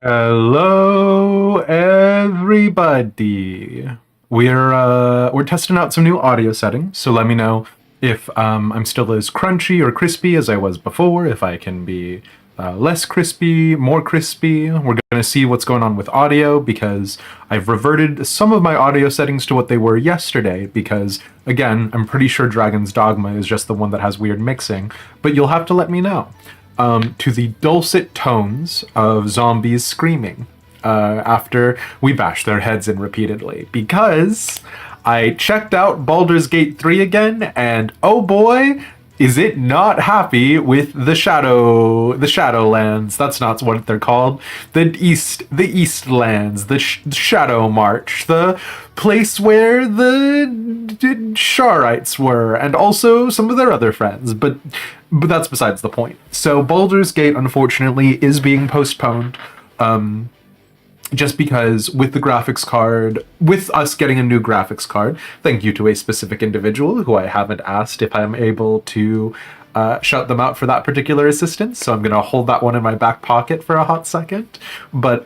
Hello, everybody. We're testing out some new audio settings, so let me know if I'm still as crunchy or crispy as I was before. If I can be less crispy, more crispy. We're gonna see what's going on with audio because I've reverted some of my audio settings to what they were yesterday. Because again, I'm pretty sure Dragon's Dogma is just the one that has weird mixing, but you'll have to let me know to the dulcet tones of zombies screaming after we bash their heads in repeatedly. Because I checked out Baldur's Gate 3 again, and oh boy, is it not happy with the Shadowlands. That's not what they're called. The Eastlands, the Shadow March, the place where the Sharites were, and also some of their other friends. But that's besides the point. So Baldur's Gate, unfortunately, is being postponed. Just because with the graphics card, with us getting a new graphics card, thank you to a specific individual who I haven't asked if I'm able to shout them out for that particular assistance. So I'm going to hold that one in my back pocket for a hot second. But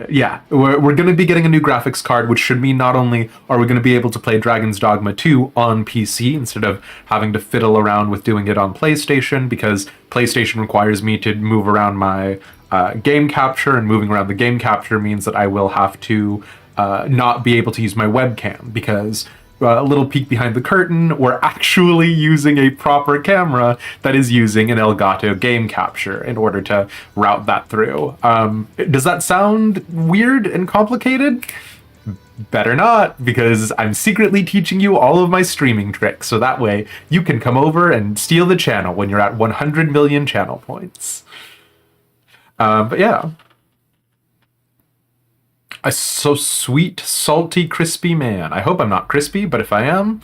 yeah, we're going to be getting a new graphics card, which should mean not only are we going to be able to play Dragon's Dogma 2 on PC instead of having to fiddle around with doing it on PlayStation, because PlayStation requires me to move around my game capture, and moving around the game capture means that I will have to not be able to use my webcam, because a little peek behind the curtain, we're actually using a proper camera that is using an Elgato game capture in order to route that through. Does that sound weird and complicated? Better not, because I'm secretly teaching you all of my streaming tricks, so that way you can come over and steal the channel when you're at 100 million channel points. But yeah. A so sweet, salty, crispy man. I hope I'm not crispy, but if I am,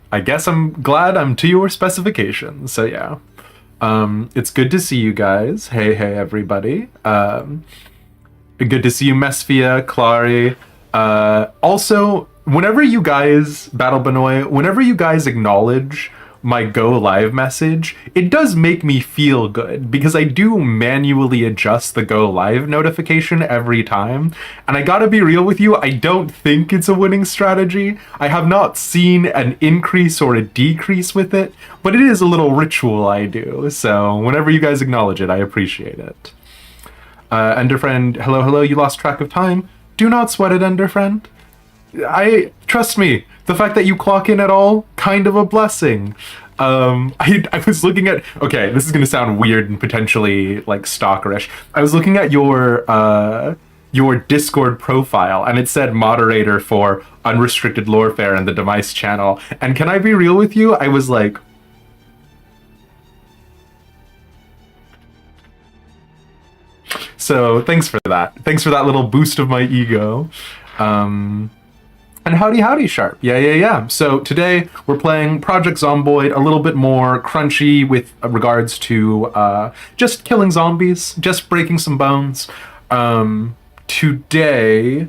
I guess I'm glad I'm to your specifications. So yeah. It's good to see you guys. Hey, everybody. Good to see you, Mesphia, Clary. Also, whenever you guys, Battle Benoit, whenever you guys acknowledge my go live message, it does make me feel good, because I do manually adjust the go live notification every time. And I gotta be real with you, I don't think it's a winning strategy. I have not seen an increase or a decrease with it, but it is a little ritual I do. So whenever you guys acknowledge it, I appreciate it. Enderfriend, hello, you lost track of time. Do not sweat it, Enderfriend. Trust me, the fact that you clock in at all, kind of a blessing. I was looking at, okay, this is gonna sound weird and potentially like stalkerish. I was looking at your Discord profile, and it said moderator for Unrestricted Lorefare and the Demise channel. And can I be real with you? I was like, so thanks for that. Thanks for that little boost of my ego. And howdy, Sharp. Yeah. So today we're playing Project Zomboid, a little bit more crunchy with regards to just killing zombies, just breaking some bones. Today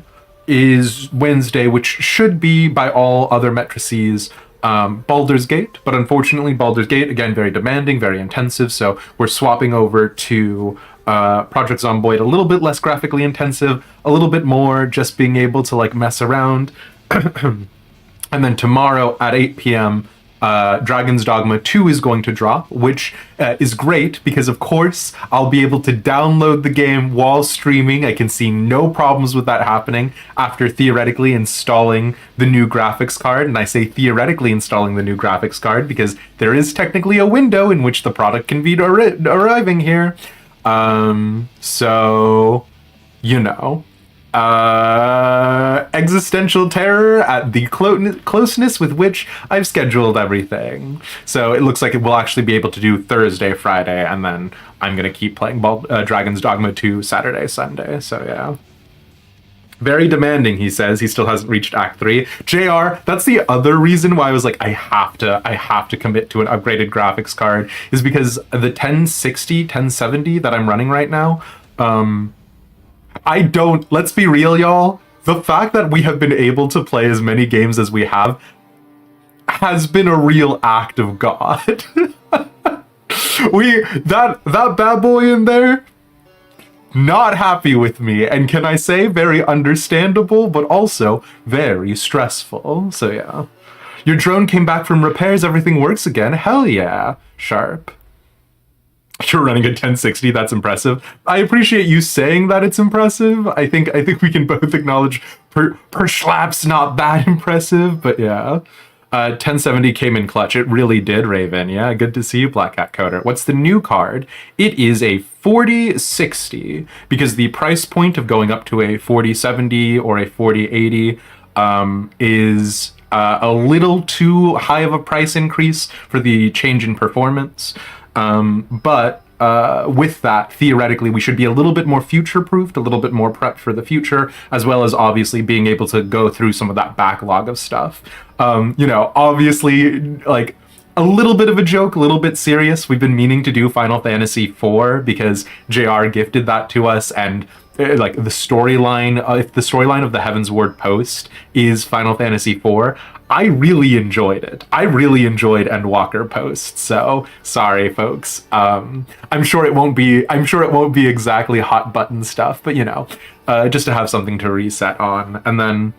is Wednesday, which should be, by all other matrices, Baldur's Gate. But unfortunately, Baldur's Gate, again, very demanding, very intensive. So we're swapping over to Project Zomboid, a little bit less graphically intensive, a little bit more just being able to like mess around. And then tomorrow at 8 p.m., Dragon's Dogma 2 is going to drop, which is great because, of course, I'll be able to download the game while streaming. I can see no problems with that happening after theoretically installing the new graphics card. And I say theoretically installing the new graphics card because there is technically a window in which the product can be arriving here. So, you know. Existential terror at the closeness with which I've scheduled everything. So it looks like it will actually be able to do Thursday, Friday, and then I'm going to keep playing Dragon's Dogma 2 Saturday, Sunday. So yeah. Very demanding, he says. He still hasn't reached Act 3. JR, that's the other reason why I was like, I have to commit to an upgraded graphics card, is because the 1060, 1070 that I'm running right now, let's be real, y'all. The fact that we have been able to play as many games as we have has been a real act of God. That bad boy in there, not happy with me, and can I say very understandable, but also very stressful. So yeah. Your drone came back from repairs, everything works again. Hell yeah, Sharp. You're running a 1060, that's impressive. I appreciate you saying that it's impressive. I think we can both acknowledge per schlap's not that impressive, but yeah. 1070 came in clutch. It really did, Raven. Yeah, good to see you, Black Cat Coder. What's the new card? It is a 4060, because the price point of going up to a 4070 or a 4080 is a little too high of a price increase for the change in performance. But with that, theoretically, we should be a little bit more future-proofed, a little bit more prepped for the future, as well as obviously being able to go through some of that backlog of stuff. You know, obviously, like, a little bit of a joke, a little bit serious. We've been meaning to do Final Fantasy IV because JR gifted that to us, and like the storyline, if the storyline of the Heavensward Post is Final Fantasy IV, I really enjoyed it. I really enjoyed Endwalker Post. So sorry, folks. I'm sure it won't be exactly hot button stuff, but you know, just to have something to reset on. And then,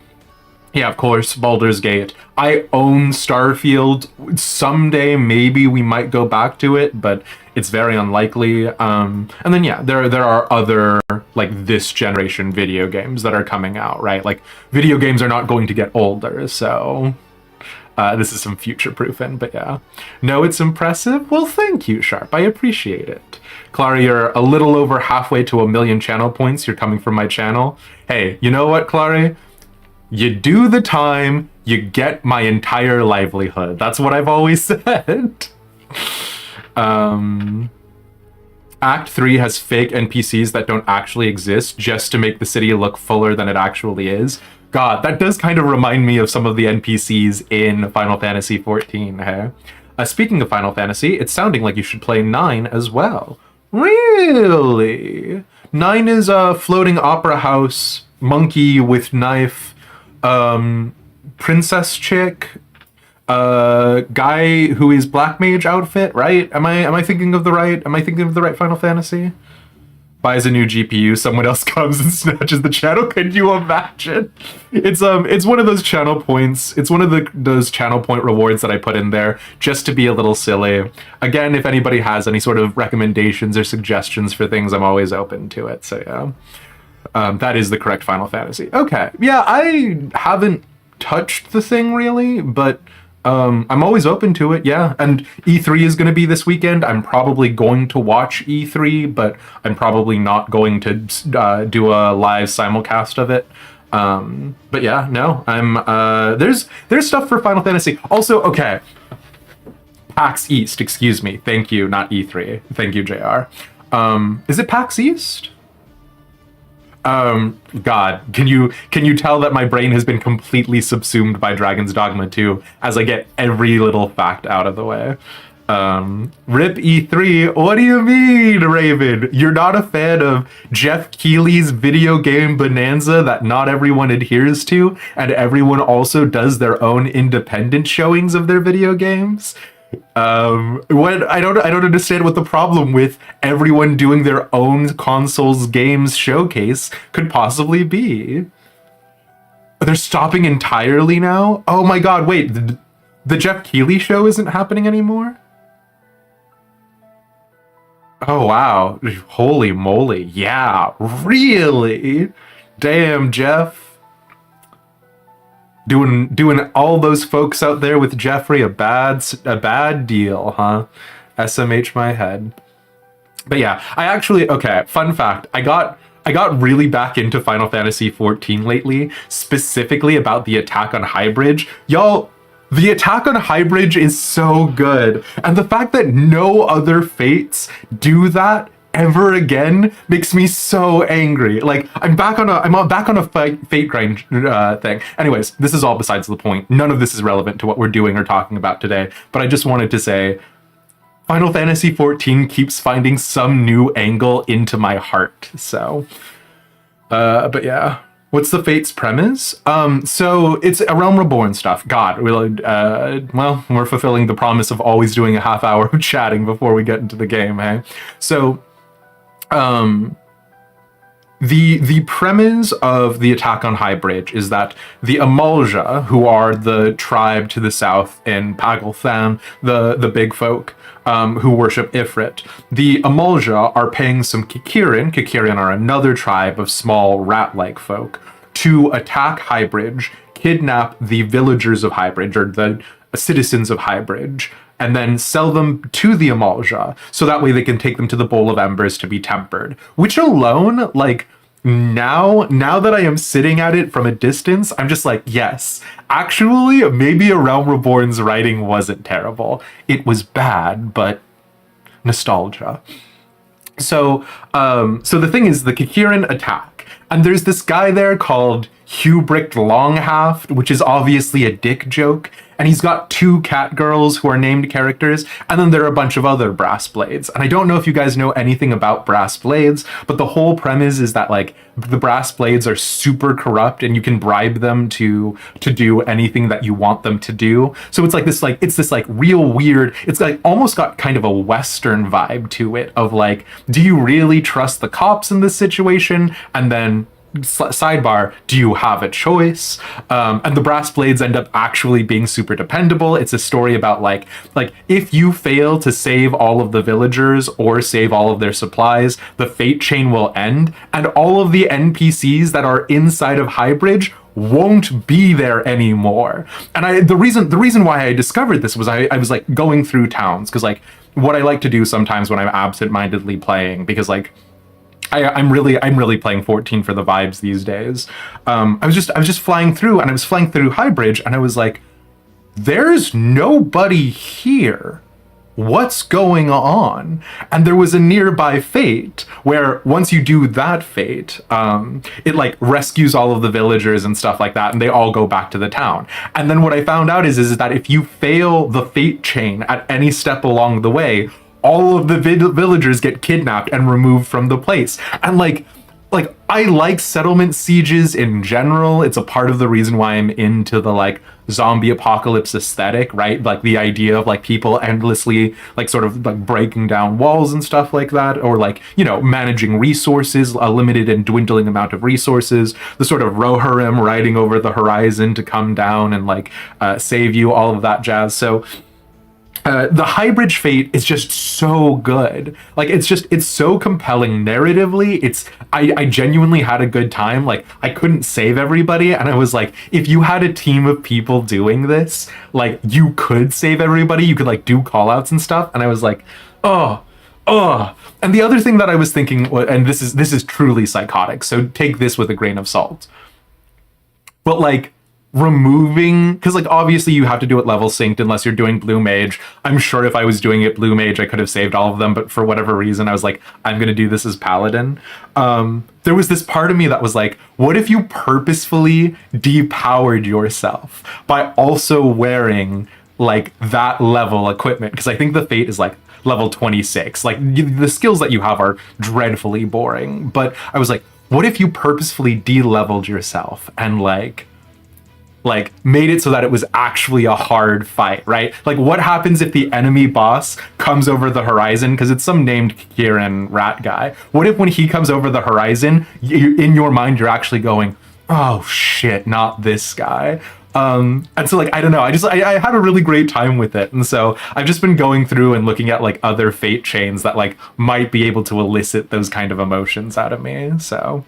yeah, of course, Baldur's Gate. I own Starfield. Someday, maybe we might go back to it, but it's very unlikely. And then, yeah, there are other, like, this generation video games that are coming out, right? Like, video games are not going to get older, so this is some future-proofing, but yeah. No, it's impressive? Well, thank you, Sharp. I appreciate it. Clara, you're a little over halfway to 1 million channel points. You're coming from my channel. Hey, you know what, Clara? You do the time, you get my entire livelihood. That's what I've always said. Act 3 has fake NPCs that don't actually exist just to make the city look fuller than it actually is. God, that does kind of remind me of some of the NPCs in Final Fantasy XIV, hey? Speaking of Final Fantasy, it's sounding like you should play 9 as well. Really? 9 is a floating opera house, monkey with knife, princess chick, guy who is black mage outfit, right? Am I thinking of the right Final Fantasy? Buys a new GPU, someone else comes and snatches the channel. Can you imagine? It's one of those channel points. It's one of those channel point rewards that I put in there just to be a little silly. Again, if anybody has any sort of recommendations or suggestions for things, I'm always open to it. So yeah. That is the correct Final Fantasy. Okay. Yeah, I haven't touched the thing really, but I'm always open to it, yeah. And E3 is going to be this weekend. I'm probably going to watch E3, but I'm probably not going to do a live simulcast of it. But yeah, no, there's stuff for Final Fantasy. Also, okay, PAX East, excuse me. Thank you, not E3. Thank you, JR. Is it PAX East? God, can you tell that my brain has been completely subsumed by Dragon's Dogma 2 as I get every little fact out of the way? RIP E3, what do you mean, Raven? You're not a fan of Jeff Keighley's video game bonanza that not everyone adheres to, and everyone also does their own independent showings of their video games? I don't understand what the problem with everyone doing their own consoles games showcase could possibly be. They're stopping entirely now? Oh my god, wait, the Jeff Keighley show isn't happening anymore? Oh wow, holy moly, yeah, really? Damn, Jeff. Doing all those folks out there with Jeffrey a bad deal, huh? SMH my head. But yeah, okay, fun fact. I got really back into Final Fantasy XIV lately, specifically about the attack on Highbridge. Y'all, the attack on Highbridge is so good. And the fact that no other fates do that ever again makes me so angry. Like, I'm back on a fate grind thing. Anyways, this is all besides the point. None of this is relevant to what we're doing or talking about today, but I just wanted to say Final Fantasy XIV keeps finding some new angle into my heart. So but yeah, What's the Fate's premise? So it's a Realm Reborn stuff. God, well, we're fulfilling the promise of always doing a half hour of chatting before we get into the game, hey? So, the premise of the attack on Highbridge is that the Amalja, who are the tribe to the south in Pagalthan, the big folk, who worship Ifrit, the Amalja are paying some Kikirin. Kikirin are another tribe of small rat-like folk, to attack Highbridge, kidnap the villagers of Highbridge, or the citizens of Highbridge, and then sell them to the Amalja, so that way they can take them to the Bowl of Embers to be tempered. Which alone, like, now that I am sitting at it from a distance, I'm just like, yes, actually, maybe A Realm Reborn's writing wasn't terrible. It was bad, but nostalgia. So the thing is, the Kikirin attack, and there's this guy there called Hubricht Longhaft, which is obviously a dick joke, and he's got two cat girls who are named characters, and then there are a bunch of other brass blades. And I don't know if you guys know anything about brass blades, but the whole premise is that, like, the brass blades are super corrupt and you can bribe them to do anything that you want them to do. So it's this real weird, it's like almost got kind of a Western vibe to it of like, do you really trust the cops in this situation? And then sidebar, do you have a choice? And the brass blades end up actually being super dependable. It's a story about like if you fail to save all of the villagers or save all of their supplies, the fate chain will end, and all of the NPCs that are inside of Highbridge won't be there anymore. And the reason why I discovered this was I was like going through towns, because like what I like to do sometimes when I'm absent-mindedly playing, because like I'm really playing 14 for the vibes these days. I was just flying through, and I was flying through Highbridge, and I was like, there's nobody here. What's going on? And there was a nearby fate where once you do that fate, it like rescues all of the villagers and stuff like that, and they all go back to the town. And then what I found out is that if you fail the fate chain at any step along the way, all of the villagers get kidnapped and removed from the place. And like I like settlement sieges in general. It's a part of the reason why I'm into the like zombie apocalypse aesthetic, right? Like the idea of like people endlessly like sort of like breaking down walls and stuff like that, or like, you know, managing resources, a limited and dwindling amount of resources, the sort of Rohirrim riding over the horizon to come down and like save you, all of that jazz. So the Highbridge fate is just so good. Like it's so compelling narratively. I genuinely had a good time. Like I couldn't save everybody, and I was like, if you had a team of people doing this, like you could save everybody. You could like do call outs and stuff. And I was like, oh. And the other thing that I was thinking, and this is truly psychotic, so take this with a grain of salt. But like removing, because like obviously you have to do it level synced unless you're doing blue mage. I'm sure if I was doing it blue mage I could have saved all of them, but for whatever reason I was like, I'm gonna do this as paladin. There was this part of me that was like, what if you purposefully depowered yourself by also wearing like that level equipment? Because I think the fate is like level 26. Like the skills that you have are dreadfully boring, but I was like, what if you purposefully de-leveled yourself and like made it so that it was actually a hard fight, right? Like what happens if the enemy boss comes over the horizon, because it's some named Kieran rat guy. What if when he comes over the horizon, in your mind you're actually going, oh shit, not this guy. And so like, I don't know, I had a really great time with it. And so I've just been going through and looking at like other fate chains that like might be able to elicit those kind of emotions out of me. So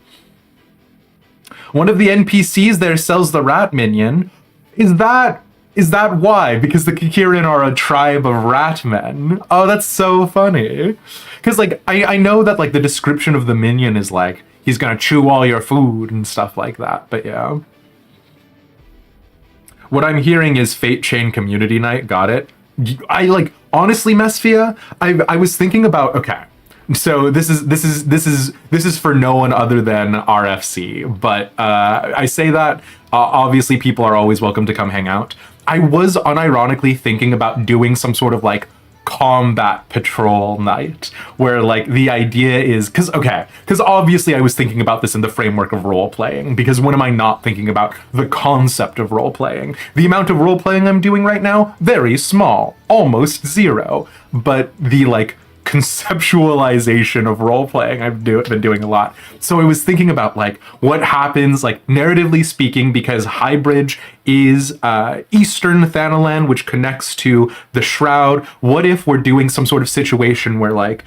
one of the NPCs there sells the rat minion. Is that why? Because the Kikirin are a tribe of rat men. Oh, that's so funny. Because like I know that like the description of the minion is like he's gonna chew all your food and stuff like that. But yeah. What I'm hearing is Fate Chain Community Night. Got it. I like honestly, Mesphia, I was thinking about, okay. So this is for no one other than RFC, but I say that obviously people are always welcome to come hang out. I was unironically thinking about doing some sort of like combat patrol night, where like the idea is because obviously I was thinking about this in the framework of role playing, because when am I not thinking about the concept of role playing? The amount of role playing I'm doing right now, very small, almost zero, but the like conceptualization of role playing I've been doing a lot. So I was thinking about like what happens like narratively speaking, because Highbridge is Eastern Thanalan, which connects to the Shroud. What if we're doing some sort of situation where like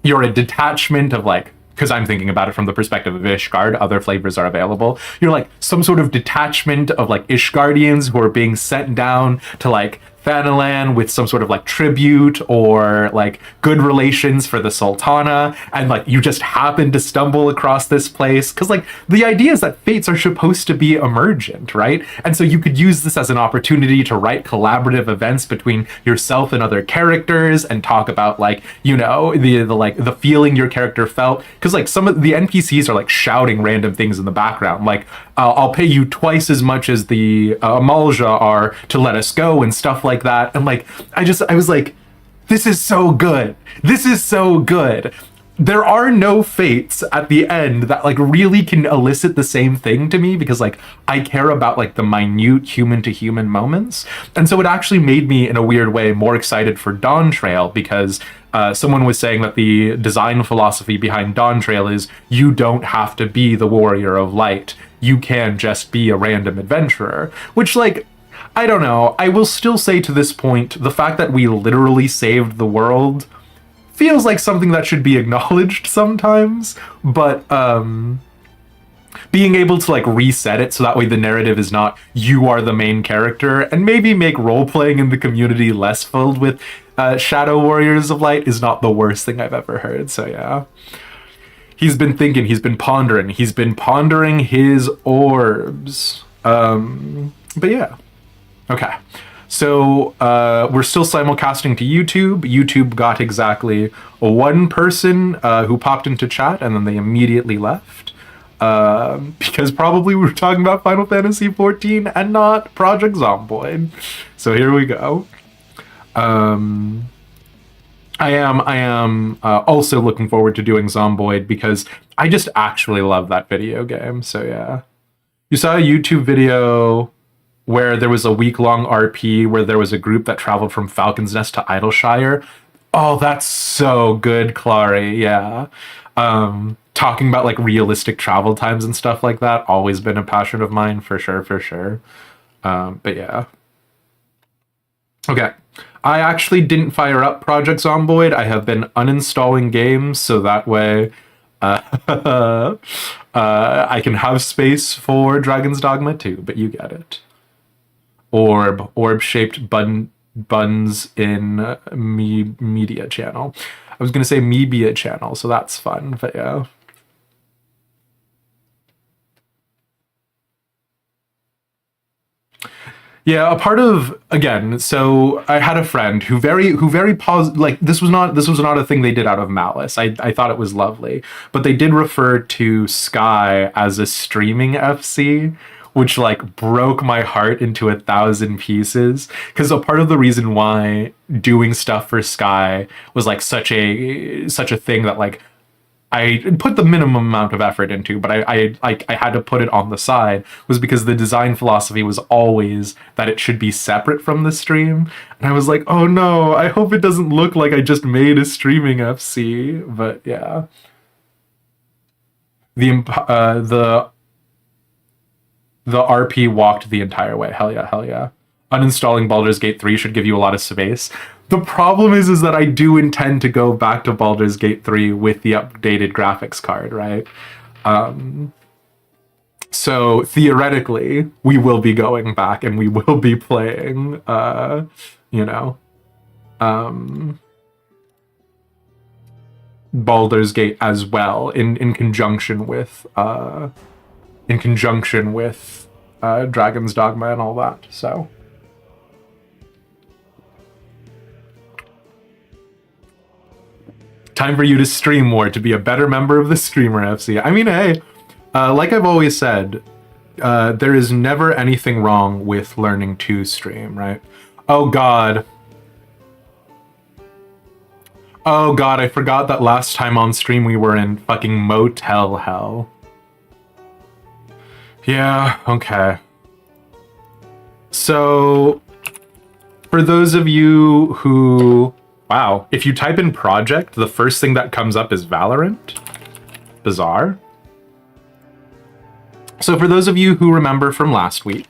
you're a detachment of like, because I'm thinking about it from the perspective of Ishgard, other flavors are available. You're like some sort of detachment of like Ishgardians who are being sent down to like Thanalan with some sort of like tribute or like good relations for the Sultana, and like you just happen to stumble across this place because like the idea is that fates are supposed to be emergent, right? And so you could use this as an opportunity to write collaborative events between yourself and other characters and talk about like, you know, the like the feeling your character felt, because like some of the NPCs are like shouting random things in the background, like I'll pay you twice as much as the Amalja are to let us go and stuff like that. And like I was like, this is so good. This is so good. There are no fates at the end that like really can elicit the same thing to me, because like I care about like the minute human to human moments. And so it actually made me in a weird way more excited for Dawn Trail, because someone was saying that the design philosophy behind Dawn Trail is you don't have to be the warrior of light. You can just be a random adventurer, which like, I don't know. I will still say to this point, the fact that we literally saved the world feels like something that should be acknowledged sometimes, but being able to like reset it so that way the narrative is not you are the main character, and maybe make role-playing in the community less filled with shadow warriors of light is not the worst thing I've ever heard. So yeah. He's been thinking, he's been pondering his orbs. But yeah. Okay. So we're still simulcasting to YouTube. YouTube got exactly one person who popped into chat, and then they immediately left. Because probably we were talking about Final Fantasy XIV and not Project Zomboid. So here we go. I am also looking forward to doing Zomboid, because I just actually love that video game. So yeah. You saw a YouTube video where there was a week-long RP where there was a group that traveled from Falcon's Nest to Idleshire. Oh, that's so good, Clary. Yeah. Talking about like realistic travel times and stuff like that, always been a passion of mine, for sure. But yeah. Okay. I actually didn't fire up Project Zomboid. I have been uninstalling games so that way I can have space for Dragon's Dogma 2, but you get it. Orb-shaped buns in media channel. I was going to say Media channel, so that's fun, but yeah. Yeah, a part of, again, so I had a friend who very like this was not a thing they did out of malice. I thought it was lovely, but they did refer to Sky as a streaming FC, which like broke my heart into 1,000 pieces, because a part of the reason why doing stuff for Sky was like such a thing that like I put the minimum amount of effort into, but I had to put it on the side, was because the design philosophy was always that it should be separate from the stream. And I was like, oh no, I hope it doesn't look like I just made a streaming FC. But yeah. The RP walked the entire way. Hell yeah. Uninstalling Baldur's Gate 3 should give you a lot of space. The problem is that I do intend to go back to Baldur's Gate 3 with the updated graphics card, right? So theoretically, we will be going back and we will be playing, Baldur's Gate as well in conjunction with Dragon's Dogma and all that. So. Time for you to stream more to be a better member of the Streamer FC. I mean, hey, like I've always said, there is never anything wrong with learning to stream, right? Oh God. Oh god, I forgot that last time on stream we were in fucking motel hell. Yeah, okay. So, for those of you who... Wow, if you type in project, the first thing that comes up is Valorant. Bizarre. So for those of you who remember from last week,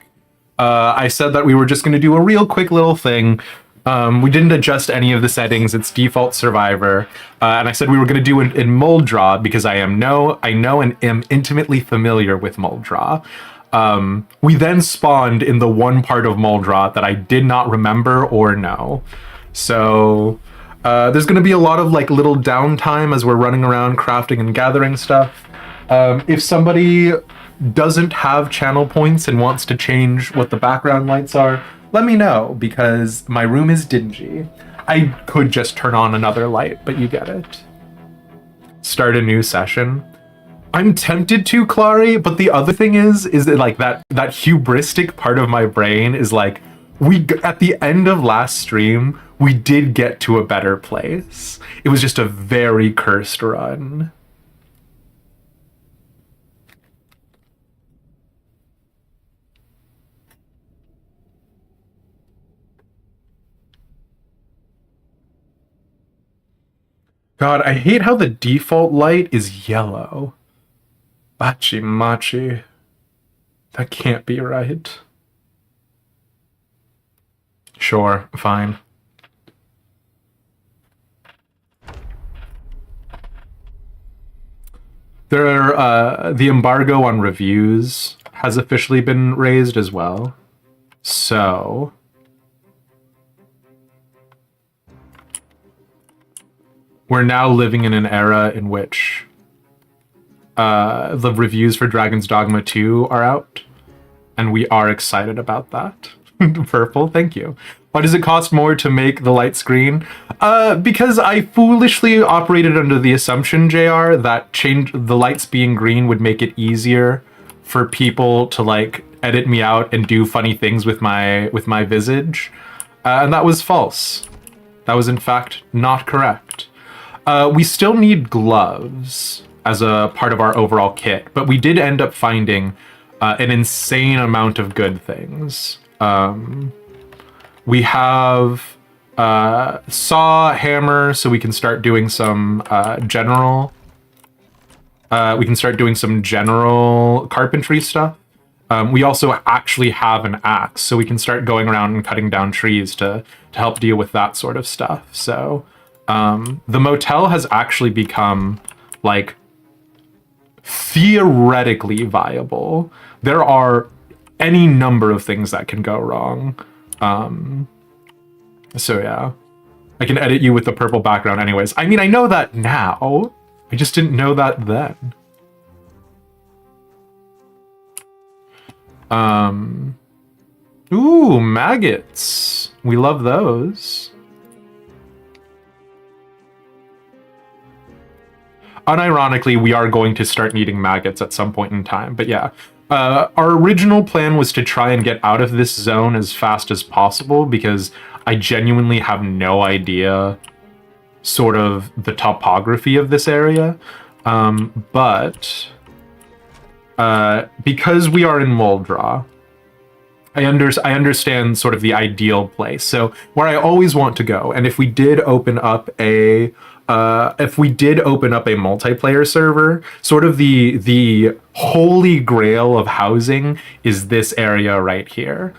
I said that we were just going to do a real quick little thing. We didn't adjust any of the settings. It's default survivor. And I said we were going to do it in mold draw because I know and am intimately familiar with mold draw. We then spawned in the one part of mold draw that I did not remember or know. So there's going to be a lot of like little downtime as we're running around crafting and gathering stuff. If somebody doesn't have channel points and wants to change what the background lights are, let me know, because my room is dingy. I could just turn on another light, but you get it. Start a new session. I'm tempted to, Clary, but the other thing is that like that hubristic part of my brain is like, at the end of last stream, we did get to a better place. It was just a very cursed run. God, I hate how the default light is yellow. Bachi machi. That can't be right. Sure, fine. There are, the embargo on reviews has officially been raised as well. So... we're now living in an era in which the reviews for Dragon's Dogma 2 are out, and we are excited about that. Purple, thank you. Why does it cost more to make the light screen? Because I foolishly operated under the assumption, JR, that the lights being green would make it easier for people to like edit me out and do funny things with my visage, and that was false. That was in fact not correct. We still need gloves as a part of our overall kit, but we did end up finding an insane amount of good things. We have saw, hammer, so we can start doing some general carpentry stuff. We also actually have an axe, so we can start going around and cutting down trees to help deal with that sort of stuff. So the motel has actually become like theoretically viable. There are any number of things that can go wrong. So yeah, I can edit you with the purple background anyways. I mean, I know that now. I just didn't know that then. Ooh, maggots. We love those. Unironically, we are going to start needing maggots at some point in time, but yeah. Our original plan was to try and get out of this zone as fast as possible because I genuinely have no idea sort of the topography of this area. But because we are in Moldra, I understand sort of the ideal place. So where I always want to go, and if we did open up a multiplayer server, sort of the holy grail of housing is this area right here.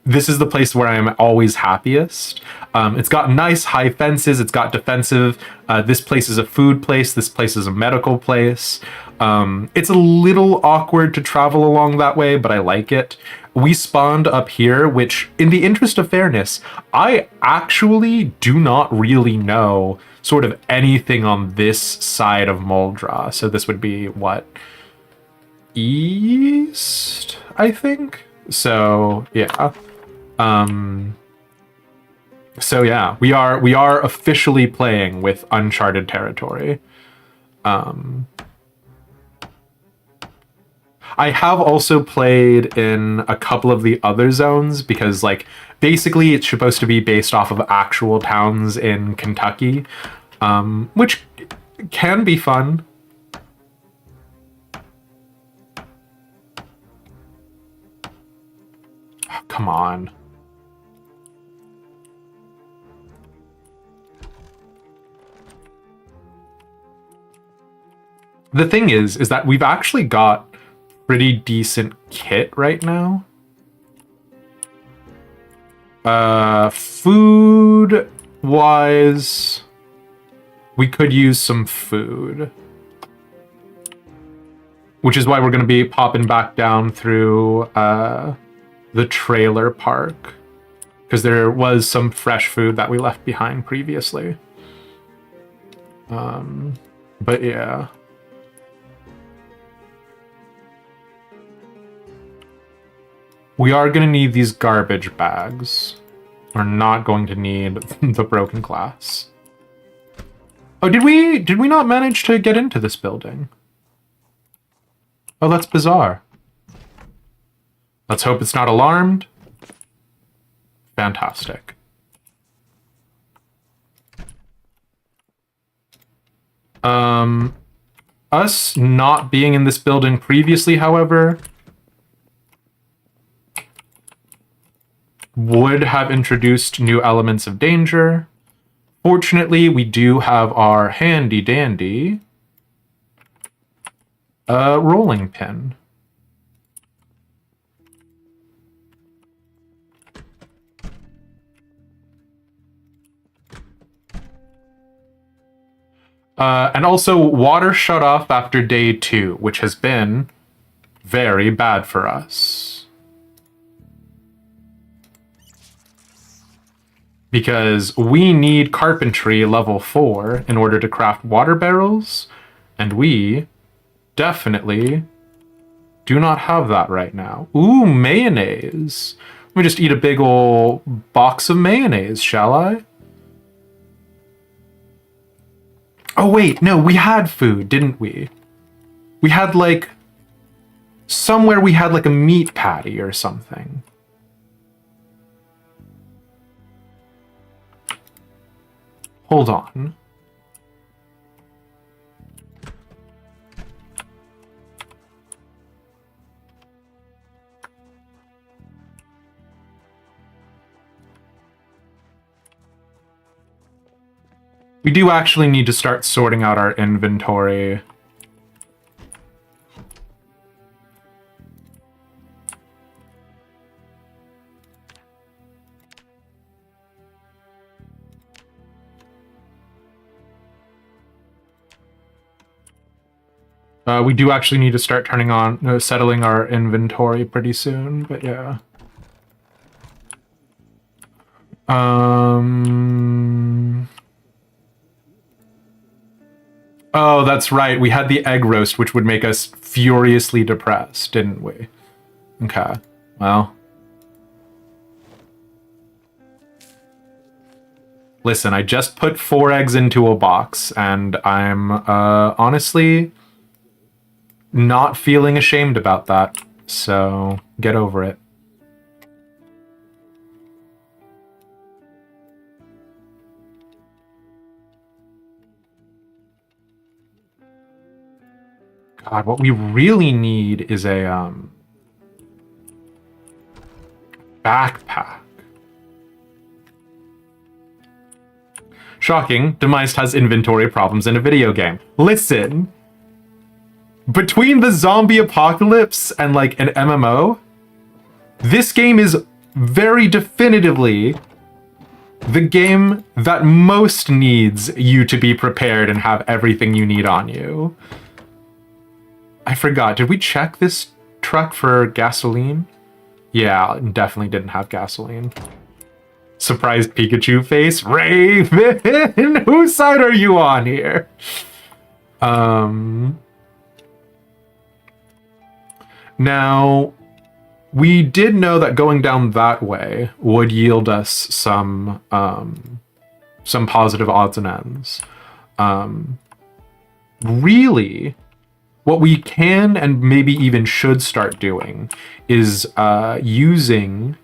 This is the place where I'm always happiest. It's got nice high fences. It's got defensive. This place is a food place. This place is a medical place. It's a little awkward to travel along that way, but I like it. We spawned up here, which, in the interest of fairness, I actually do not really know sort of anything on this side of Moldra. So this would be, what? East, I think? So, yeah. So yeah, we are officially playing with uncharted territory. I have also played in a couple of the other zones because, like, Basically, it's supposed to be based off of actual towns in Kentucky, which can be fun. Oh, come on. The thing is that we've actually got pretty decent kit right now. Food wise, we could use some food, which is why we're going to be popping back down through the trailer park, because there was some fresh food that we left behind previously. But yeah. We are going to need these garbage bags. We're not going to need the broken glass. Oh, did we not manage to get into this building? Oh, that's bizarre. Let's hope it's not alarmed. Fantastic. Us not being in this building previously, however, would have introduced new elements of danger. Fortunately, we do have our handy dandy rolling pin. And also, water shut off after day 2, which has been very bad for us. Because we need carpentry level 4 in order to craft water barrels, and we definitely do not have that right now. Ooh, mayonnaise. Let me just eat a big ol' box of mayonnaise, shall I? Oh wait, no, we had food, didn't we? We had like... somewhere we had like a meat patty or something. Hold on. We do actually need to start sorting out our inventory. We do actually need to start turning on, settling our inventory pretty soon, but yeah. Oh, that's right. We had the egg roast, which would make us furiously depressed, didn't we? Okay. Well. Listen, I just put 4 eggs into a box, and I'm honestly not feeling ashamed about that. So, get over it. God, what we really need is a backpack. Shocking, Demised has inventory problems in a video game. Listen, between the zombie apocalypse and like an MMO, this game is very definitively the game that most needs you to be prepared and have everything you need on you. I forgot, did we check this truck for gasoline? Yeah, definitely didn't have gasoline. Surprised Pikachu face. Raven! Whose side are you on here? Now, we did know that going down that way would yield us some positive odds and ends. Really, what we can and maybe even should start doing is using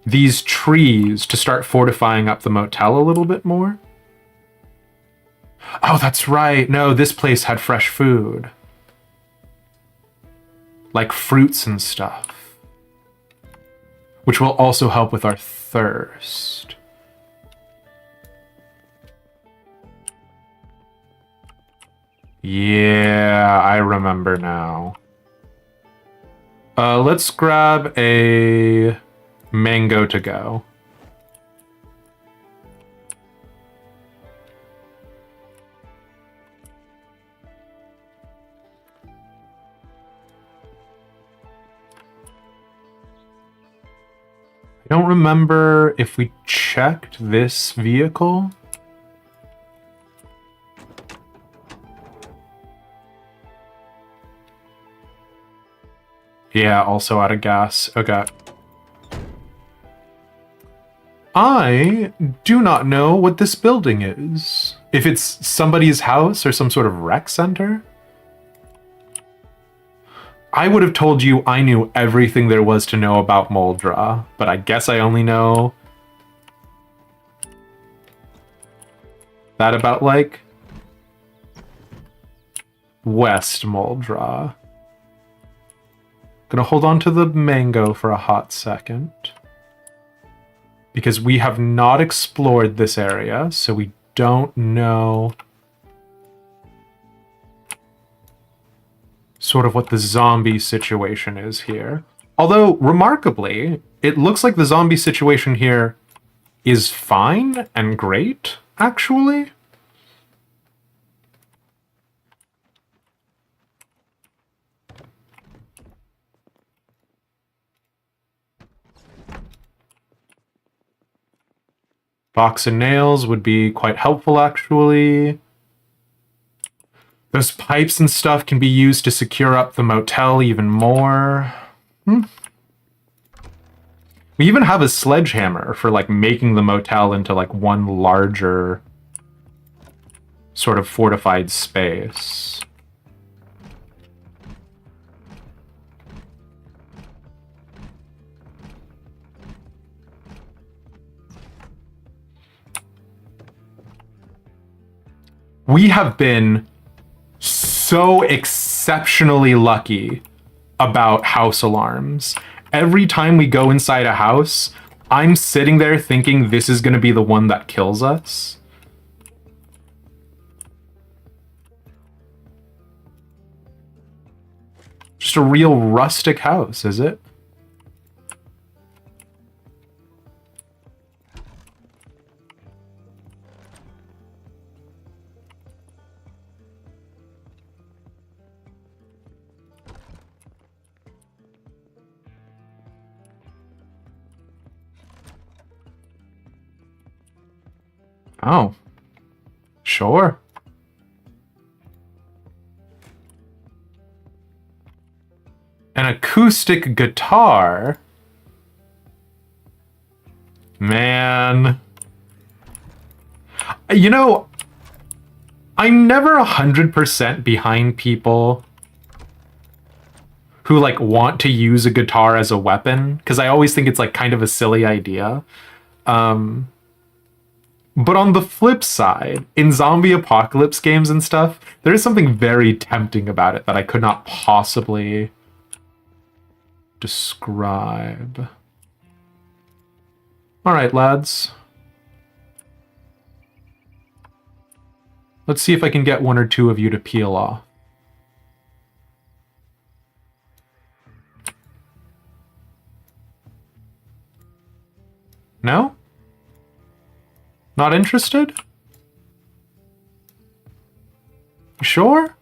these trees to start fortifying up the motel a little bit more. Oh, that's right. No, this place had fresh food. Like fruits and stuff. Which will also help with our thirst. Yeah, I remember now. Let's grab a mango to go. I don't remember if we checked this vehicle. Yeah, also out of gas. Okay. I do not know what this building is. If it's somebody's house or some sort of rec center. I would have told you I knew everything there was to know about Moldra, but I guess I only know that about, like, West Moldra. Gonna hold on to the mango for a hot second. Because we have not explored this area, so we don't know sort of what the zombie situation is here. Although, remarkably, it looks like the zombie situation here is fine and great, actually. Box of nails would be quite helpful, actually. Those pipes and stuff can be used to secure up the motel even more. We even have a sledgehammer for, like, making the motel into, like, one larger sort of fortified space. We have been so exceptionally lucky about house alarms. Every time we go inside a house, I'm sitting there thinking this is going to be the one that kills us. Just a real rustic house, is it? Oh, sure. An acoustic guitar? Man. You know, I'm never 100% behind people who, like, want to use a guitar as a weapon, because I always think it's, like, kind of a silly idea. But on the flip side, in zombie apocalypse games and stuff, there is something very tempting about it that I could not possibly describe. All right, lads. Let's see if I can get one or two of you to peel off. No? Not interested? You sure?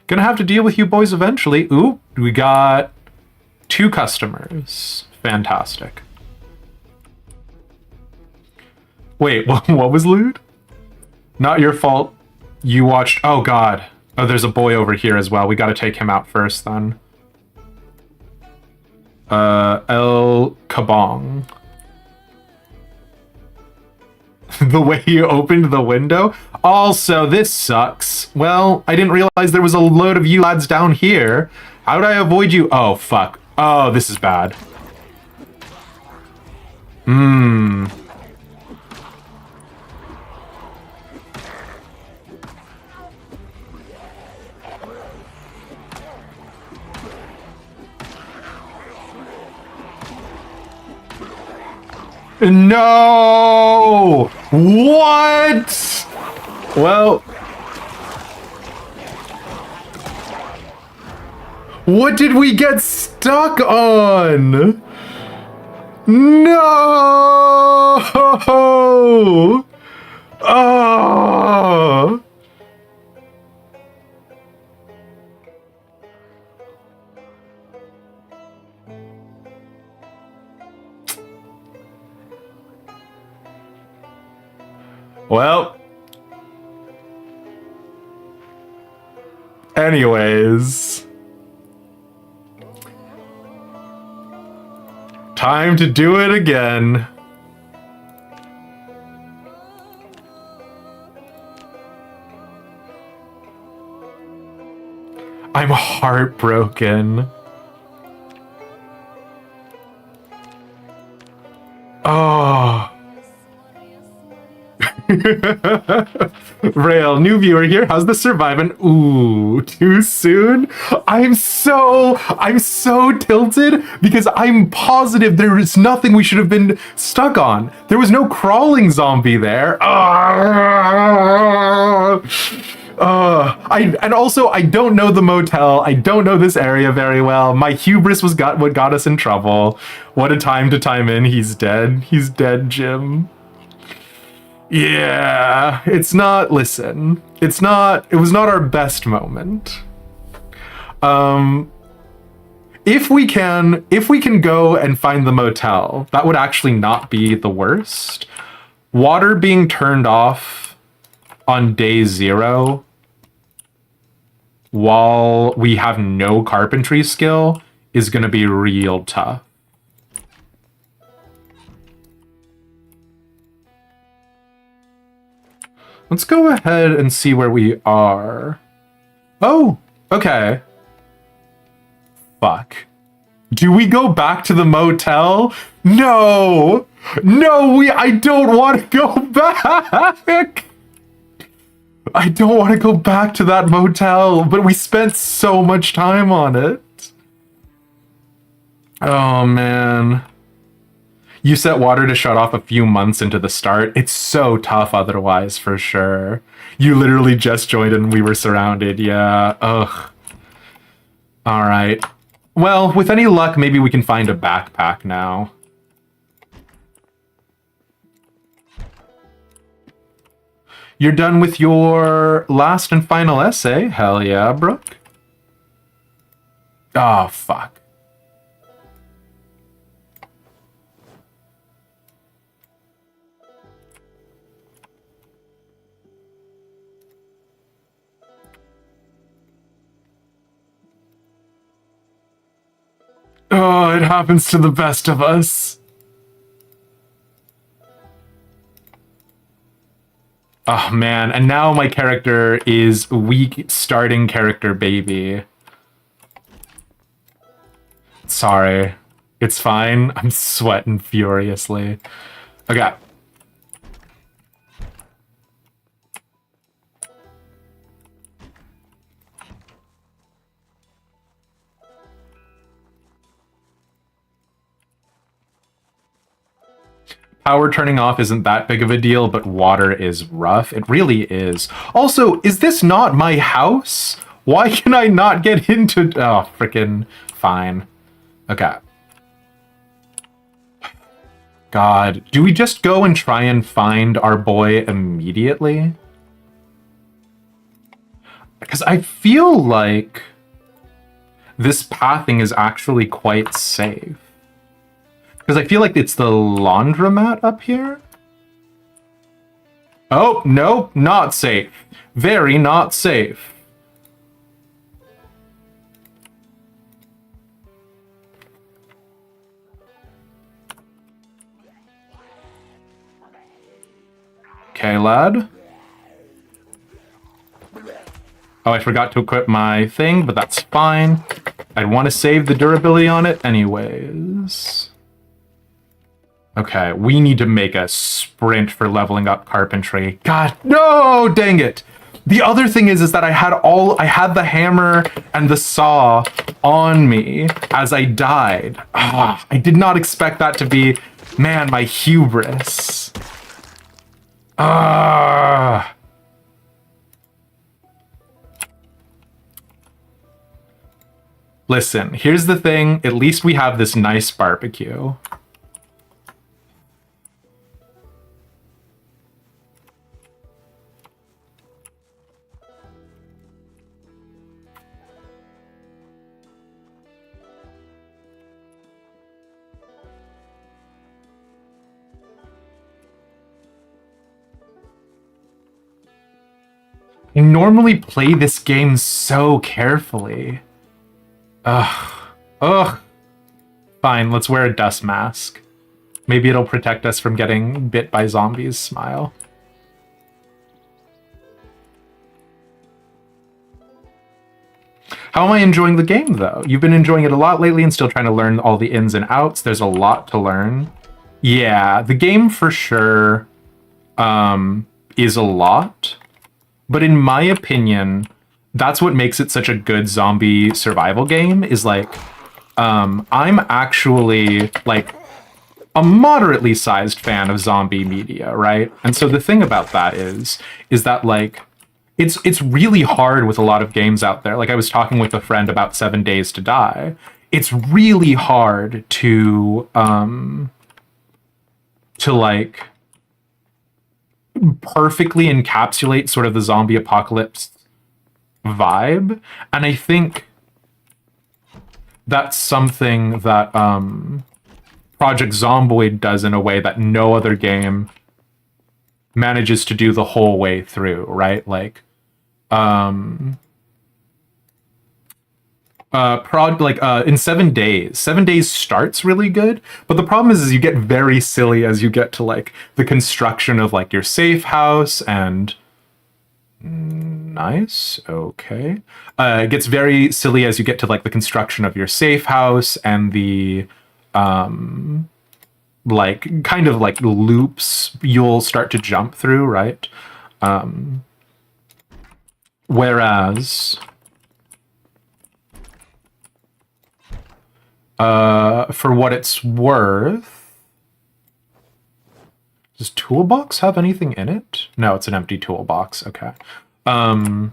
Gonna have to deal with you boys eventually. Ooh, we got 2 customers. Fantastic. Wait, what was lewd? Not your fault. You watched... Oh, God. Oh, there's a boy over here as well. We gotta take him out first, then. El Kabong. The way you opened the window? Also, this sucks. Well, I didn't realize there was a load of you lads down here. How would I avoid you? Oh, fuck. Oh, this is bad. Hmm. No! What? Well, what did we get stuck on? No! Oh! Well, anyways, time to do it again. I'm heartbroken. Oh. Rail, new viewer here. How's the surviving? Ooh, too soon? I'm so tilted because I'm positive there is nothing we should have been stuck on. There was no crawling zombie there. And also I don't know the motel. I don't know this area very well. My hubris what got us in trouble. What a time to time in. He's dead. He's dead, Jim. Yeah, it was not our best moment. If we can go and find the motel, that would actually not be the worst. Water being turned off on day 0 while we have no carpentry skill is gonna be real tough. Let's go ahead and see where we are. Oh, okay. Fuck. Do we go back to the motel? No! No, I don't want to go back! I don't want to go back to that motel, but we spent so much time on it. Oh, man. You set water to shut off a few months into the start. It's so tough otherwise, for sure. You literally just joined and we were surrounded. Yeah, ugh. All right. Well, with any luck, maybe we can find a backpack now. You're done with your last and final essay? Hell yeah, Brooke. Oh, fuck. Oh, it happens to the best of us. Oh, man. And now my character is weak starting character baby. Sorry. It's fine. I'm sweating furiously. Okay. Power turning off isn't that big of a deal, but water is rough. It really is. Also, is this not my house? Why can I not get into... Oh, frickin' fine. Okay. God, do we just go and try and find our boy immediately? Because I feel like this pathing is actually quite safe. Because I feel like it's the laundromat up here. Oh, no, not safe. Very not safe. Okay, lad. Oh, I forgot to equip my thing, but that's fine. I'd want to save the durability on it anyways. Okay, we need to make a sprint for leveling up carpentry. God, no, dang it. The other thing is that I had the hammer and the saw on me as I died. Ah, I did not expect that to be, man, my hubris. Ah. Listen, here's the thing. At least we have this nice barbecue. I normally play this game so carefully. Ugh. Ugh. Fine, let's wear a dust mask. Maybe it'll protect us from getting bit by zombies. Smile. How am I enjoying the game, though? You've been enjoying it a lot lately and still trying to learn all the ins and outs. There's a lot to learn. Yeah, the game for sure is a lot. But in my opinion, that's what makes it such a good zombie survival game, is like, I'm actually like a moderately sized fan of zombie media, right? And so the thing about that is that like, it's really hard with a lot of games out there. Like I was talking with a friend about 7 Days to Die. It's really hard to like perfectly encapsulate sort of the zombie apocalypse vibe, and I think that's something that Project Zomboid does in a way that no other game manages to do the whole way through, right? Like in 7 days, 7 days starts really good, but the problem is you get very silly as you get to like the construction of like your safe house, and nice, okay. It gets very silly as you get to like the construction of your safe house and the like kind of like loops you'll start to jump through, right? Whereas for what it's worth, does Toolbox have anything in it? No, it's an empty toolbox. Okay. Zomboid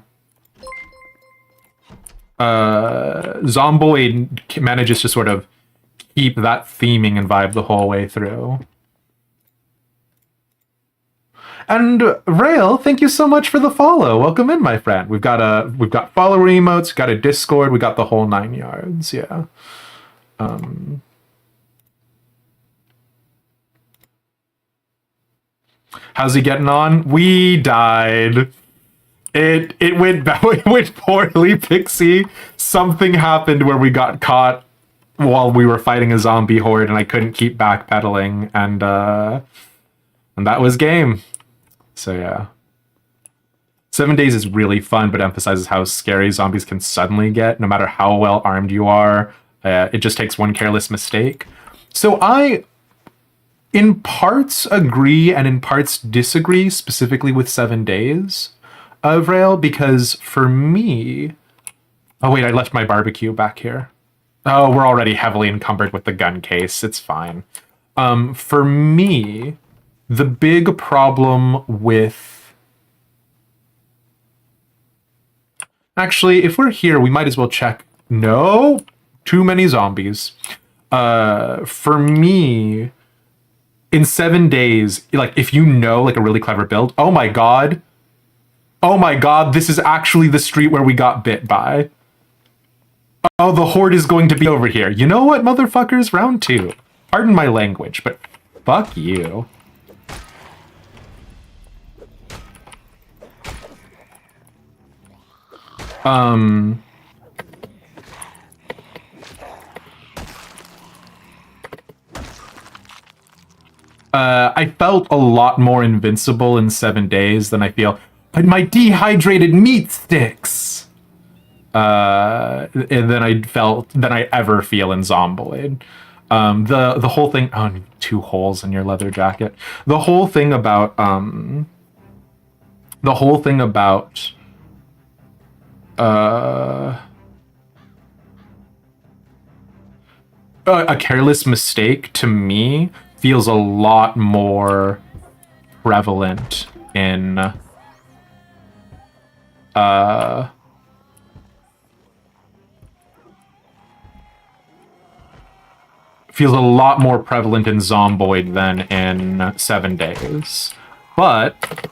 manages to sort of keep that theming and vibe the whole way through. And Rail, thank you so much for the follow. Welcome in, my friend. We've got follower emotes, got a Discord, we got the whole 9 yards. Yeah. How's he getting on? We died. It went it went poorly, Pixie. Something happened where we got caught while we were fighting a zombie horde, and I couldn't keep backpedaling, and that was game. So yeah. 7 Days is really fun, but emphasizes how scary zombies can suddenly get, no matter how well armed you are. It just takes one careless mistake. So I, in parts, agree and in parts disagree, specifically with 7 Days of Rail, because for me... Oh wait, I left my barbecue back here. Oh, we're already heavily encumbered with the gun case. It's fine. For me, the big problem with... Actually, if we're here, we might as well check. No, too many zombies. For me, in 7 days, like if you know like a really clever build, oh my god, this is actually the street where we got bit by. Oh, the horde is going to be over here. You know what, motherfuckers? Round 2. Pardon my language, but fuck you. I felt a lot more invincible in 7 days than I feel. But my dehydrated meat sticks. And than I ever feel in Zomboid. The whole thing. Oh, 2 holes in your leather jacket. The whole thing about the whole thing about a careless mistake to me feels a lot more prevalent in feels a lot more prevalent in Zomboid than in 7 Days. But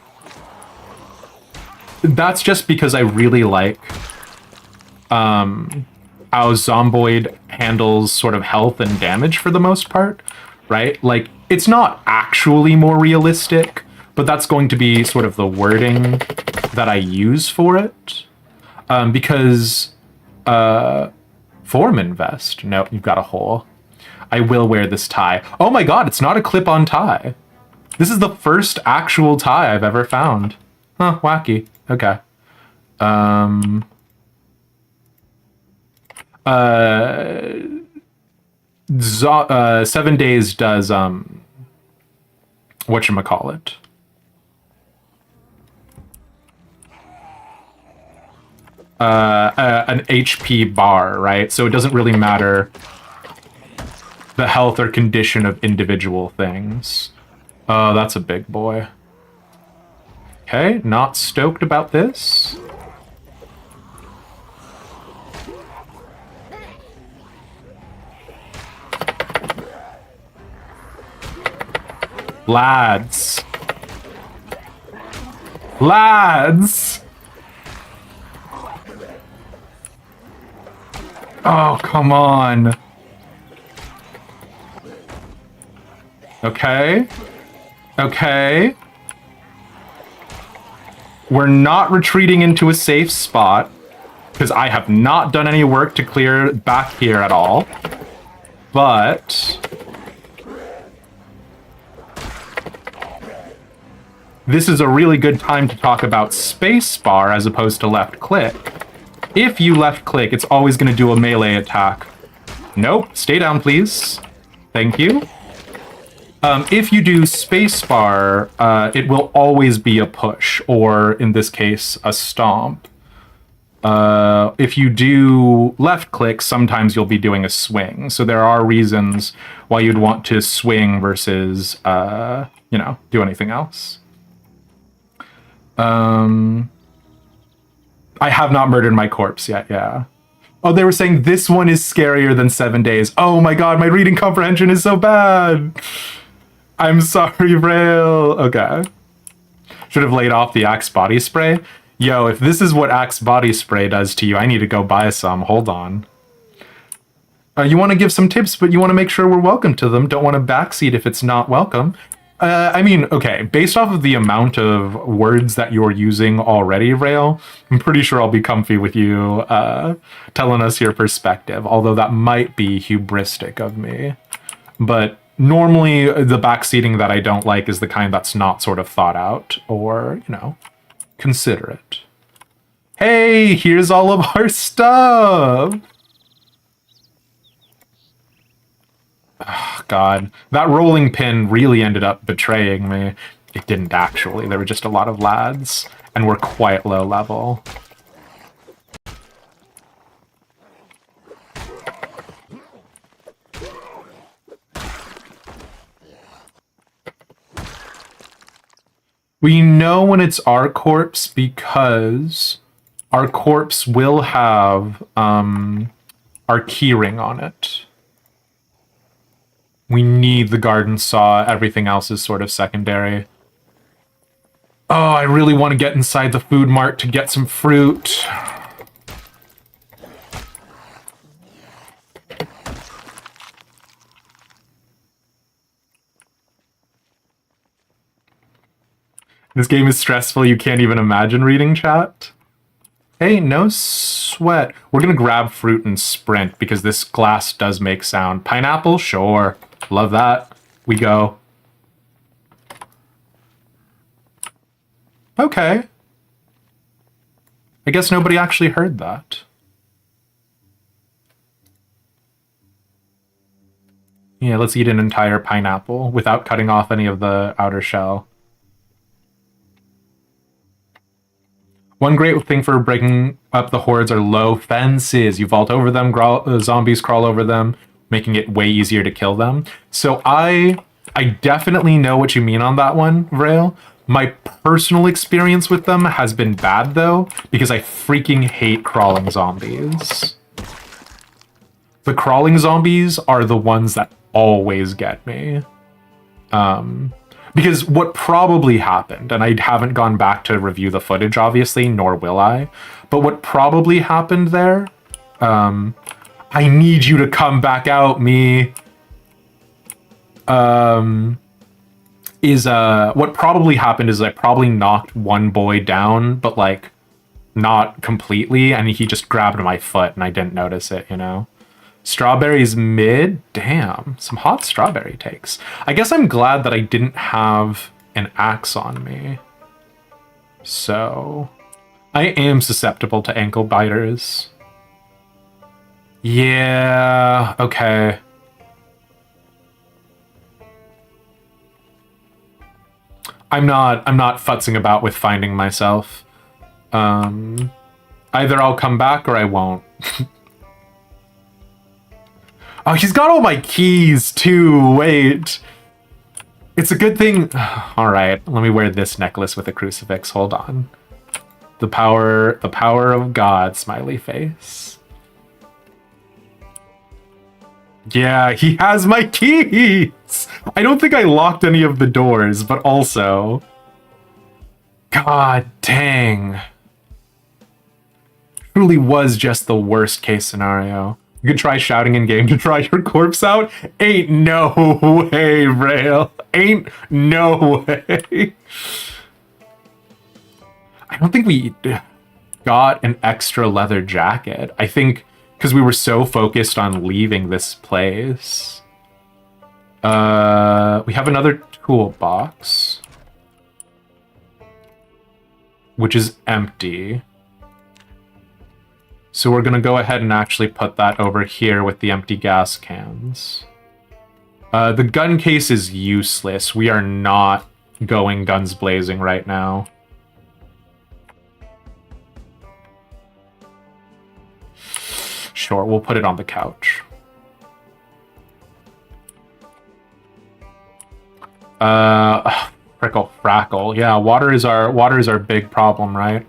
that's just because I really like how Zomboid handles sort of health and damage for the most part, right? Like, it's not actually more realistic, but that's going to be sort of the wording that I use for it. Because Foreman vest. No, you've got a hole. I will wear this tie. Oh my god, it's not a clip-on tie. This is the first actual tie I've ever found. Huh, wacky. Okay. 7 Days does, whatchamacallit? An HP bar, right? So it doesn't really matter the health or condition of individual things. Oh, that's a big boy. Okay, not stoked about this. Lads. Lads! Oh, come on. Okay. Okay. We're not retreating into a safe spot, because I have not done any work to clear back here at all. But this is a really good time to talk about spacebar as opposed to left click. If you left click, it's always going to do a melee attack. Nope, stay down, please. Thank you. If you do spacebar, it will always be a push, or in this case, a stomp. If you do left click, sometimes you'll be doing a swing. So there are reasons why you'd want to swing versus, you know, do anything else. I have not murdered my corpse yet, yeah. Oh, they were saying this one is scarier than 7 Days. Oh my god, my reading comprehension is so bad. I'm sorry, Rail. Okay. Should have laid off the Axe body spray. Yo, if this is what Axe body spray does to you, I need to go buy some. Hold on. You want to give some tips, but you want to make sure we're welcome to them. Don't want to backseat if it's not welcome. I mean, okay, based off of the amount of words that you're using already, Rail, I'm pretty sure I'll be comfy with you telling us your perspective, although that might be hubristic of me. But normally, the backseating that I don't like is the kind that's not sort of thought out or, you know, considerate. Hey, here's all of our stuff! Oh, God, that rolling pin really ended up betraying me. It didn't actually. There were just a lot of lads, and we're quite low level. We know when it's our corpse because our corpse will have our keyring on it. We need the garden saw. Everything else is sort of secondary. Oh, I really want to get inside the food mart to get some fruit. This game is stressful. You can't even imagine reading chat. Hey, no sweat. We're going to grab fruit and sprint because this glass does make sound. Pineapple? Sure. Love that. We go. Okay. I guess nobody actually heard that. Yeah, let's eat an entire pineapple without cutting off any of the outer shell. One great thing for breaking up the hordes are low fences. You vault over them, zombies crawl over them, making it way easier to kill them. So I definitely know what you mean on that one, Vrail. My personal experience with them has been bad, though, because I freaking hate crawling zombies. The crawling zombies are the ones that always get me. Because what probably happened, and I haven't gone back to review the footage, obviously, nor will I, but what probably happened there, I need you to come back out, me. What probably happened is I probably knocked one boy down, but like not completely, and he just grabbed my foot and I didn't notice it, you know? Strawberries mid? Damn, some hot strawberry takes. I guess I'm glad that I didn't have an axe on me. So, I am susceptible to ankle biters. Yeah, okay. I'm not futzing about with finding myself. Either I'll come back or I won't. Oh, he's got all my keys too. Wait. It's a good thing. All right, let me wear this necklace with a crucifix. Hold on. The power of God, smiley face. Yeah, he has my keys. I don't think I locked any of the doors, but also, God dang. Truly was just the worst case scenario. You could try shouting in game to try your corpse out. Ain't no way, Rail. Ain't no way. I don't think we got an extra leather jacket. I think because we were so focused on leaving this place. We have another toolbox, which is empty. So we're going to go ahead and actually put that over here with the empty gas cans. The gun case is useless. We are not going guns blazing right now. Sure, we'll put it on the couch. Frackle. Yeah, water is our big problem, right?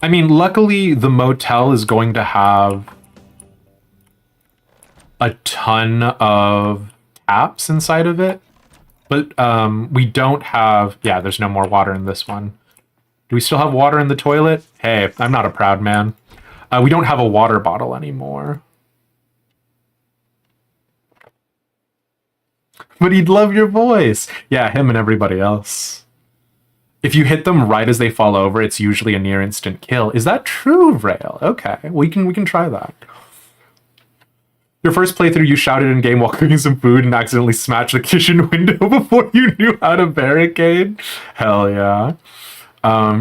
I mean, luckily the motel is going to have a ton of taps inside of it, but we don't have. Yeah, there's no more water in this one. Do we still have water in the toilet? Hey, I'm not a proud man. We don't have a water bottle anymore. But he'd love your voice. Yeah, him and everybody else. If you hit them right as they fall over, it's usually a near instant kill. Is that true, Vrail? Okay, we can try that. Your first playthrough, you shouted in game while cooking some food and accidentally smashed the kitchen window before you knew how to barricade. Hell yeah.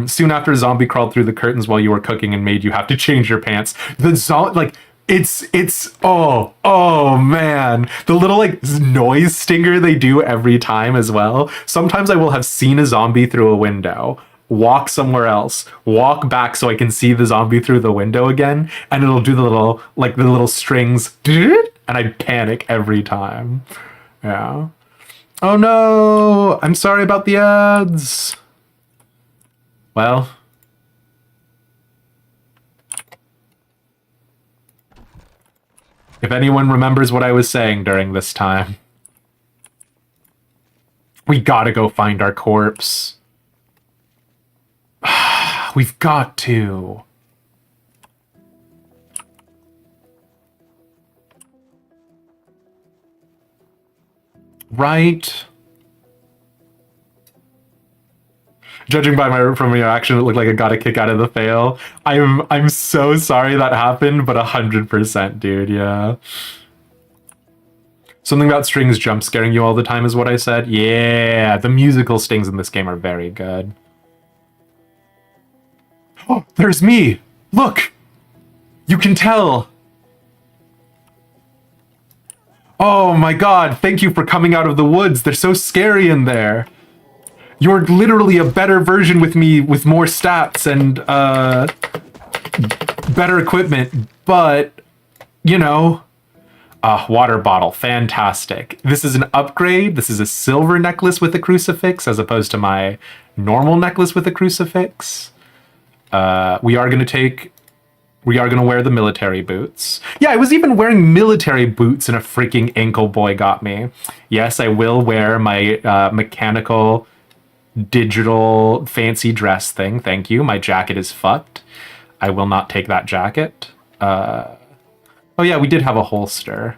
Soon after, a zombie crawled through the curtains while you were cooking and made you have to change your pants. The oh man, the little like noise stinger they do every time as well. Sometimes I will have seen a zombie through a window, walk somewhere else, walk back so I can see the zombie through the window again, and it'll do the little strings, and I panic every time. Yeah. Oh no, I'm sorry about the ads. Well, if anyone remembers what I was saying during this time, we gotta go find our corpse. We've got to. Right? Judging from your action, it looked like I got a kick out of the fail. I'm so sorry that happened, but 100%, dude, yeah. Something about strings jump scaring you all the time is what I said. Yeah, the musical stings in this game are very good. Oh, there's me! Look! You can tell! Oh my god, thank you for coming out of the woods. They're so scary in there. You're literally a better version with me with more stats and better equipment, but you know, water bottle, fantastic. This is an upgrade. This is a silver necklace with a crucifix as opposed to my normal necklace with a crucifix. We are going to wear the military boots. Yeah, I was even wearing military boots and a freaking ankle boy got me. Yes, I will wear my mechanical digital fancy dress thing. Thank you. My jacket is fucked. I will not take that jacket. Oh yeah, we did have a holster.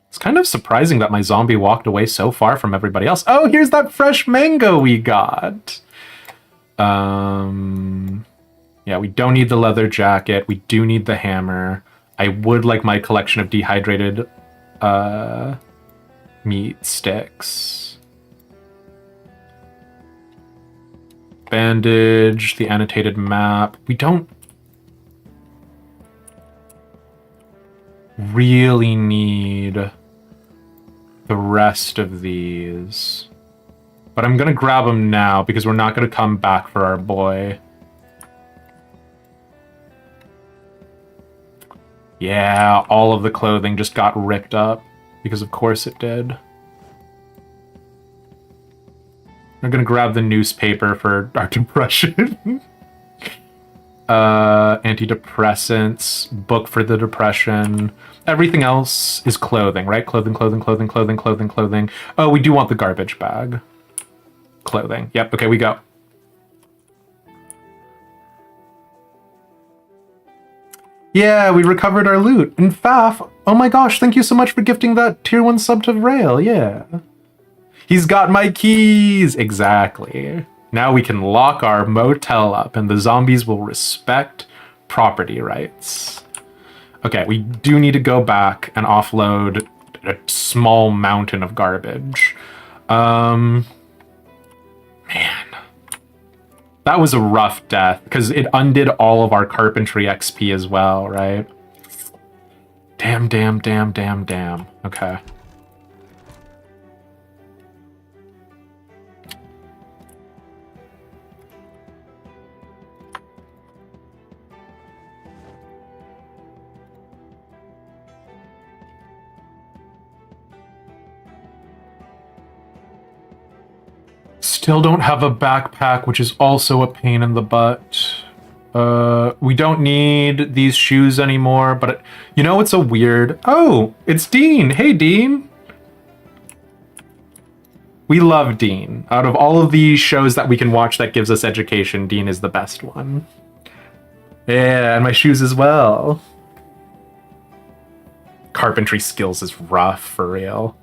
It's kind of surprising that my zombie walked away so far from everybody else. Oh, here's that fresh mango we got. Yeah, we don't need the leather jacket. We do need the hammer. I would like my collection of dehydrated meat sticks. Bandage, the annotated map. We don't really need the rest of these. But I'm gonna grab them now because we're not gonna come back for our boy. Yeah, all of the clothing just got ripped up because of course it did. I'm gonna grab the newspaper for our depression. Antidepressants, book for the depression. Everything else is clothing, right? Clothing, clothing, clothing, clothing, clothing, clothing. Oh, we do want the garbage bag. Clothing. Yep, okay, we go. Yeah, we recovered our loot. And Faf, oh my gosh, thank you so much for gifting that tier 1 sub to Rail, yeah. He's got my keys! Exactly. Now we can lock our motel up and the zombies will respect property rights. Okay, we do need to go back and offload a small mountain of garbage. Man. That was a rough death, because it undid all of our carpentry XP as well, right? Damn, damn, damn, damn, damn. Okay. Still don't have a backpack, which is also a pain in the butt. We don't need these shoes anymore, but you know what's a weird... Oh, it's Dean. Hey, Dean. We love Dean. Out of all of the shows that we can watch that gives us education, Dean is the best one. Yeah, and my shoes as well. Carpentry skills is rough, for real.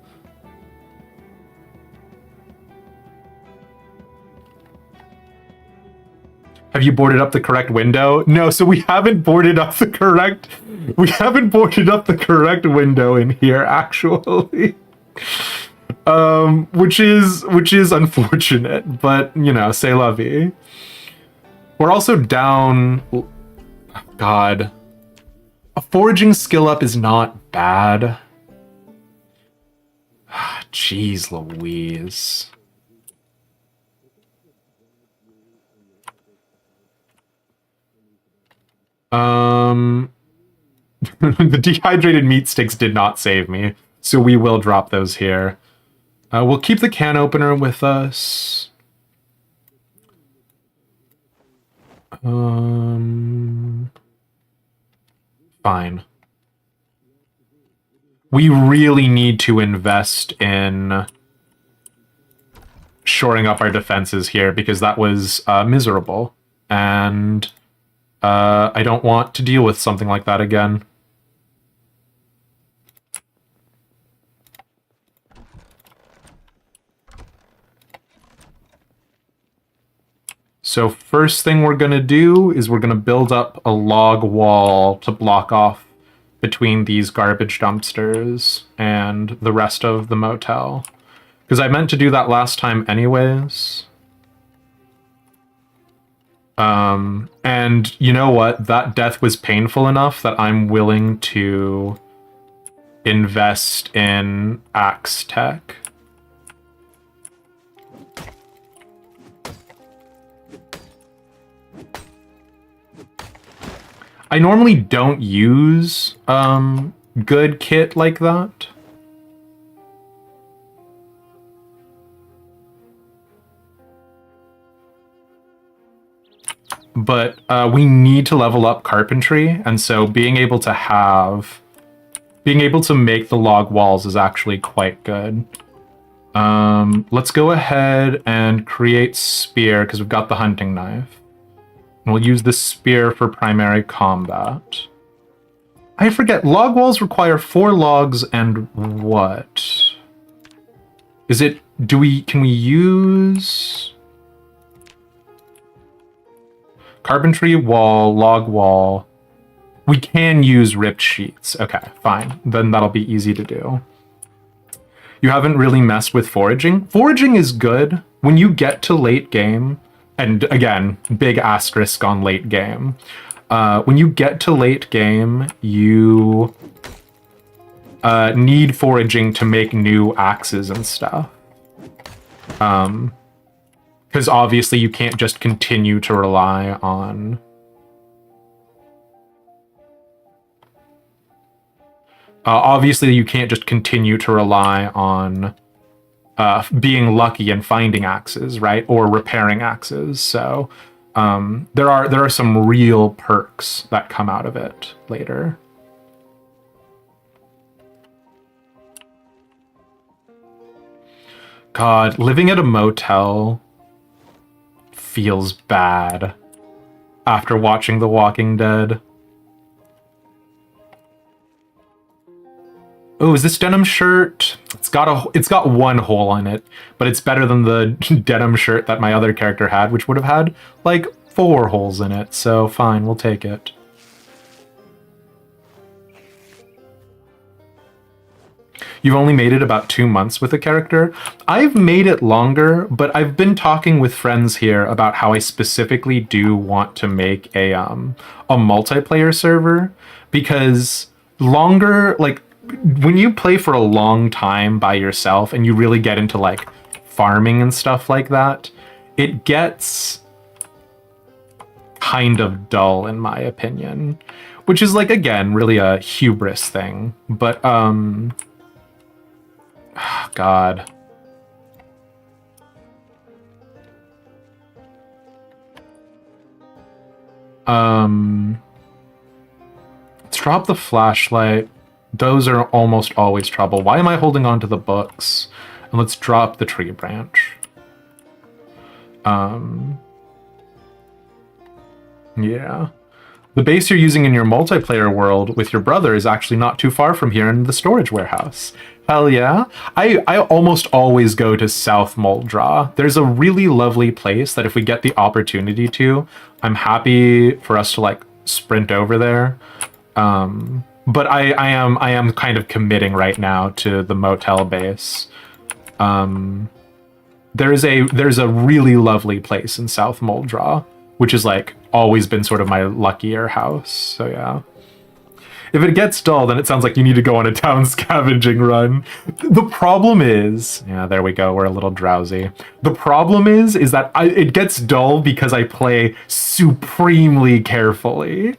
Have you boarded up the correct window? No, so we haven't boarded up the correct... We haven't boarded up the correct window in here, actually. Which is unfortunate, but, you know, c'est la vie. We're also down... God. A foraging skill up is not bad. Jeez Louise. The dehydrated meat sticks did not save me, so we will drop those here. We'll keep the can opener with us. Fine. We really need to invest in shoring up our defenses here because that was miserable, and I don't want to deal with something like that again. So first thing we're gonna do is we're gonna build up a log wall to block off between these garbage dumpsters and the rest of the motel. Because I meant to do that last time anyways. And you know what? That death was painful enough that I'm willing to invest in axe tech. I normally don't use good kit like that. But we need to level up carpentry, and so being able to make the log walls is actually quite good. Let's go ahead and create spear, because we've got the hunting knife. And we'll use the spear for primary combat. I forget, log walls require 4 logs and what? Is it, can we use... Carpentry wall, log wall. We can use ripped sheets. Okay, fine. Then that'll be easy to do. You haven't really messed with foraging? Foraging is good when you get to late game, and again, big asterisk on late game. When you get to late game, you need foraging to make new axes and stuff. Because obviously you can't just continue to rely on... obviously you can't just continue to rely on being lucky and finding axes, right? Or repairing axes. So there are some real perks that come out of it later. God, living at a motel feels bad after watching The Walking Dead. Oh, is this denim shirt? It's got 1 hole in it, but it's better than the denim shirt that my other character had, which would have had like 4 holes in it. So fine, we'll take it. You've only made it about 2 months with a character. I've made it longer, but I've been talking with friends here about how I specifically do want to make a multiplayer server, because longer, like, when you play for a long time by yourself and you really get into like farming and stuff like that, it gets kind of dull in my opinion, which is like, again, really a hubris thing. But God. Let's drop the flashlight. Those are almost always trouble. Why am I holding on to the books? And let's drop the tree branch. Yeah. The base you're using in your multiplayer world with your brother is actually not too far from here in the storage warehouse. Hell yeah. I almost always go to South Moldra. There's a really lovely place that if we get the opportunity to, I'm happy for us to like sprint over there. But I am kind of committing right now to the motel base. There's a really lovely place in South Moldra, which has like always been sort of my luckier house. So yeah. If it gets dull, then it sounds like you need to go on a town scavenging run. The problem is, yeah, there we go. We're a little drowsy. The problem is that it gets dull because I play supremely carefully.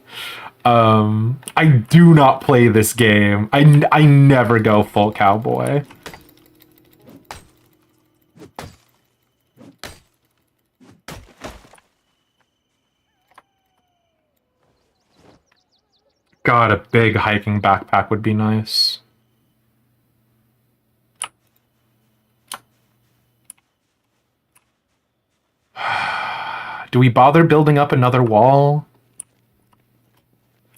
I do not play this game. I never go full cowboy. God, a big hiking backpack would be nice. Do we bother building up another wall?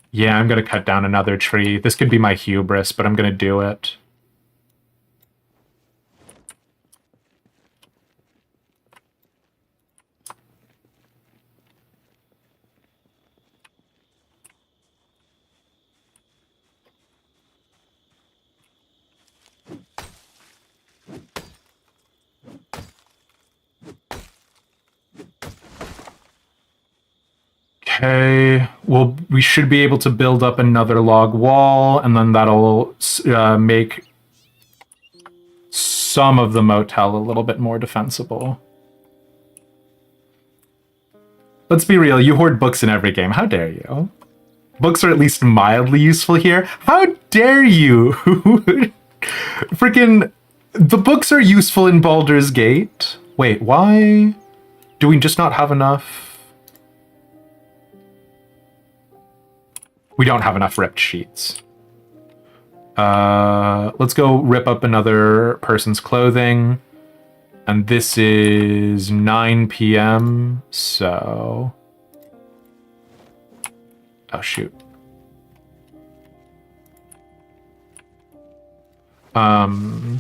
Yeah, I'm gonna cut down another tree. This could be my hubris, but I'm gonna do it. Okay, well, we should be able to build up another log wall, and then that'll make some of the motel a little bit more defensible. Let's be real, you hoard books in every game. How dare you? Books are at least mildly useful here. How dare you? Freaking, the books are useful in Baldur's Gate. Wait, why do we just not have enough? We don't have enough ripped sheets. Let's go rip up another person's clothing. And this is 9 p.m., so... Oh, shoot. We'll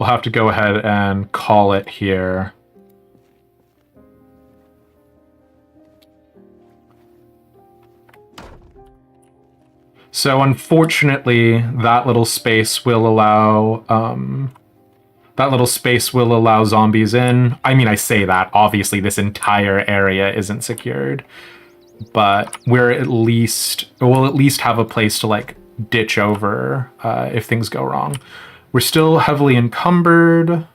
have to go ahead and call it here. So unfortunately, that little space will allow zombies in. I mean, I say that, obviously this entire area isn't secured, but we'll at least have a place to like ditch over if things go wrong. We're still heavily encumbered.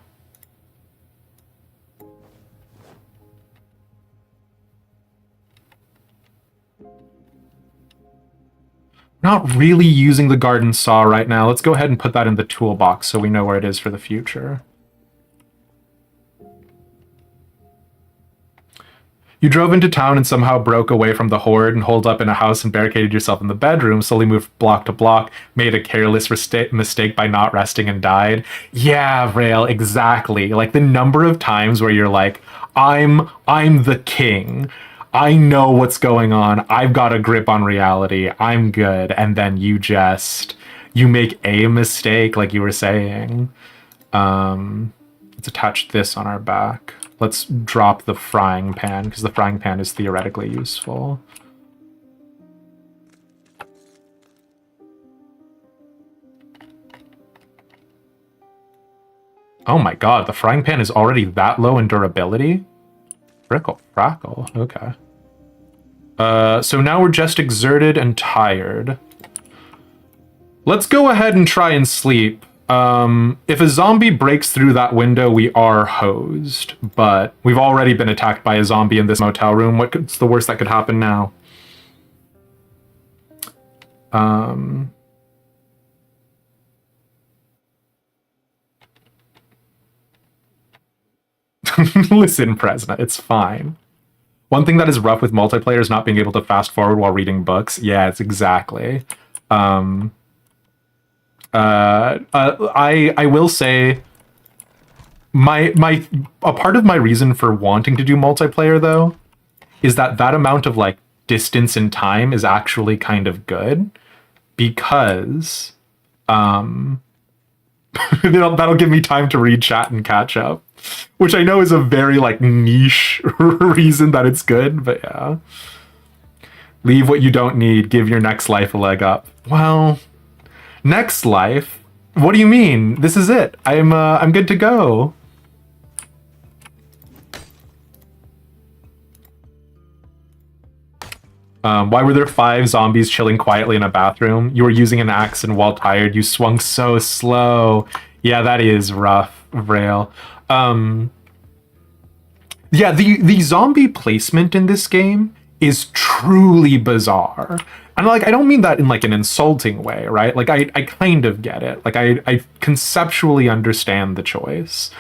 Not really using the garden saw right now. Let's go ahead and put that in the toolbox so we know where it is for the future. You drove into town and somehow broke away from the horde and holed up in a house and barricaded yourself in the bedroom, slowly moved block to block, made a careless mistake by not resting and died. Yeah, Rail, exactly. Like the number of times where you're like, I'm the king. I know what's going on. I've got a grip on reality. I'm good. And then you make a mistake, like you were saying. Let's attach this on our back. Let's drop the frying pan, because the frying pan is theoretically useful. Oh my god, the frying pan is already that low in durability? Frackle, okay. So now we're just exerted and tired. Let's go ahead and try and sleep. If a zombie breaks through that window, we are hosed. But we've already been attacked by a zombie in this motel room. What's the worst that could happen now? Listen, Presna, it's fine. One thing that is rough with multiplayer is not being able to fast forward while reading books. Yeah, it's exactly. I will say a part of my reason for wanting to do multiplayer though is that amount of like distance and time is actually kind of good because that'll give me time to read chat and catch up, which I know is a very like niche reason that it's good, but yeah. Leave what you don't need, give your next life a leg up. Well, next life? What do you mean? This is it. I'm good to go. Why were there 5 zombies chilling quietly in a bathroom? You were using an axe and while tired, you swung so slow. Yeah, that is rough, Rail. Yeah, the zombie placement in this game is truly bizarre. And like, I don't mean that in like an insulting way, right? Like I kind of get it. Like I conceptually understand the choice.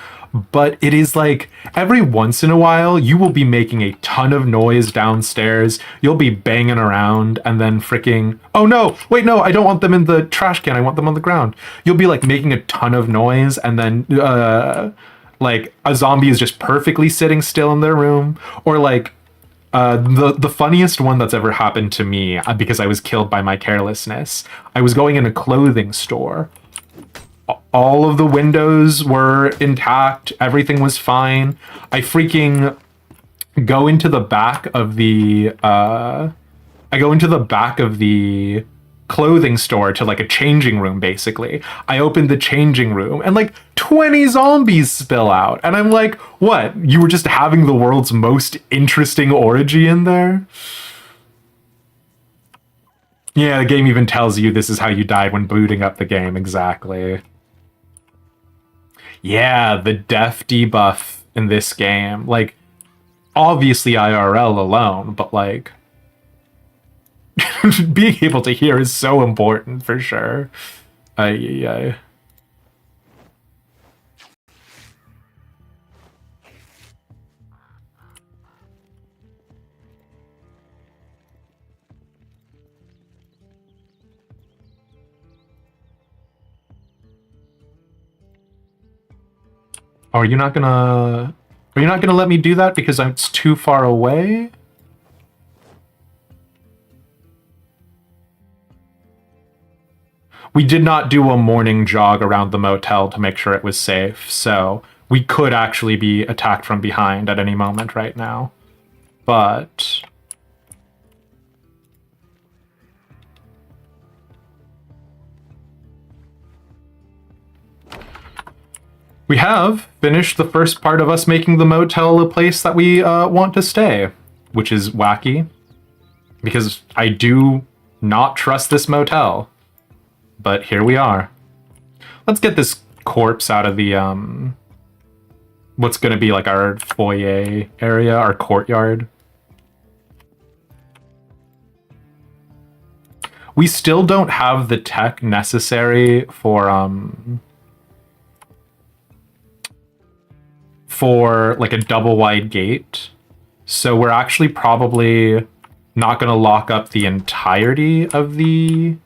But it is like every once in a while you will be making a ton of noise downstairs. You'll be banging around and then freaking, oh no, wait, no, I don't want them in the trash can. I want them on the ground. You'll be like making a ton of noise and then like a zombie is just perfectly sitting still in their room. Or like the funniest one that's ever happened to me because I was killed by my carelessness. I was going in a clothing store. All of the windows were intact. Everything was fine. I freaking go into the back of the clothing store to like a changing room, basically. I opened the changing room and like 20 zombies spill out. And I'm like, what? You were just having the world's most interesting orgy in there? Yeah, the game even tells you this is how you died when booting up the game, exactly. Yeah, the death debuff in this game. Like, obviously IRL alone, but like, being able to hear is so important for sure. Ay. Oh, are you not gonna... Are you not gonna let me do that because it's too far away? We did not do a morning jog around the motel to make sure it was safe, so we could actually be attacked from behind at any moment right now. But... we have finished the first part of us making the motel a place that we want to stay, which is wacky, because I do not trust this motel. But here we are. Let's get this corpse out of the, what's gonna be like our foyer area, our courtyard. We still don't have the tech necessary for like a double wide gate. So we're actually probably not gonna lock up the entirety of the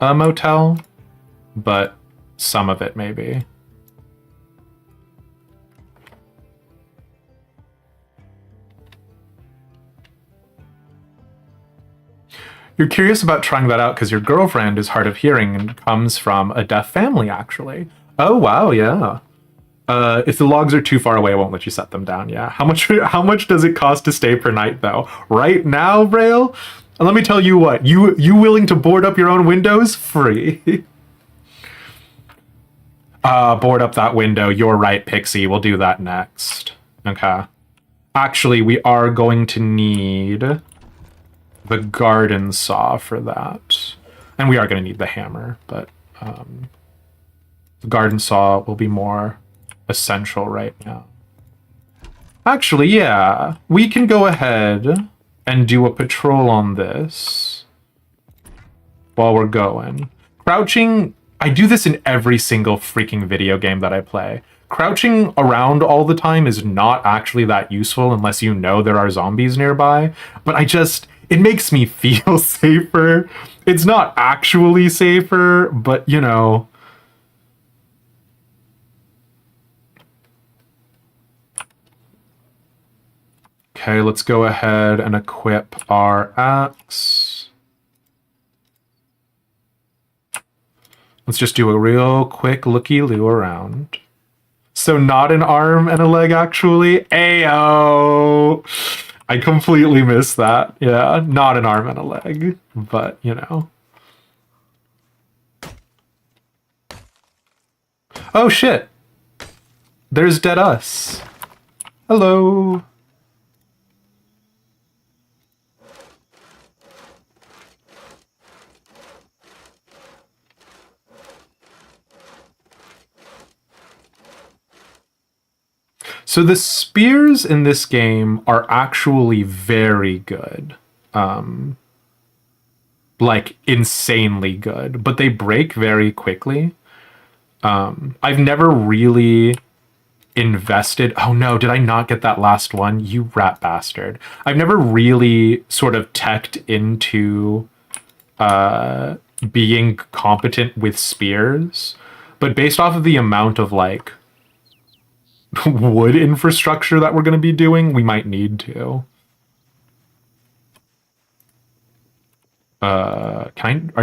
motel, but some of it maybe. You're curious about trying that out because your girlfriend is hard of hearing and comes from a deaf family, actually. Oh wow, yeah. If the logs are too far away, I won't let you set them down. Yeah. How much does it cost to stay per night though? Right now, Braille? And let me tell you what, you willing to board up your own windows? Free. Board up that window. You're right, Pixie. We'll do that next. Okay. Actually, we are going to need the garden saw for that. And we are going to need the hammer, but the garden saw will be more essential right now. Actually, yeah. We can go ahead and do a patrol on this while we're going. Crouching, I do this in every single freaking video game that I play. Crouching around all the time is not actually that useful unless you know there are zombies nearby, but it makes me feel safer. It's not actually safer, but you know. Okay, let's go ahead and equip our axe. Let's just do a real quick looky-loo around. So not an arm and a leg, actually? Ayo! I completely missed that. Yeah, not an arm and a leg, but, you know. Oh, shit! There's Dead Us. Hello! So the spears in this game are actually very good. Like, insanely good. But they break very quickly. I've never really invested... Oh no, did I not get that last one? You rat bastard. I've never really sort of teched into being competent with spears. But based off of the amount of, like, wood infrastructure that we're going to be doing, we might need to. Are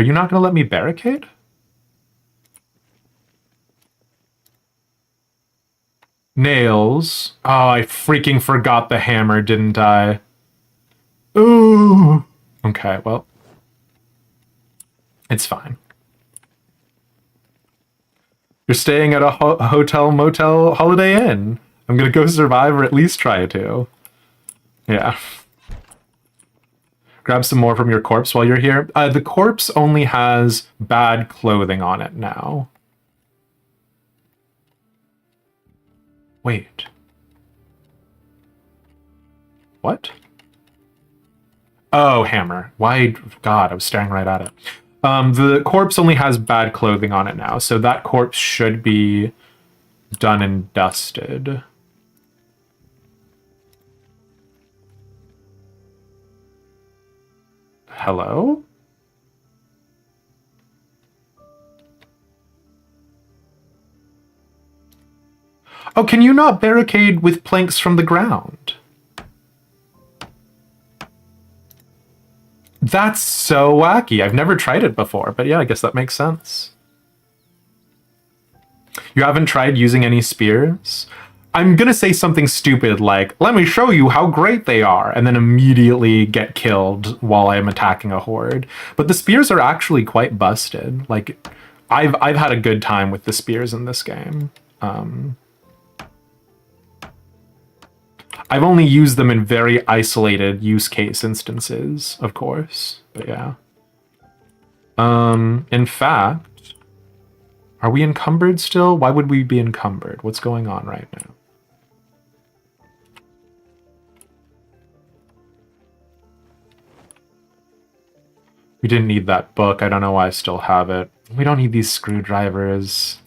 you not going to let me barricade? Nails. Oh, I freaking forgot the hammer, didn't I? Ooh. Okay, well. It's fine. You're staying at a hotel, motel, Holiday Inn. I'm gonna go survive or at least try to. Yeah. Grab some more from your corpse while you're here. The corpse only has bad clothing on it now. Wait. What? Oh, hammer. Why? God, I was staring right at it. The corpse only has bad clothing on it now, so that corpse should be done and dusted. Hello? Oh, can you not barricade with planks from the ground? That's so wacky. I've never tried it before, but yeah, I guess that makes sense. You haven't tried using any spears? I'm gonna say something stupid like, let me show you how great they are, and then immediately get killed while I'm attacking a horde. But the spears are actually quite busted. Like, I've had a good time with the spears in this game. I've only used them in very isolated use case instances, of course. But yeah. In fact, are we encumbered still? Why would we be encumbered? What's going on right now? We didn't need that book. I don't know why I still have it. We don't need these screwdrivers.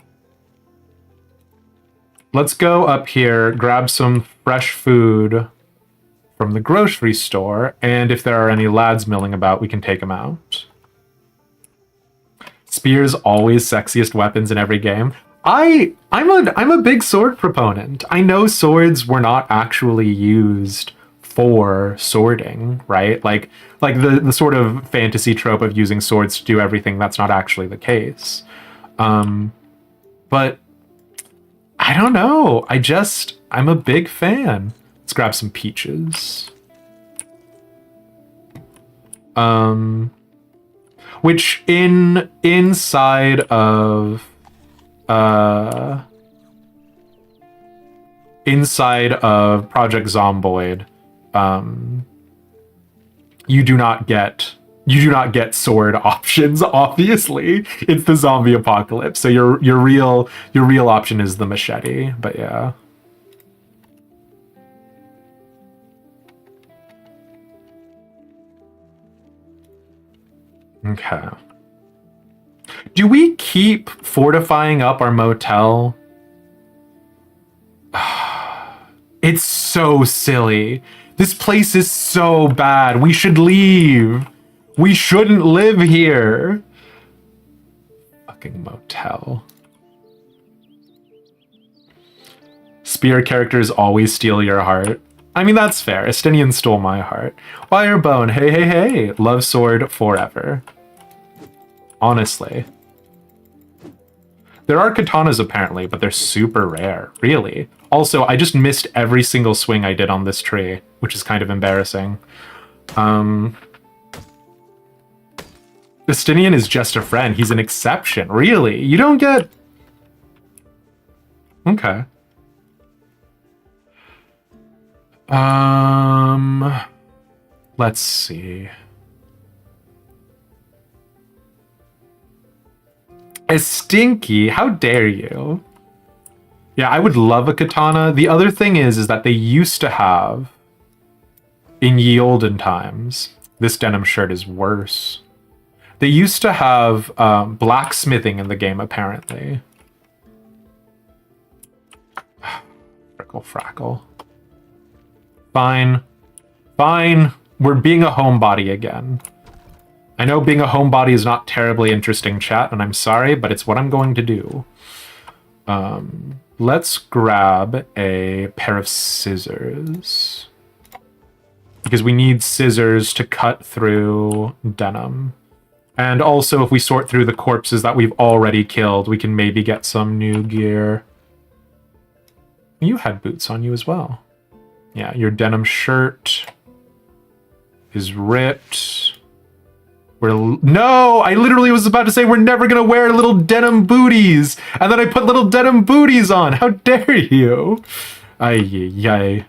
Let's go up here, grab some fresh food from the grocery store, and if there are any lads milling about, we can take them out. Spears always sexiest weapons in every game. I'm a big sword proponent. I know swords were not actually used for swording, right? Like the sort of fantasy trope of using swords to do everything, that's not actually the case. But I don't know. I'm a big fan. Let's grab some peaches. Which inside of Project Zomboid, you do not get sword options, obviously. It's the zombie apocalypse, so your real option is the machete, but yeah. Okay. Do we keep fortifying up our motel? It's so silly. This place is so bad. We should leave. We shouldn't live here. Fucking motel. Spear characters always steal your heart. I mean, that's fair. Estinian stole my heart. Wirebone, hey, hey, hey. Love sword forever. Honestly. There are katanas apparently, but they're super rare. Really. Also, I just missed every single swing I did on this tree, which is kind of embarrassing. Estinian is just a friend. He's an exception. Really? You don't get... Okay. Let's see. Stinky, how dare you? Yeah, I would love a katana. The other thing is that they used to have, in ye olden times, this denim shirt is worse. They used to have blacksmithing in the game, apparently. Frickle frackle. Fine. Fine. We're being a homebody again. I know being a homebody is not terribly interesting, chat, and I'm sorry, but it's what I'm going to do. Let's grab a pair of scissors. Because we need scissors to cut through denim. And also, if we sort through the corpses that we've already killed, we can maybe get some new gear. You had boots on you as well. Yeah, your denim shirt is ripped. No, I literally was about to say we're never gonna wear little denim booties, and then I put little denim booties on. How dare you? Ay.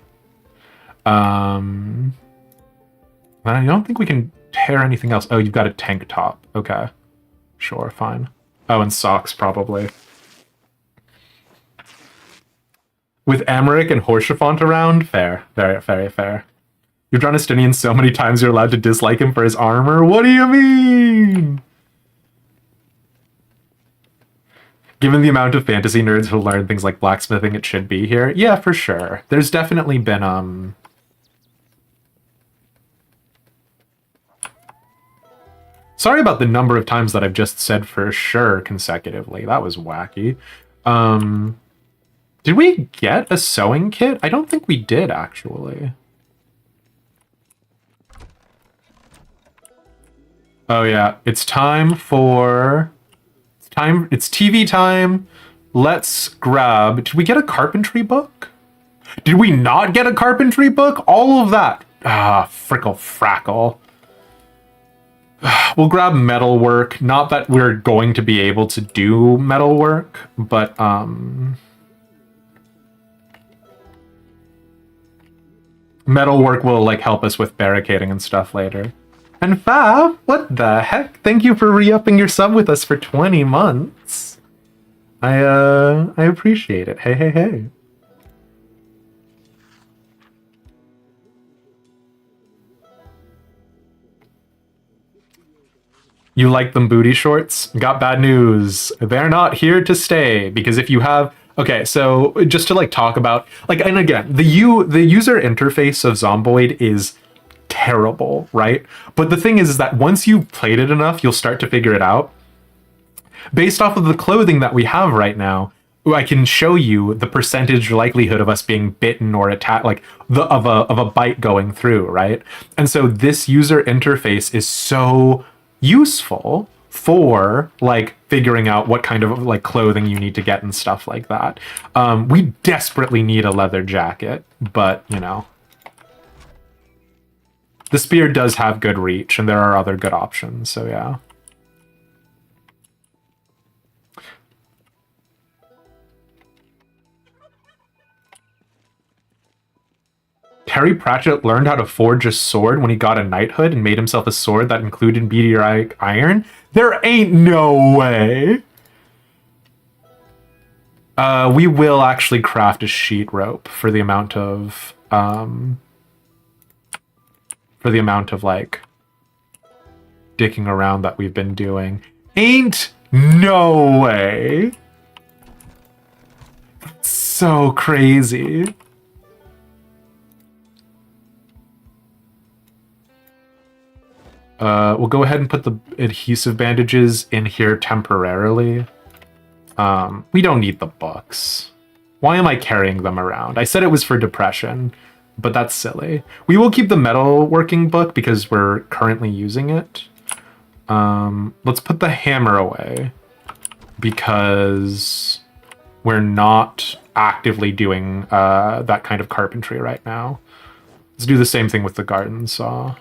I don't think we can tear anything else. Oh, you've got a tank top. Okay. Sure, fine. Oh, and socks, probably. With Amaric and Horsefont around? Fair. Very fair. You've drawn Estinian so many times you're allowed to dislike him for his armor? What do you mean? Given the amount of fantasy nerds who learn things like blacksmithing, it should be here. Yeah, for sure. There's definitely been, Sorry about the number of times that I've just said for sure consecutively. That was wacky. Did we get a sewing kit? I don't think we did, actually. Oh yeah, it's time for... It's TV time. Let's grab... Did we get a carpentry book? Did we not get a carpentry book? All of that. Ah, frickle frackle. We'll grab metalwork. Not that we're going to be able to do metalwork, but, metalwork will, like, help us with barricading and stuff later. And Fab, what the heck? Thank you for re-upping your sub with us for 20 months. I appreciate it. Hey. You like them booty shorts? Got bad news. They're not here to stay, because if you have... Okay, so just to, like, talk about... Like, and again, the user interface of Zomboid is terrible, right? But the thing is that once you've played it enough, you'll start to figure it out. Based off of the clothing that we have right now, I can show you the percentage likelihood of us being bitten or attacked, like of a bite going through, right? And so this user interface is so useful for, like, figuring out what kind of, like, clothing you need to get and stuff like that. We desperately need a leather jacket, but, you know. The spear does have good reach, and there are other good options, so yeah. Terry Pratchett learned how to forge a sword when he got a knighthood and made himself a sword that included meteoric iron? There ain't no way! We will actually craft a sheet rope for the amount of, like, dicking around that we've been doing. Ain't no way! That's so crazy. We'll go ahead and put the adhesive bandages in here temporarily. We don't need the books. Why am I carrying them around? I said it was for depression, but that's silly. We will keep the metalworking book because we're currently using it. Let's put the hammer away because we're not actively doing that kind of carpentry right now. Let's do the same thing with the garden saw.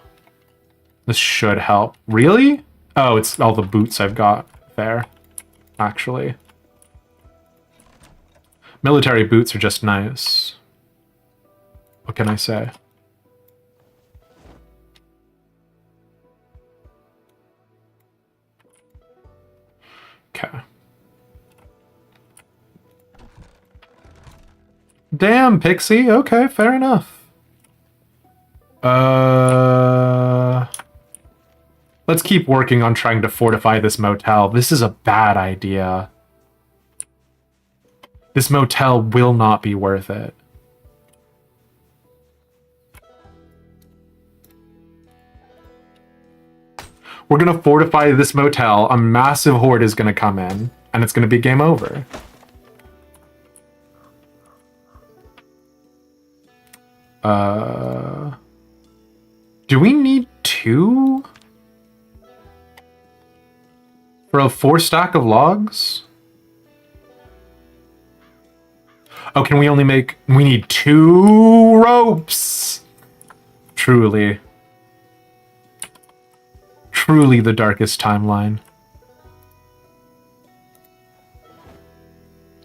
This should help. Really? Oh, it's all the boots I've got there, actually. Military boots are just nice. What can I say? Okay. Damn, Pixie. Okay, fair enough. Let's keep working on trying to fortify this motel. This is a bad idea. This motel will not be worth it. We're gonna fortify this motel, a massive horde is gonna come in, and it's gonna be game over. Do we need 2? For a 4 stack of logs? Oh, can we only make... We need 2 ropes! Truly. truly the darkest timeline.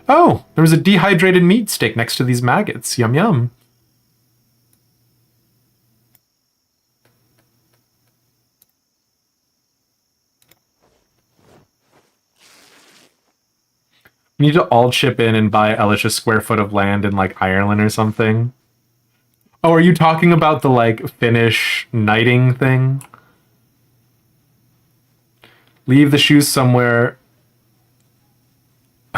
Oh, there was a dehydrated meat steak next to these maggots. Yum yum. We need to all chip in and buy Elish a square foot of land in like Ireland or something. Oh, are you talking about the like Finnish knighting thing? Leave the shoes somewhere.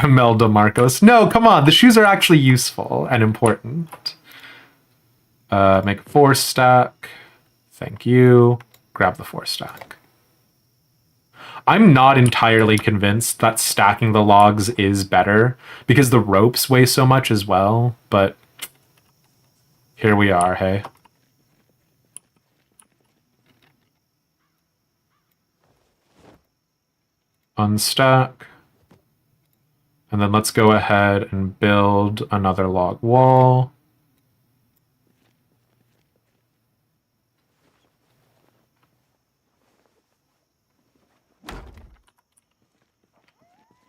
Imelda Marcos. No, come on. The shoes are actually useful and important. Make a 4 stack. Thank you. Grab the 4 stack. I'm not entirely convinced that stacking the logs is better because the ropes weigh so much as well, but here we are, hey. Unstack. And then let's go ahead and build another log wall.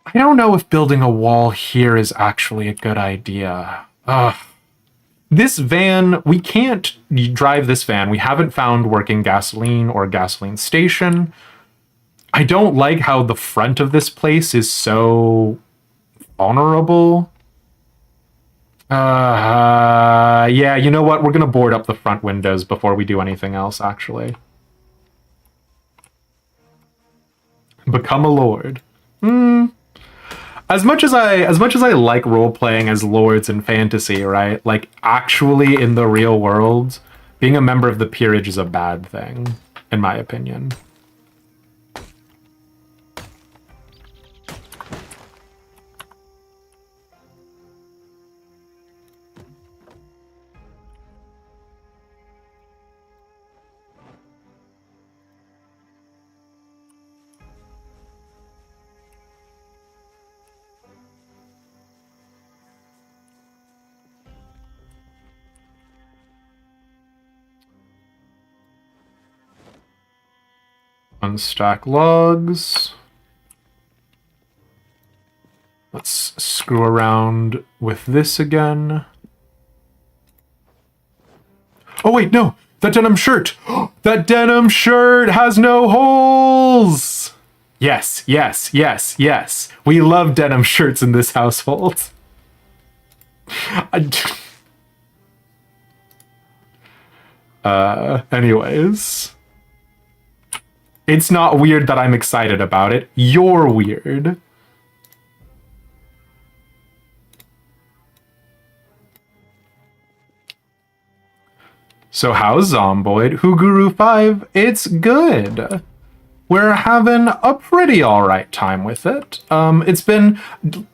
I don't know if building a wall here is actually a good idea. This van, we can't drive this van. We haven't found working gasoline or gasoline station. I don't like how the front of this place is so vulnerable. Yeah, you know what? We're gonna board up the front windows before we do anything else, actually. Become a lord. As much as I like role playing as lords in fantasy, right? Like actually in the real world, being a member of the peerage is a bad thing, in my opinion. Unstack logs. Let's screw around with this again. Oh wait, no! That denim shirt! That denim shirt has no holes! Yes, yes, yes, yes. We love denim shirts in this household. Anyways. It's not weird that I'm excited about it. You're weird. So how's Zomboid? Huguru 5? It's good. We're having a pretty alright time with it. It's been,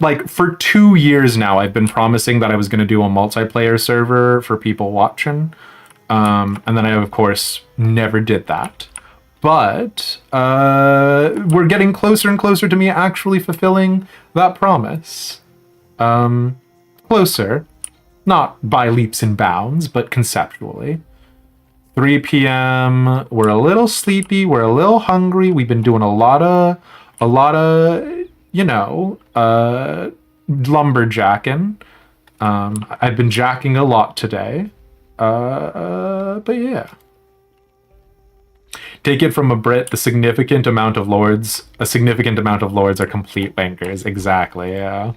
like, for 2 years now, I've been promising that I was going to do a multiplayer server for people watching. And then I, of course, never did that. But we're getting closer and closer to me actually fulfilling that promise. Closer. Not by leaps and bounds, but conceptually. 3 p.m. We're a little sleepy. We're a little hungry. We've been doing a lot of, you know, lumberjacking. I've been jacking a lot today. But yeah. Take it from a Brit, a significant amount of lords are complete wankers. Exactly, yeah.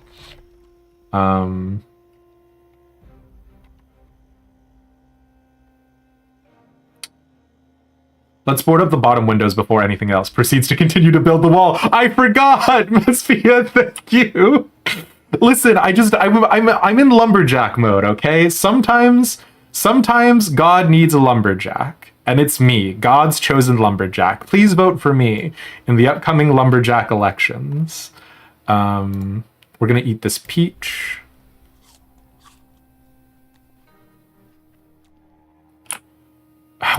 Let's board up the bottom windows before anything else. Proceeds to continue to build the wall. I forgot! Mespia, thank you! Listen, I'm in lumberjack mode, okay? Sometimes God needs a lumberjack. And it's me, God's chosen lumberjack. Please vote for me in the upcoming lumberjack elections. We're gonna eat this peach.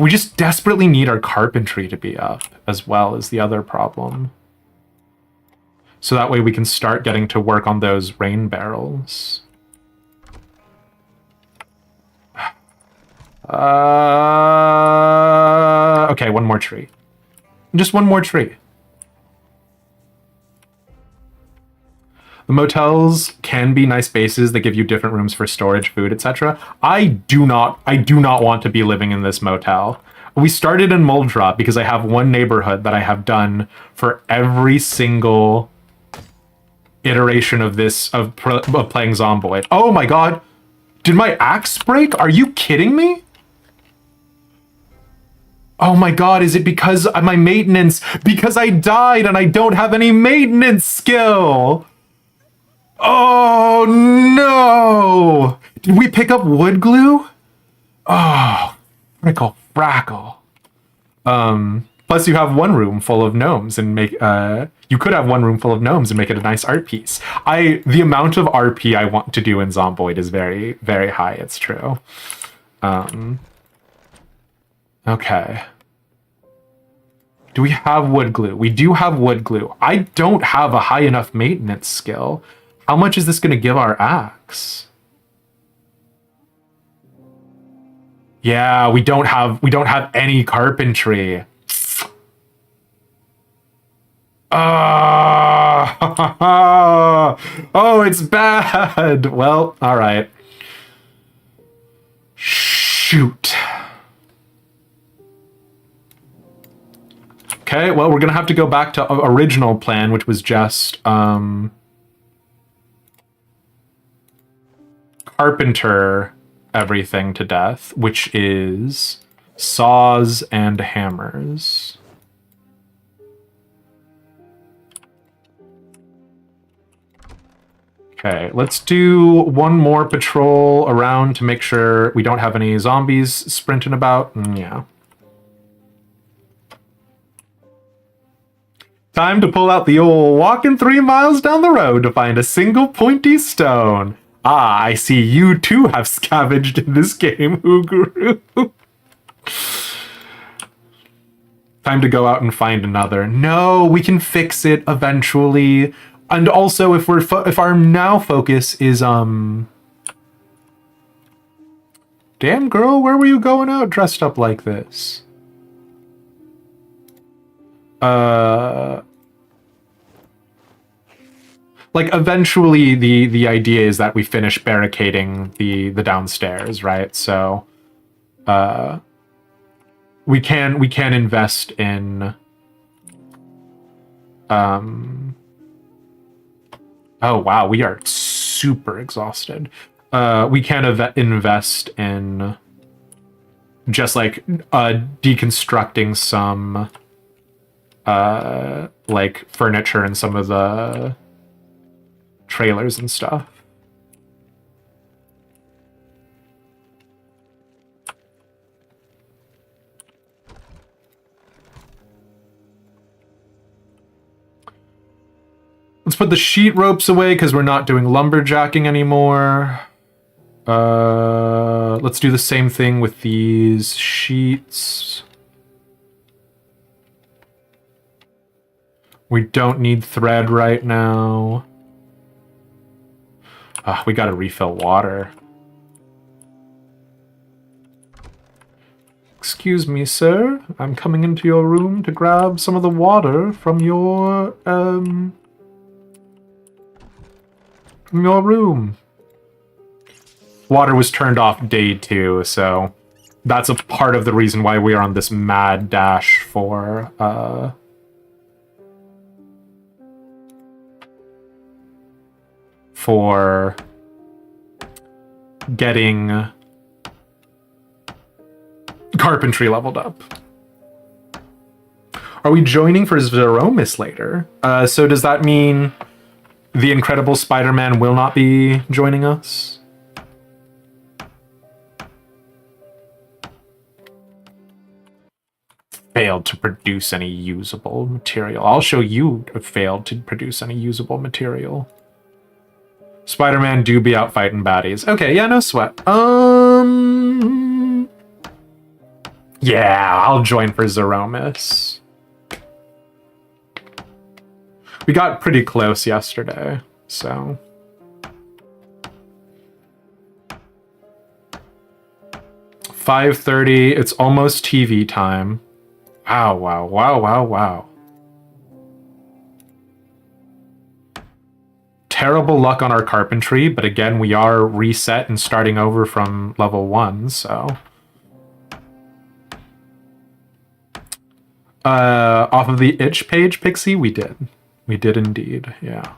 We just desperately need our carpentry to be up, as well as the other problem. So that way we can start getting to work on those rain barrels. Okay, one more tree. Just one more tree. The motels can be nice bases that give you different rooms for storage, food, etc. I do not want to be living in this motel. We started in Muldrop because I have one neighborhood that I have done for every single iteration of this of playing Zomboid. Oh my god. Did my axe break? Are you kidding me? Oh my god, is it because of my maintenance? Because I died and I don't have any maintenance skill. Oh no! Did we pick up wood glue? Oh, frickle frackle. Plus you have one room full of gnomes and make you could have one room full of gnomes and make it a nice art piece. The amount of RP I want to do in Zomboid is very, very high, it's true. Okay. Do we have wood glue? We do have wood glue. I don't have a high enough maintenance skill. How much is this going to give our axe? Yeah, we don't have any carpentry. Oh, it's bad. Well, all right. Shoot. Okay, well, we're gonna have to go back to original plan, which was just carpenter everything to death, which is saws and hammers. Okay, let's do one more patrol around to make sure we don't have any zombies sprinting about. Yeah. Time to pull out the old walking 3 miles down the road to find a single pointy stone. Ah, I see you too have scavenged in this game, Uguru. Time to go out and find another. No, we can fix it eventually. And also, if our now focus is damn girl, where were you going out dressed up like this? Like eventually the idea is that we finish barricading the downstairs, right? So we can invest in oh wow, we are super exhausted. We can invest in just like deconstructing some like furniture and some of the trailers and stuff. Let's put the sheet ropes away because we're not doing lumberjacking anymore. Let's do the same thing with these sheets. We don't need thread right now. We gotta refill water. Excuse me, sir. I'm coming into your room to grab some of the water from your room. Water was turned off day 2, so that's a part of the reason why we are on this mad dash for getting carpentry leveled up. Are we joining for Zeromus later? So does that mean the Incredible Spider-Man will not be joining us? Failed to produce any usable material. I'll show you failed to produce any usable material. Spider-Man do be out fighting baddies. Okay, yeah, no sweat. Yeah, I'll join for Zeromus. We got pretty close yesterday, so. $5:30, it's almost TV time. Wow, wow, wow, wow, wow. Terrible luck on our carpentry, but again, we are reset and starting over from level 1, so... Off of the itch page, Pixie, we did. We did indeed, yeah.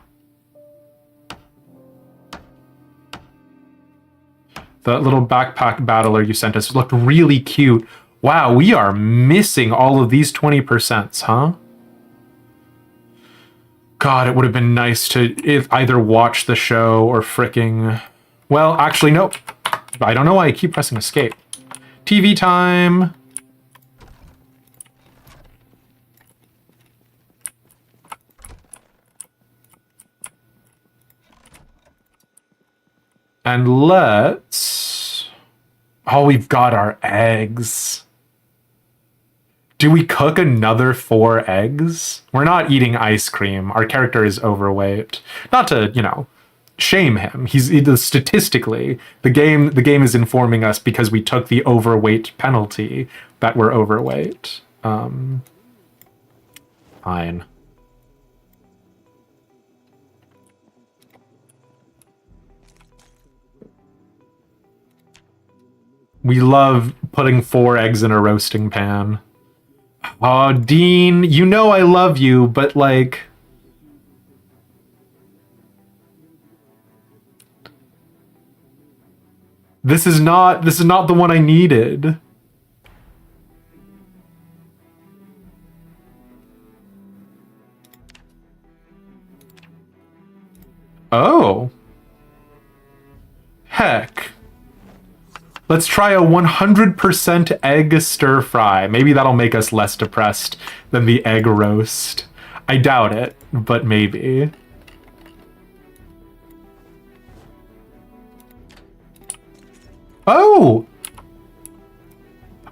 The little backpack battler you sent us looked really cute. Wow, we are missing all of these 20%, huh? God, it would have been nice to either watch the show or fricking... Well, actually, nope. I don't know why I keep pressing escape. TV time. And let's... Oh, we've got our eggs. Do we cook another 4 eggs? We're not eating ice cream. Our character is overweight. Not to, you know, shame him. He's statistically, the game is informing us because we took the overweight penalty that we're overweight. Fine. We love putting 4 eggs in a roasting pan. Oh, Dean, you know I love you, but like... This is not the one I needed. Oh. Heck. Let's try a 100% egg stir fry. Maybe that'll make us less depressed than the egg roast. I doubt it, but maybe. Oh!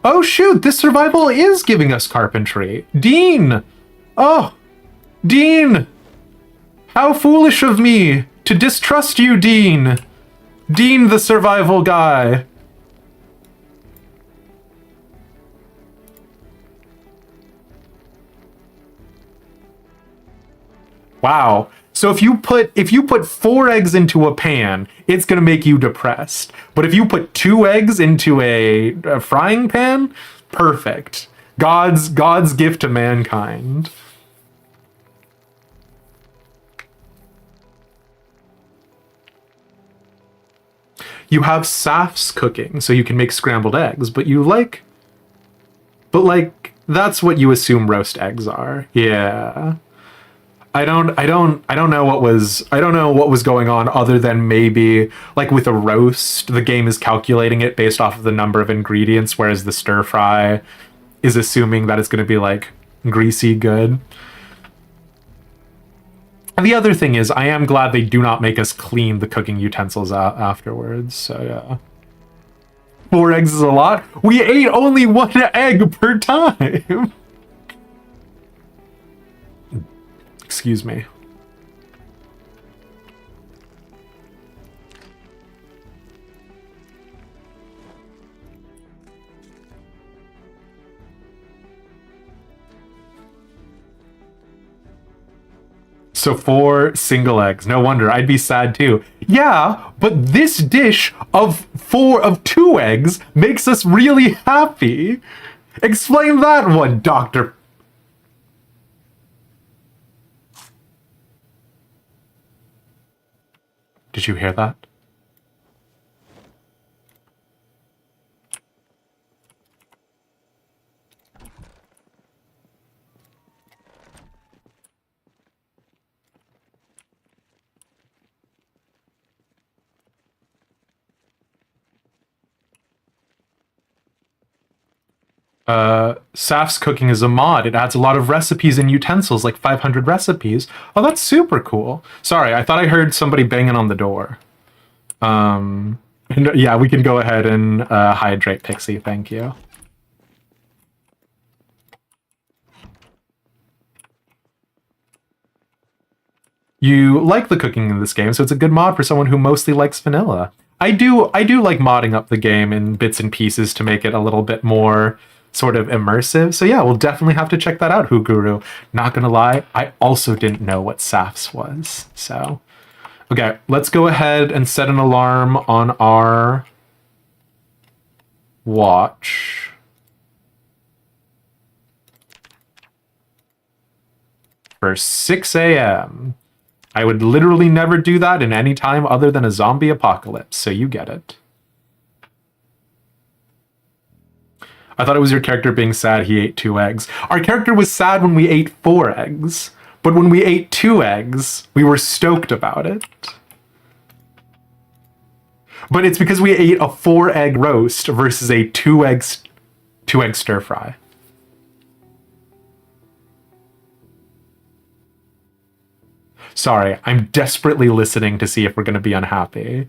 Oh shoot, this survival is giving us carpentry. Dean! Oh! Dean! How foolish of me to distrust you, Dean! Dean the survival guy. Wow. So if you put 4 eggs into a pan, it's gonna make you depressed. But if you put 2 eggs into a frying pan, perfect. God's gift to mankind. You have Saf's cooking, so you can make scrambled eggs, but that's what you assume roast eggs are. Yeah. I don't know what was going on other than maybe like with a roast, the game is calculating it based off of the number of ingredients, whereas the stir fry is assuming that it's going to be like greasy good. And the other thing is, I am glad they do not make us clean the cooking utensils out afterwards. So yeah, 4 eggs is a lot. We ate only 1 egg per time. Excuse me. So 4 single eggs. No wonder. I'd be sad too. Yeah, but this dish of 2 eggs makes us really happy. Explain that one, Doctor. Did you hear that? Saf's cooking is a mod. It adds a lot of recipes and utensils, like 500 recipes. Oh, that's super cool. Sorry, I thought I heard somebody banging on the door. Yeah, we can go ahead and hydrate Pixie, thank you. You like the cooking in this game, so it's a good mod for someone who mostly likes vanilla. I do like modding up the game in bits and pieces to make it a little bit more sort of immersive. So yeah, we'll definitely have to check that out, Huguru. Not gonna lie, I also didn't know what SAFS was. So, okay, let's go ahead and set an alarm on our watch. For 6 a.m. I would literally never do that in any time other than a zombie apocalypse, so you get it. I thought it was your character being sad he ate 2 eggs. Our character was sad when we ate 4 eggs, but when we ate 2 eggs, we were stoked about it. But it's because we ate a 4-egg roast versus a 2-egg stir fry. Sorry, I'm desperately listening to see if we're going to be unhappy.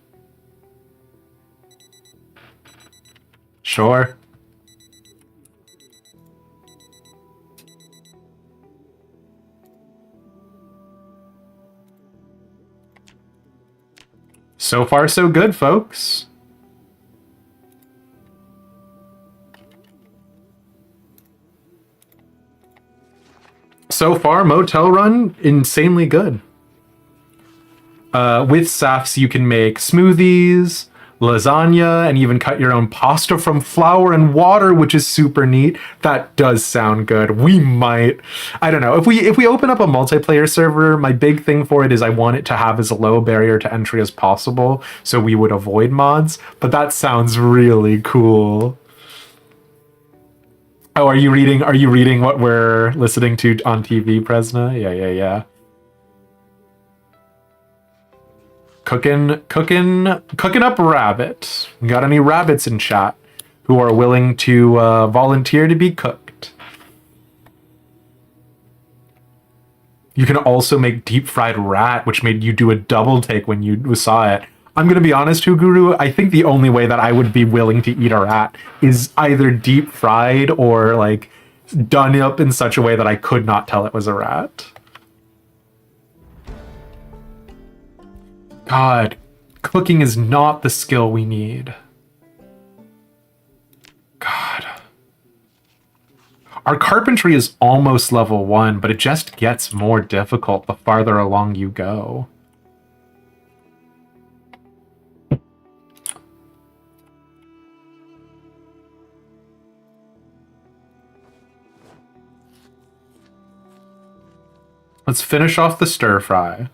Sure. So far, so good, folks. So far, Motel Run, insanely good. With SAFs, you can make smoothies, lasagna, and even cut your own pasta from flour and water, which is super neat. That does sound good. We might, I don't know. If we open up a multiplayer server, my big thing for it is I want it to have as low barrier to entry as possible, so we would avoid mods. But that sounds really cool. Oh, are you reading what we're listening to on TV, Presna? Yeah. Cooking up rabbit. Got any rabbits in chat who are willing to volunteer to be cooked? You can also make deep fried rat, which made you do a double take when you saw it. I'm gonna be honest, Huguru, I think the only way that I would be willing to eat a rat is either deep fried or like done up in such a way that I could not tell it was a rat. God, cooking is not the skill we need. God. Our carpentry is almost level 1, but it just gets more difficult the farther along you go. Let's finish off the stir fry.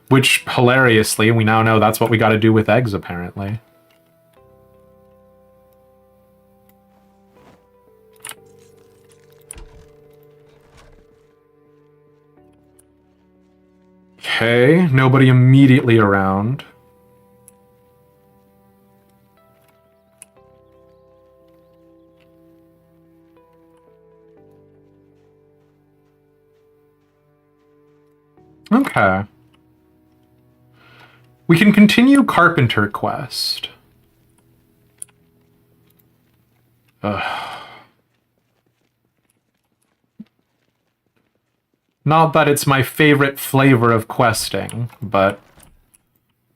Which, hilariously, we now know that's what we gotta do with eggs, apparently. Okay, nobody immediately around. Okay. We can continue Carpenter Quest. Not that it's my favorite flavor of questing, but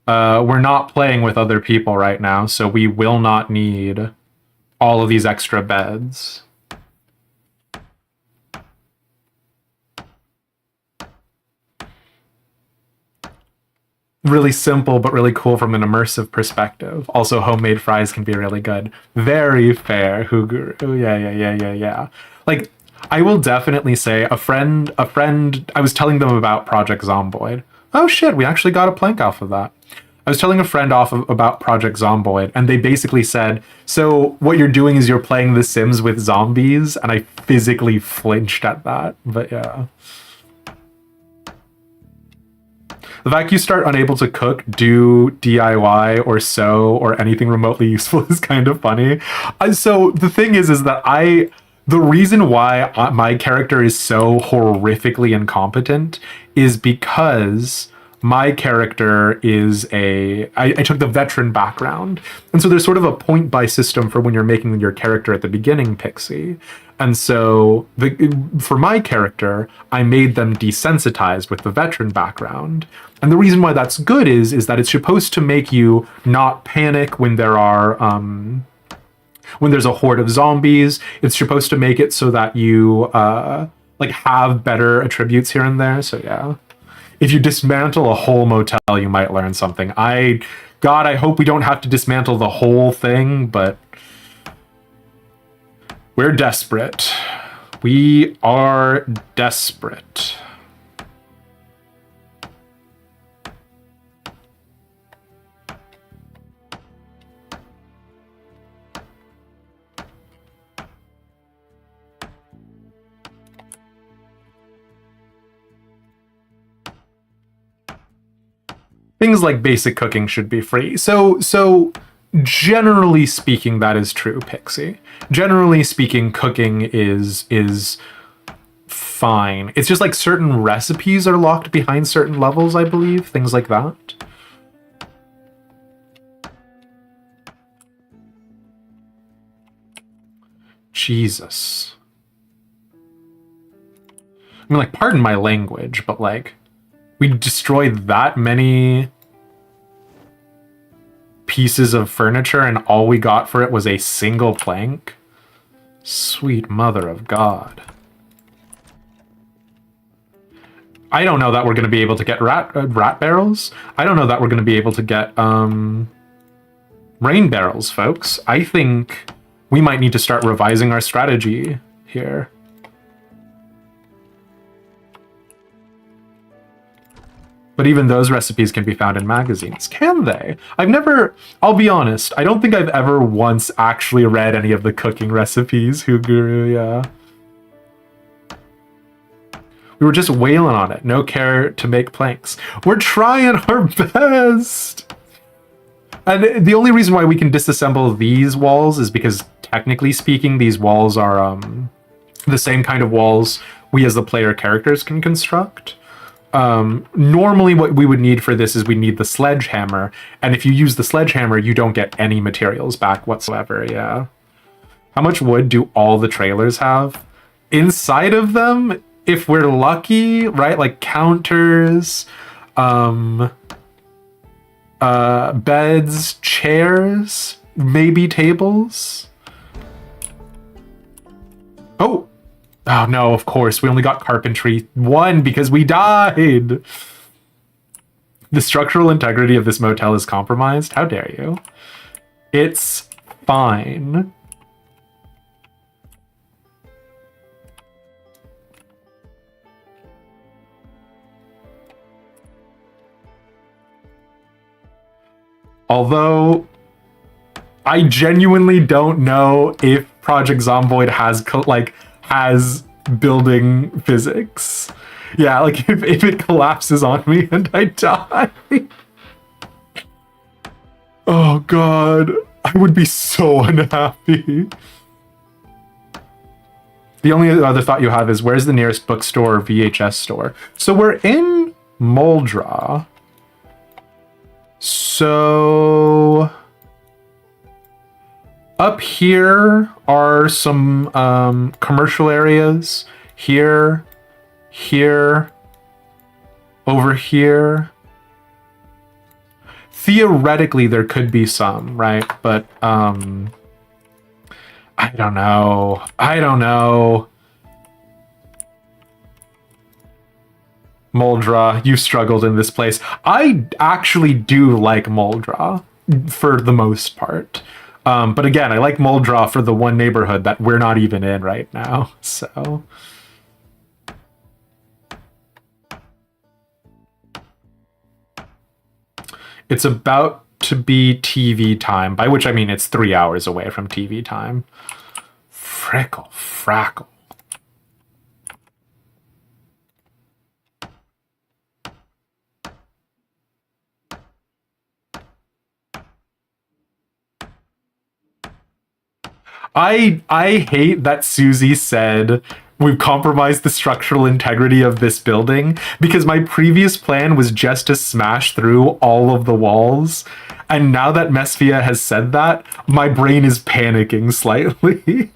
we're not playing with other people right now, so we will not need all of these extra beds. Really simple, but really cool from an immersive perspective. Also, homemade fries can be really good. Very fair, Huguru. Yeah. Like, I will definitely say a friend, I was telling them about Project Zomboid. Oh shit, we actually got a plank off of that. I was telling a friend about Project Zomboid, and they basically said, so what you're doing is you're playing The Sims with zombies, and I physically flinched at that, but yeah. The fact you start unable to cook, do DIY, or sew, or anything remotely useful is kind of funny. So the thing is that the reason why my character is so horrifically incompetent is because my character is I took the veteran background. And so there's sort of a point buy system for when you're making your character at the beginning, Pixie. And so for my character, I made them desensitized with the veteran background. And the reason why that's good is that it's supposed to make you not panic when there are when there's a horde of zombies, it's supposed to make it so that you like have better attributes here and there. So yeah, if you dismantle a whole motel, you might learn something. God, I hope we don't have to dismantle the whole thing, but we're desperate. We are desperate. Things like basic cooking should be free. So generally speaking, that is true, Pixie. Generally speaking, cooking is fine. It's just like certain recipes are locked behind certain levels, I believe. Things like that. Jesus. I mean, like, pardon my language, but like, we destroyed that many pieces of furniture and all we got for it was a single plank? Sweet mother of God. I don't know that we're going to be able to get rat barrels. I don't know that we're going to be able to get rain barrels, folks. I think we might need to start revising our strategy here. But even those recipes can be found in magazines. Can they? I'll be honest, I don't think I've ever once actually read any of the cooking recipes, Huguru, yeah. We were just wailing on it. No care to make planks. We're trying our best! And the only reason why we can disassemble these walls is because, technically speaking, these walls are the same kind of walls we as the player characters can construct. Normally what we would need for this is we need the sledgehammer, and if you use the sledgehammer, you don't get any materials back whatsoever, yeah. How much wood do all the trailers have? Inside of them, if we're lucky, right, like counters, beds, chairs, maybe tables. Oh no, of course, we only got carpentry 1 because we died. The structural integrity of this motel is compromised. How dare you? It's fine. Although, I genuinely don't know if Project Zomboid has building physics. Yeah, like if it collapses on me and I die. Oh God, I would be so unhappy. The only other thought you have is where's the nearest bookstore or VHS store? So we're in Moldra. So up here are some commercial areas. Here, over here. Theoretically, there could be some, right? But I don't know. Moldra, you struggled in this place. I actually do like Moldra for the most part. But again, I like Moldra for the one neighborhood that we're not even in right now, so... It's about to be TV time, by which I mean it's 3 hours away from TV time. Frickle, frackle. I hate that Susie said we've compromised the structural integrity of this building, because my previous plan was just to smash through all of the walls, and now that Mesphia has said that, my brain is panicking slightly.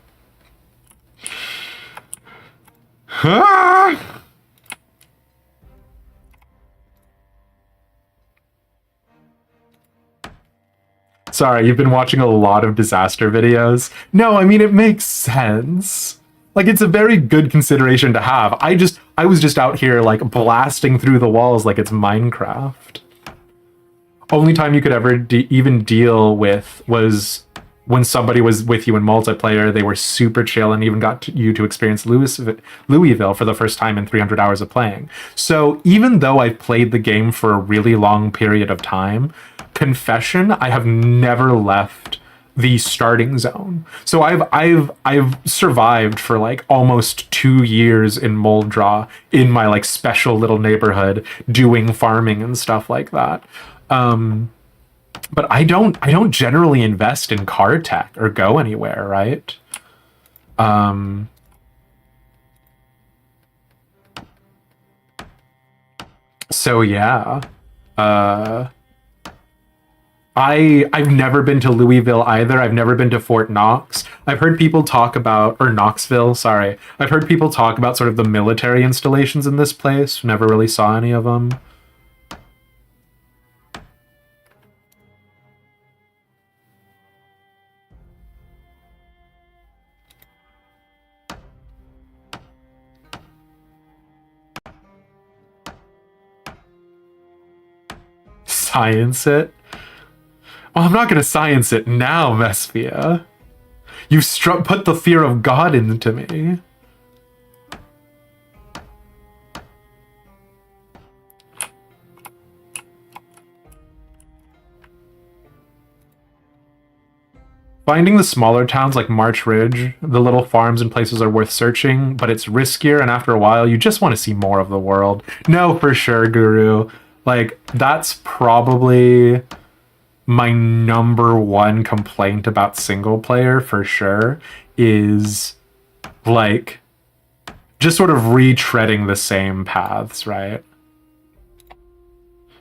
Ah! Sorry, you've been watching a lot of disaster videos. No, I mean, it makes sense. Like, it's a very good consideration to have. I was just out here, like, blasting through the walls like it's Minecraft. Only time you could ever even deal with was when somebody was with you in multiplayer. They were super chill and even got you to experience Louisville for the first time in 300 hours of playing. So even though I've played the game for a really long period of time, confession, I have never left the starting zone. So I've survived for like almost 2 years in Moldra in my like special little neighborhood doing farming and stuff like that. But I don't generally invest in car tech or go anywhere, right? So yeah. I've never been to Louisville either. I've never been to Fort Knox. I've heard people talk about, or Knoxville, sorry. I've heard people talk about sort of the military installations in this place. Never really saw any of them. Science it? Well, I'm not going to science it now, Vespia. You've put the fear of God into me. Finding the smaller towns like March Ridge, the little farms and places are worth searching, but it's riskier, and after a while, you just want to see more of the world. No, for sure, Guru. Like, that's probably my number one complaint about single player, for sure, is, like, just sort of retreading the same paths, right?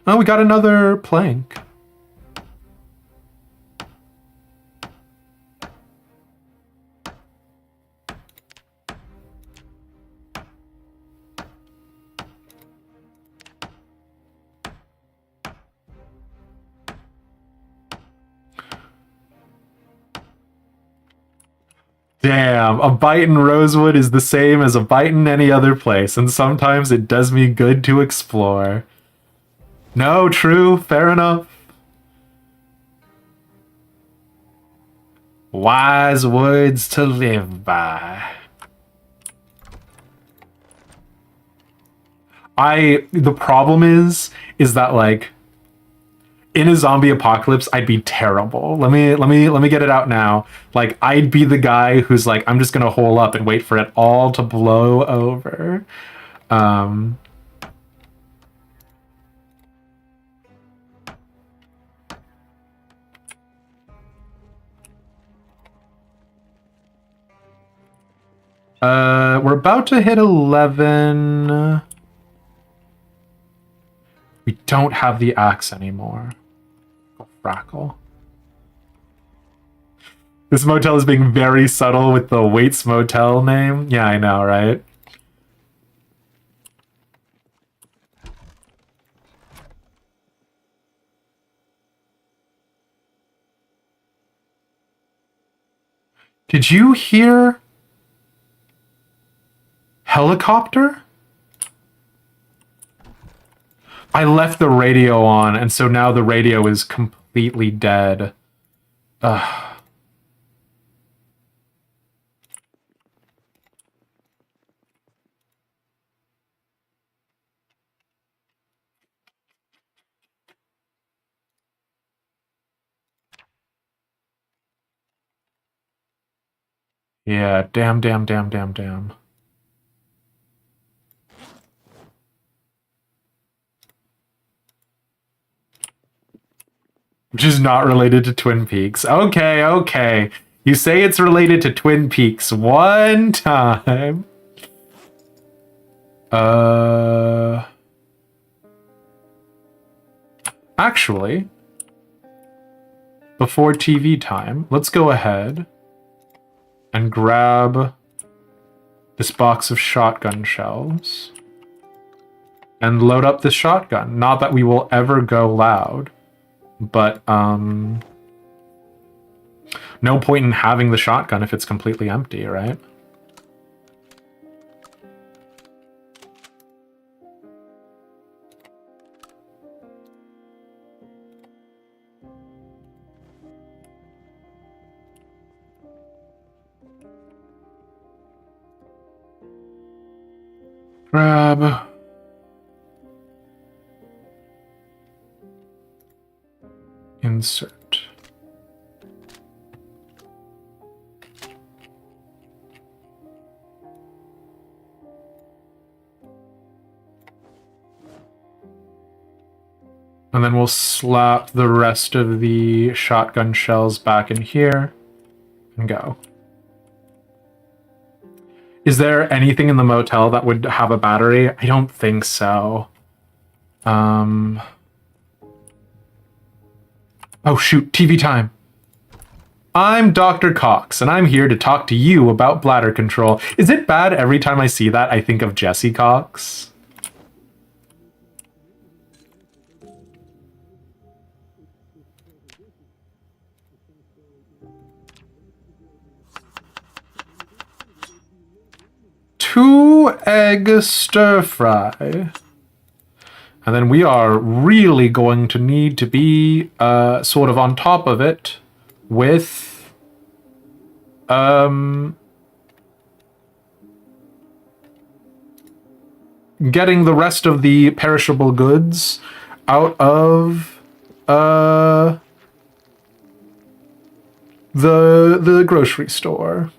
Oh, we got another plank. Damn, a bite in Rosewood is the same as a bite in any other place, and sometimes it does me good to explore. No, true, fair enough. Wise words to live by. The problem is that, like, in a zombie apocalypse, I'd be terrible. Let me get it out now. Like, I'd be the guy who's like, I'm just gonna hole up and wait for it all to blow over. We're about to hit 11. We don't have the axe anymore. Frackle. This motel is being very subtle with the Waits Motel name. Yeah, I know, right? Did you hear helicopter? I left the radio on, and so now the radio is completely dead. Ugh. Yeah, damn. Which is not related to Twin Peaks. Okay. You say it's related to Twin Peaks one time. Actually, before TV time, let's go ahead and grab this box of shotgun shells and load up this shotgun. Not that we will ever go loud, but no point in having the shotgun if it's completely empty, right? Grab. Insert. And then we'll slap the rest of the shotgun shells back in here and go. Is there anything in the motel that would have a battery? I don't think so. Oh shoot, TV time. I'm Dr. Cox, and I'm here to talk to you about bladder control. Is it bad every time I see that I think of Jesse Cox? Two egg stir fry. And then we are really going to need to be sort of on top of it with getting the rest of the perishable goods out of the grocery store.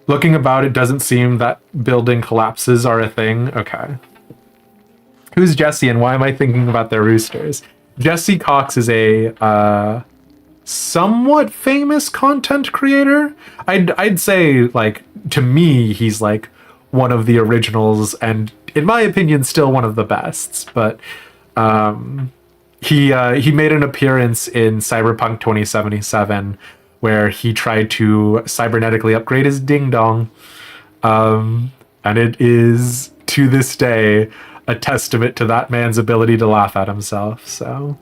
Looking about, it doesn't seem that building collapses are a thing. Okay. Who's Jesse and why am I thinking about their roosters? Jesse Cox is a somewhat famous content creator. I'd say, like, to me, he's like one of the originals and in my opinion still one of the bests. But he made an appearance in Cyberpunk 2077 where he tried to cybernetically upgrade his ding dong. And it is, to this day, a testament to that man's ability to laugh at himself, so.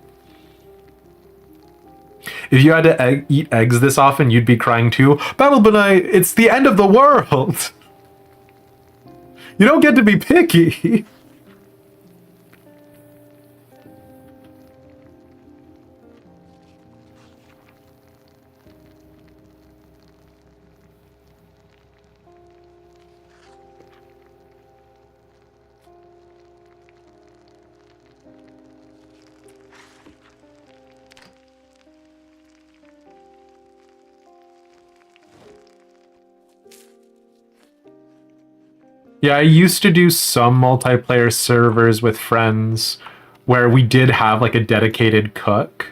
If you had to eat eggs this often, you'd be crying too. Battlebenite, it's the end of the world! You don't get to be picky! Yeah, I used to do some multiplayer servers with friends where we did have like a dedicated cook.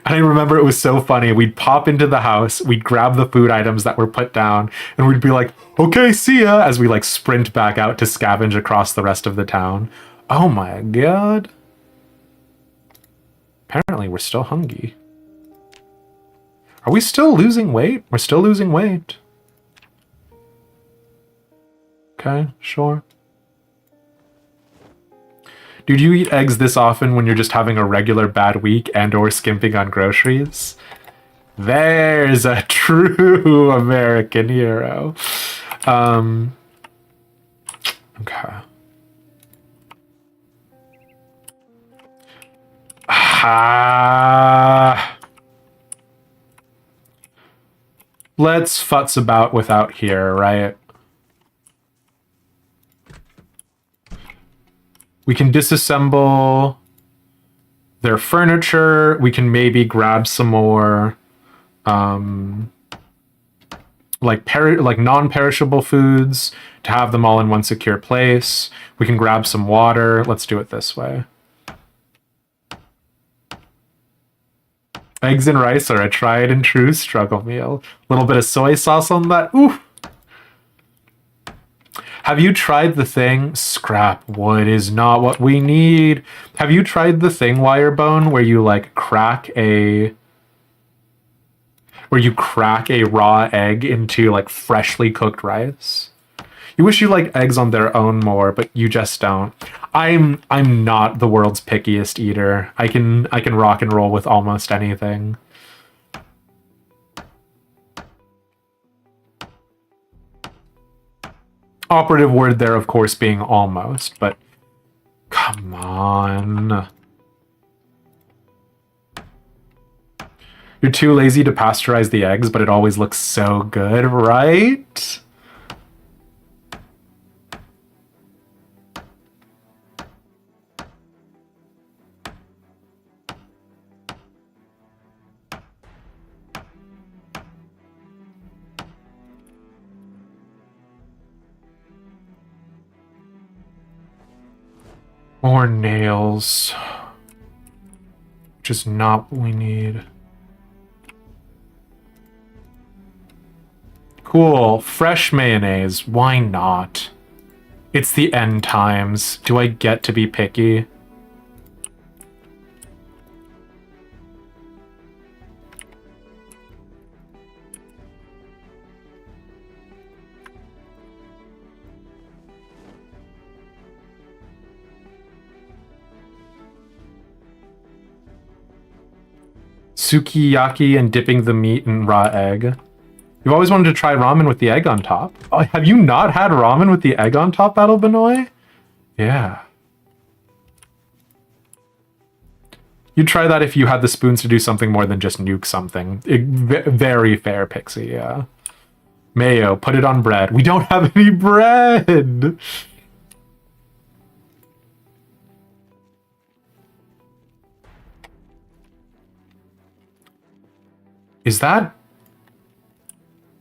And I remember it was so funny. We'd pop into the house, we'd grab the food items that were put down, and we'd be like, okay, see ya, as we like sprint back out to scavenge across the rest of the town. Oh my god. Apparently we're still hungry. Are we still losing weight? We're still losing weight. Okay, sure. Dude, you eat eggs this often when you're just having a regular bad week and or skimping on groceries? There's a true American hero. Okay. Let's futz about without here, right? We can disassemble their furniture. We can maybe grab some more like non-perishable foods to have them all in one secure place. We can grab some water. Let's do it this way. Eggs and rice are a tried and true struggle meal. A little bit of soy sauce on that. Ooh. Have you tried the thing? Scrap wood is not what we need. Have you tried the thing, Wirebone, where you like crack a raw egg into like freshly cooked rice? You wish you liked eggs on their own more, but you just don't. I'm not the world's pickiest eater. I can rock and roll with almost anything. Operative word there, of course, being almost, but come on. You're too lazy to pasteurize the eggs, but it always looks so good, right? More nails. Which is not what we need. Cool. Fresh mayonnaise. Why not? It's the end times. Do I get to be picky? Sukiyaki and dipping the meat in raw egg. You've always wanted to try ramen with the egg on top. Oh, have you not had ramen with the egg on top, Battle Benoy? Yeah. You'd try that if you had the spoons to do something more than just nuke something. Very fair, Pixie, yeah. Mayo, put it on bread. We don't have any bread! Is that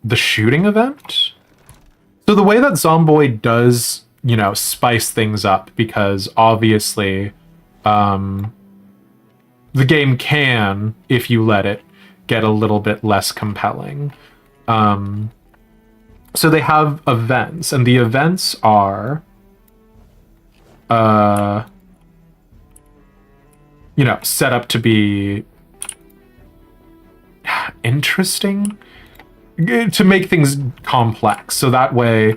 the shooting event? So the way that Zomboid does, you know, spice things up, because obviously the game can, if you let it, get a little bit less compelling. So they have events, and the events are you know, set up to be interesting, to make things complex, so that way...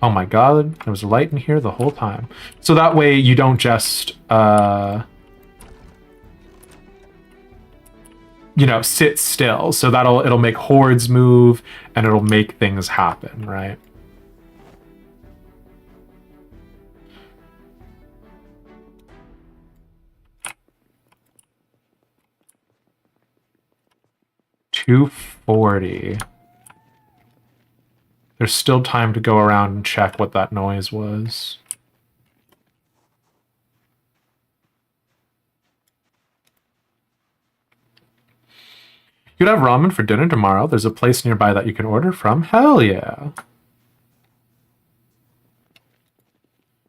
Oh my god, there was a light in here the whole time. So that way you don't just, you know, sit still. So it'll make hordes move, and it'll make things happen, right? $240. There's still time to go around and check what that noise was. You'd have ramen for dinner tomorrow. There's a place nearby that you can order from. Hell yeah.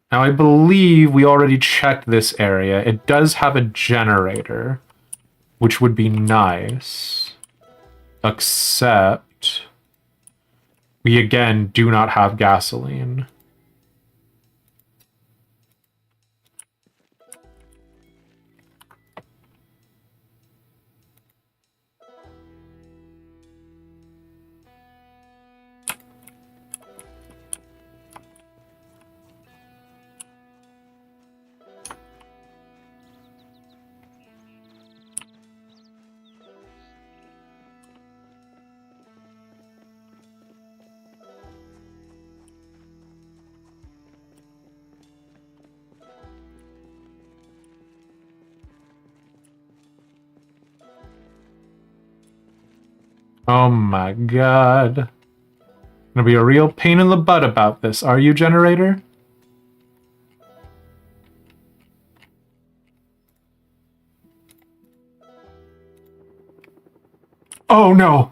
Now, I believe we already checked this area. It does have a generator, which would be nice. Except we again do not have gasoline. Oh my god. Gonna be a real pain in the butt about this, are you, generator? Oh no!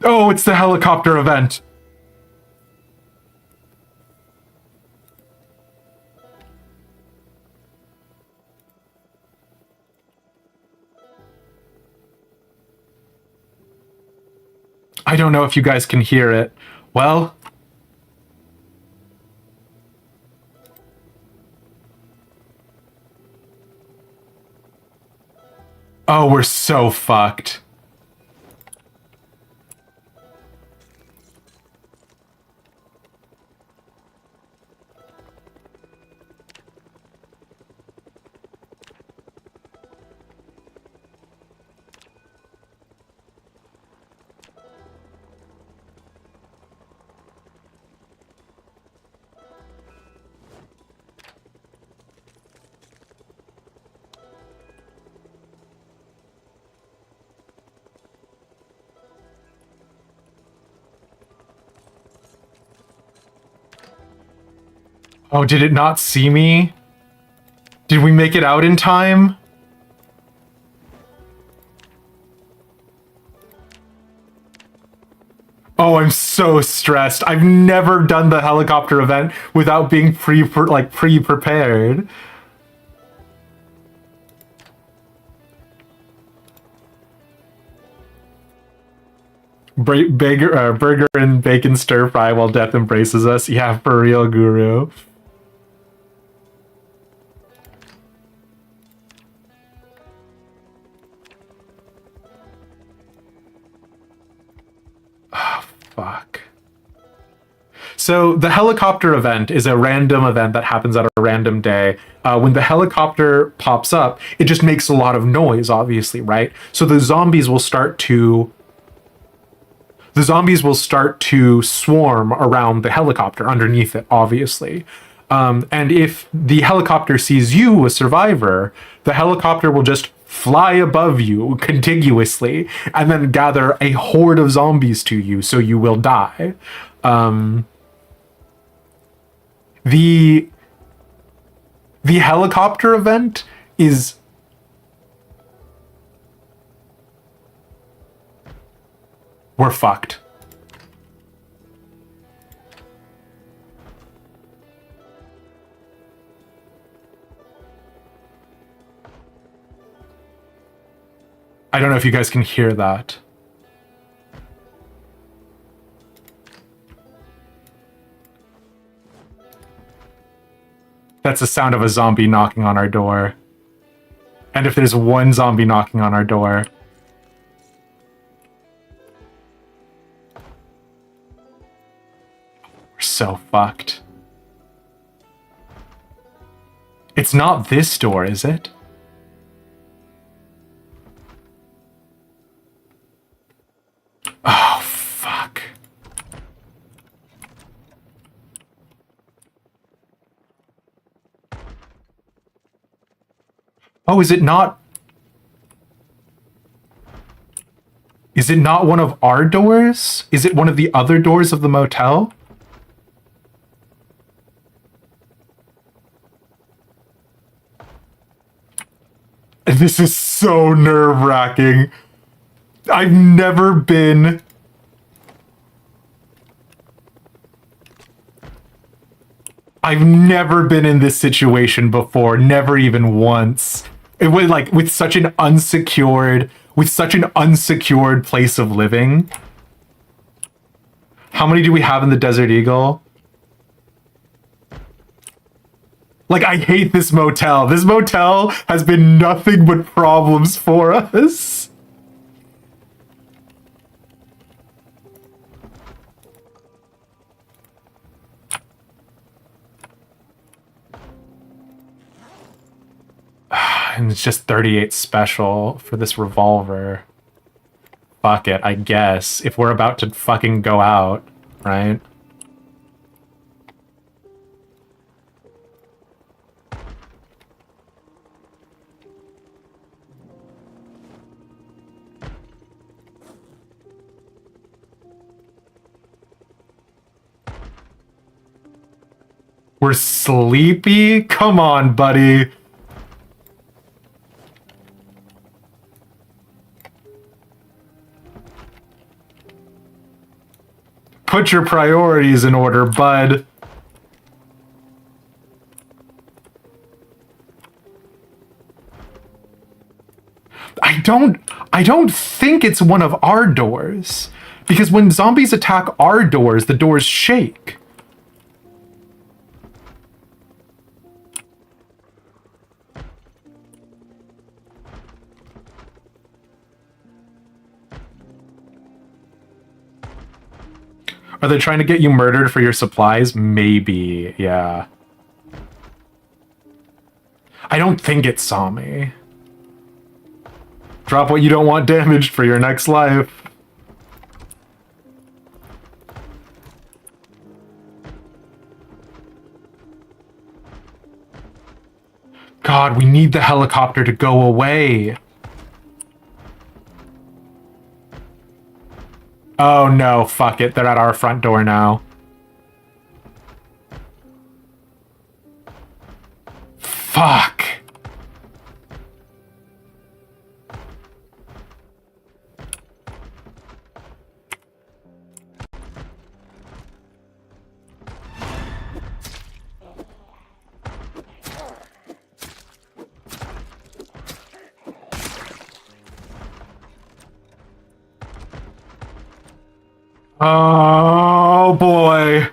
Oh, it's the helicopter event! I don't know if you guys can hear it. Well... Oh, we're so fucked. Oh, did it not see me? Did we make it out in time? Oh, I'm so stressed. I've never done the helicopter event without being pre-prepared. Burger and bacon stir fry while death embraces us. Yeah, for real, Guru. Oh, fuck. So the helicopter event is a random event that happens at a random day. When the helicopter pops up, it just makes a lot of noise, obviously, right? So the zombies will start to swarm around the helicopter underneath it, obviously. And if the helicopter sees you, a survivor, the helicopter will just fly above you contiguously and then gather a horde of zombies to you, so you will die. The helicopter event is we're fucked. I don't know if you guys can hear that. That's the sound of a zombie knocking on our door. And if there's one zombie knocking on our door, we're so fucked. It's not this door, is it? Oh, fuck. Oh, is it not? Is it not one of our doors? Is it one of the other doors of the motel? This is so nerve-wracking. I've never been... I've never been in this situation before, never even once. It was like with such an unsecured place of living. How many do we have in the Desert Eagle? Like, I hate this motel. This motel has been nothing but problems for us. And it's just 38 special for this revolver. Fuck it, I guess. If we're about to fucking go out, right? We're sleepy? Come on, buddy. Put your priorities in order, bud. I don't think it's one of our doors. Because when zombies attack our doors, the doors shake. Are they trying to get you murdered for your supplies? Maybe, yeah. I don't think it saw me. Drop what you don't want damaged for your next life. God, we need the helicopter to go away. Oh no, fuck it. They're at our front door now. Fuck. Oh boy.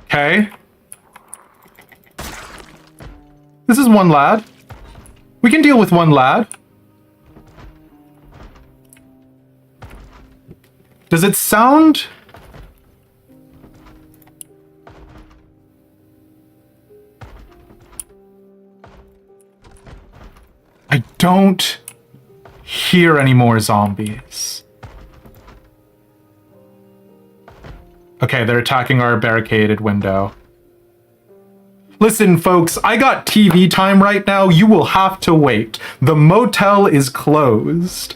Okay. This is one lad. We can deal with one lad. Does it sound... I don't hear any more zombies. Okay, they're attacking our barricaded window. Listen, folks, I got TV time right now. You will have to wait. The motel is closed.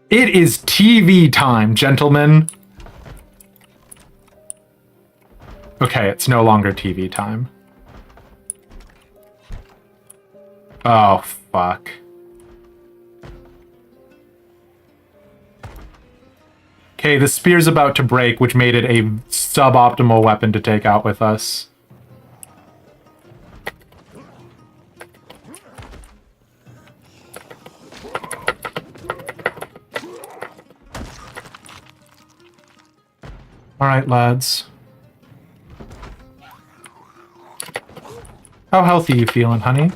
It is TV time, gentlemen. Okay, it's no longer TV time. Oh, fuck. Okay, the spear's about to break, which made it a suboptimal weapon to take out with us. All right, lads. How healthy you feeling, honey?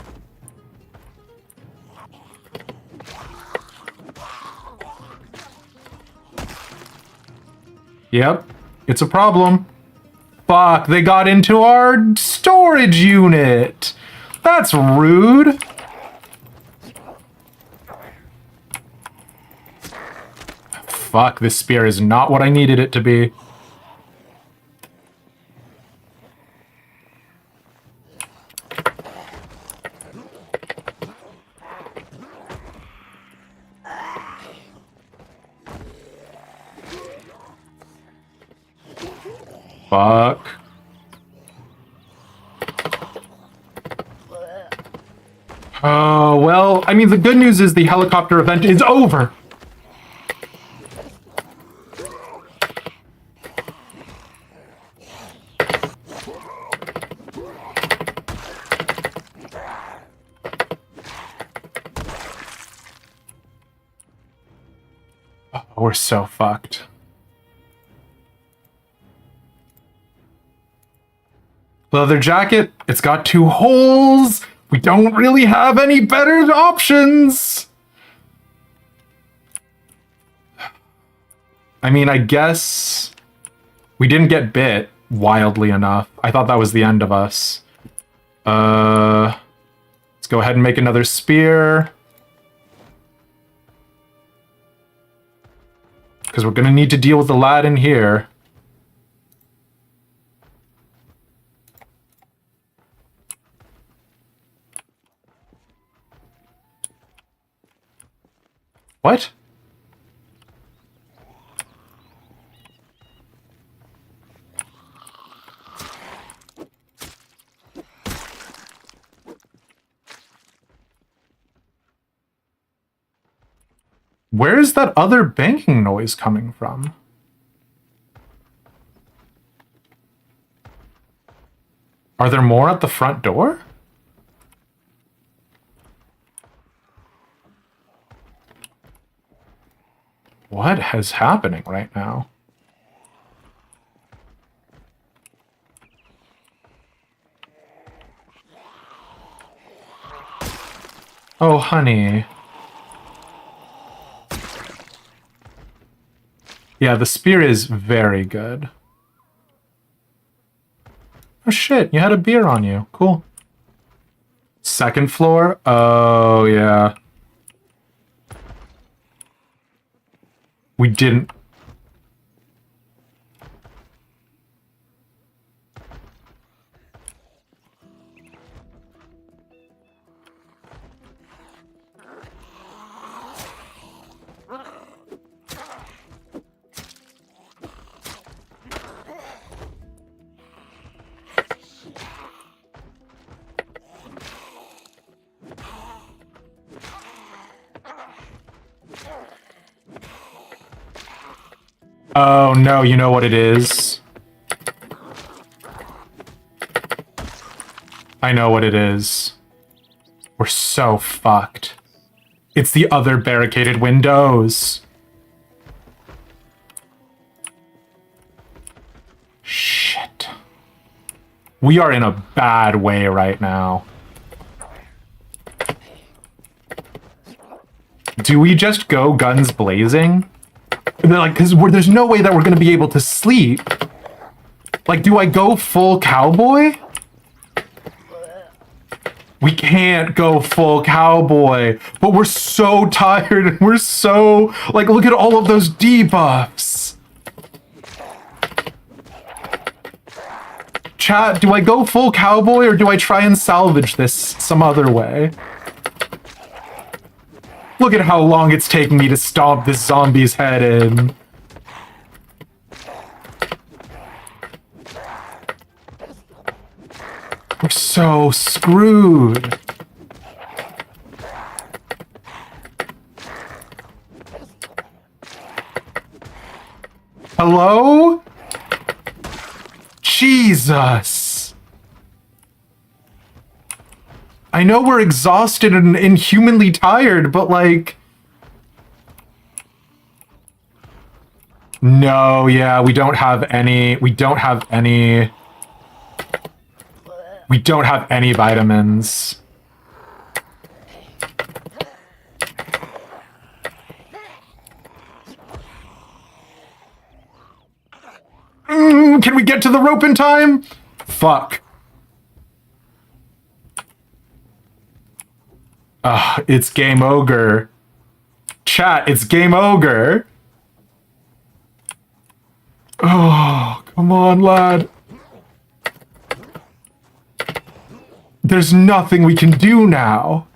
Yep, it's a problem. Fuck, they got into our storage unit. That's rude. Fuck, this spear is not what I needed it to be. Fuck. Oh, well, I mean, the good news is the helicopter event is over. Oh, we're so fucked. Leather jacket, it's got 2 holes. We don't really have any better options. I mean, I guess we didn't get bit wildly enough. I thought that was the end of us. Let's go ahead and make another spear. Because we're gonna need to deal with the lad in here. What? Where is that other banking noise coming from? Are there more at the front door? What is happening right now? Oh, honey. Yeah, the spear is very good. Oh shit, you had a beer on you. Cool. Second floor? Oh, yeah. We didn't. Oh no, you know what it is? I know what it is. We're so fucked. It's the other barricaded windows. Shit. We are in a bad way right now. Do we just go guns blazing? Like, because there's no way that we're going to be able to sleep. Like, do I go full cowboy? We can't go full cowboy, but we're so tired and we're so, like, look at all of those debuffs. Chat, do I go full cowboy or do I try and salvage this some other way? Look at how long it's taking me to stomp this zombie's head in. We're so screwed. Hello? Jesus. I know we're exhausted and inhumanly tired, but like... No, yeah, we don't have any vitamins. Can we get to the rope in time? Fuck. It's game ogre. Chat, it's game ogre. Oh, come on, lad. There's nothing we can do now.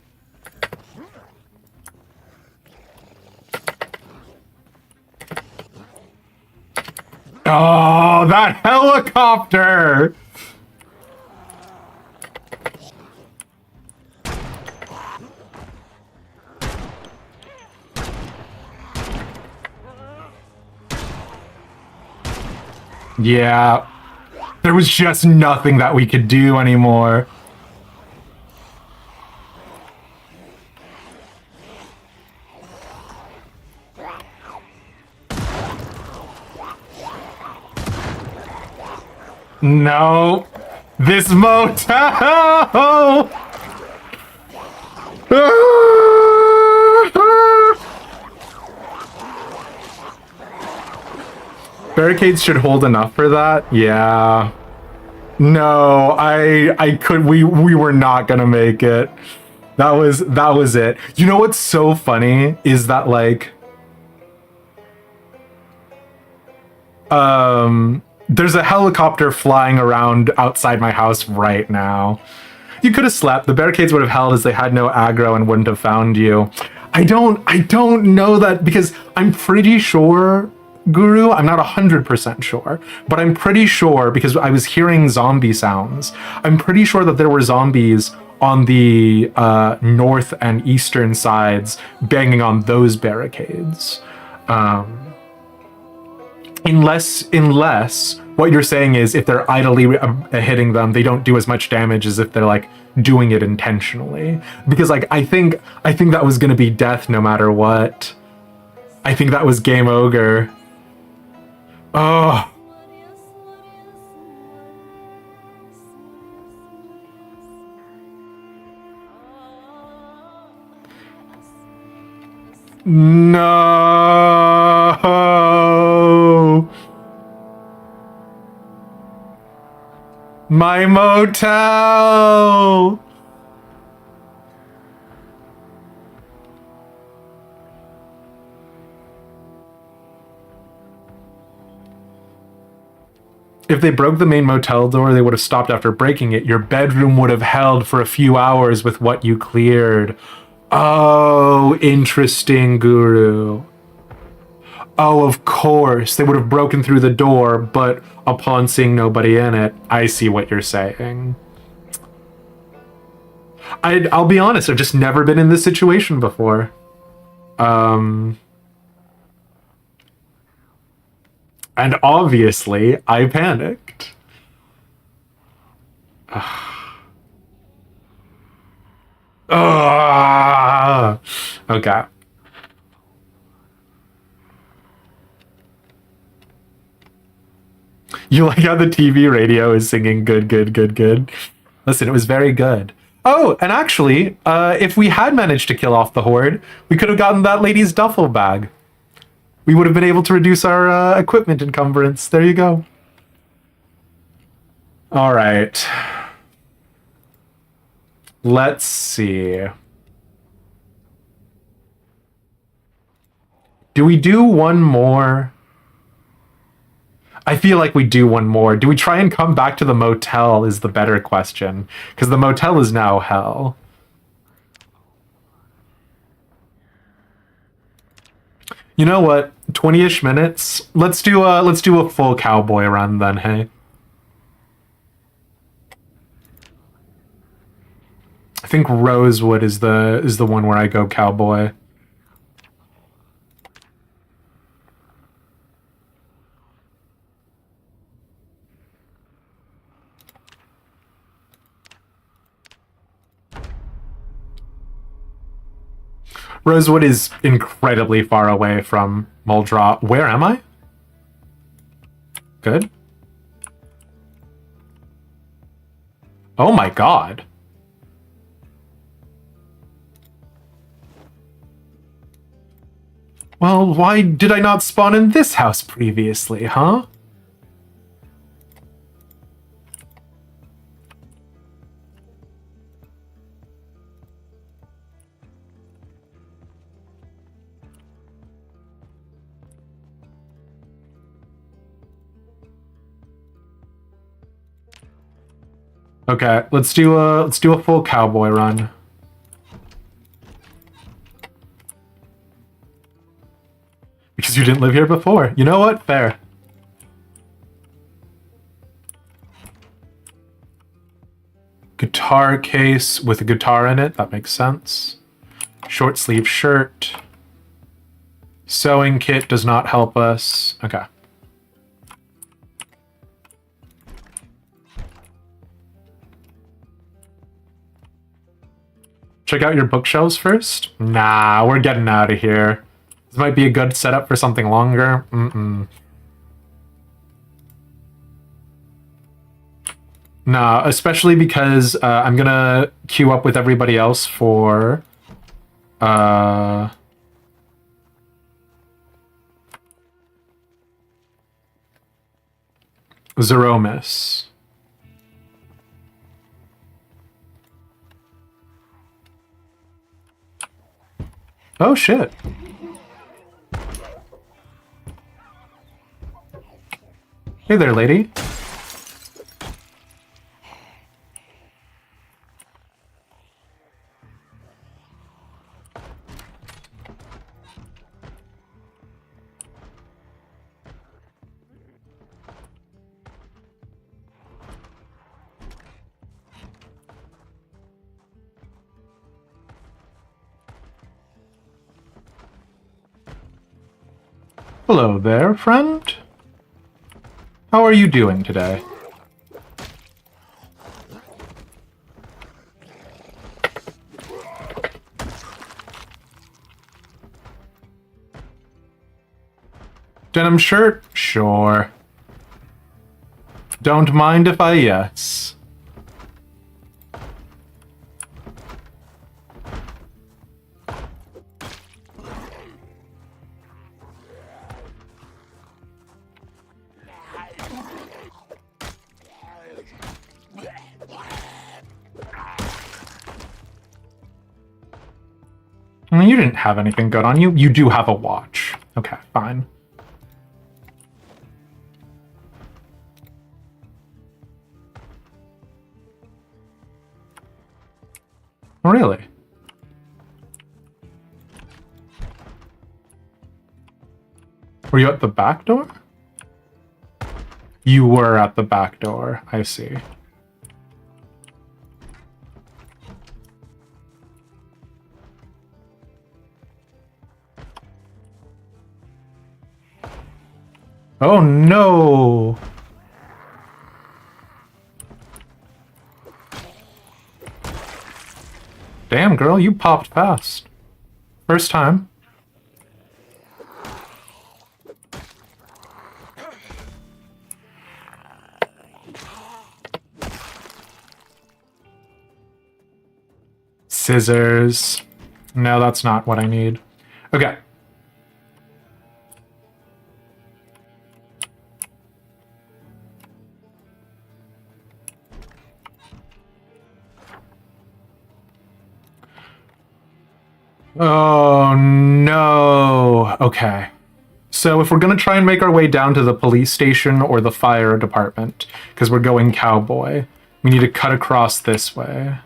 Oh, that helicopter! Yeah. There was just nothing that we could do anymore. No. This motel! Barricades should hold enough for that? Yeah. No, we were not gonna make it. That was it. You know what's so funny is that like there's a helicopter flying around outside my house right now. You could have slept. The barricades would have held as they had no aggro and wouldn't have found you. I don't know that because I'm pretty sure, Guru, I'm not 100% sure, but I'm pretty sure because I was hearing zombie sounds. I'm pretty sure that there were zombies on the north and eastern sides banging on those barricades. Unless what you're saying is if they're idly hitting them, they don't do as much damage as if they're like doing it intentionally. Because like I think that was gonna be death no matter what. I think that was game ogre. Oh. No. My motel. If they broke the main motel door, they would have stopped after breaking it. Your bedroom would have held for a few hours with what you cleared. Oh, interesting, Guru. Oh, of course. They would have broken through the door, but upon seeing nobody in it, I see what you're saying. I'll be honest, I've just never been in this situation before. And obviously, I panicked. Okay. You like how the TV radio is singing good, good, good, good? Listen, it was very good. Oh, and actually, if we had managed to kill off the horde, we could have gotten that lady's duffel bag. We would have been able to reduce our equipment encumbrance. There you go. All right. Let's see. Do we do one more? I feel like we do one more. Do we try and come back to the motel is the better question. Because the motel is now hell. You know what? 20-ish minutes. Let's do a full cowboy run then, hey? I think Rosewood is the one where I go cowboy. Rosewood is incredibly far away from Muldraw. Where am I? Good. Oh my god. Well, why did I not spawn in this house previously, huh? Okay, let's do a full cowboy run. Because you didn't live here before. You know what? Fair. Guitar case with a guitar in it. That makes sense. Short sleeve shirt. Sewing kit does not help us. Okay. Check out your bookshelves first? Nah, we're getting out of here. This might be a good setup for something longer. Nah, especially because I'm gonna queue up with everybody else for... Zeromus. Oh, shit. Hey there, lady. Hello there, friend. How are you doing today? Denim shirt? Sure. Don't mind if I yes. You didn't have anything good on you. You do have a watch. Okay, fine. Really? Were you at the back door? You were at the back door. I see. Oh no! Damn, girl, you popped fast. First time. Scissors. No, that's not what I need. Okay. Oh no. Okay. So if we're gonna try and make our way down to the police station or the fire department, because we're going cowboy, we need to cut across this way.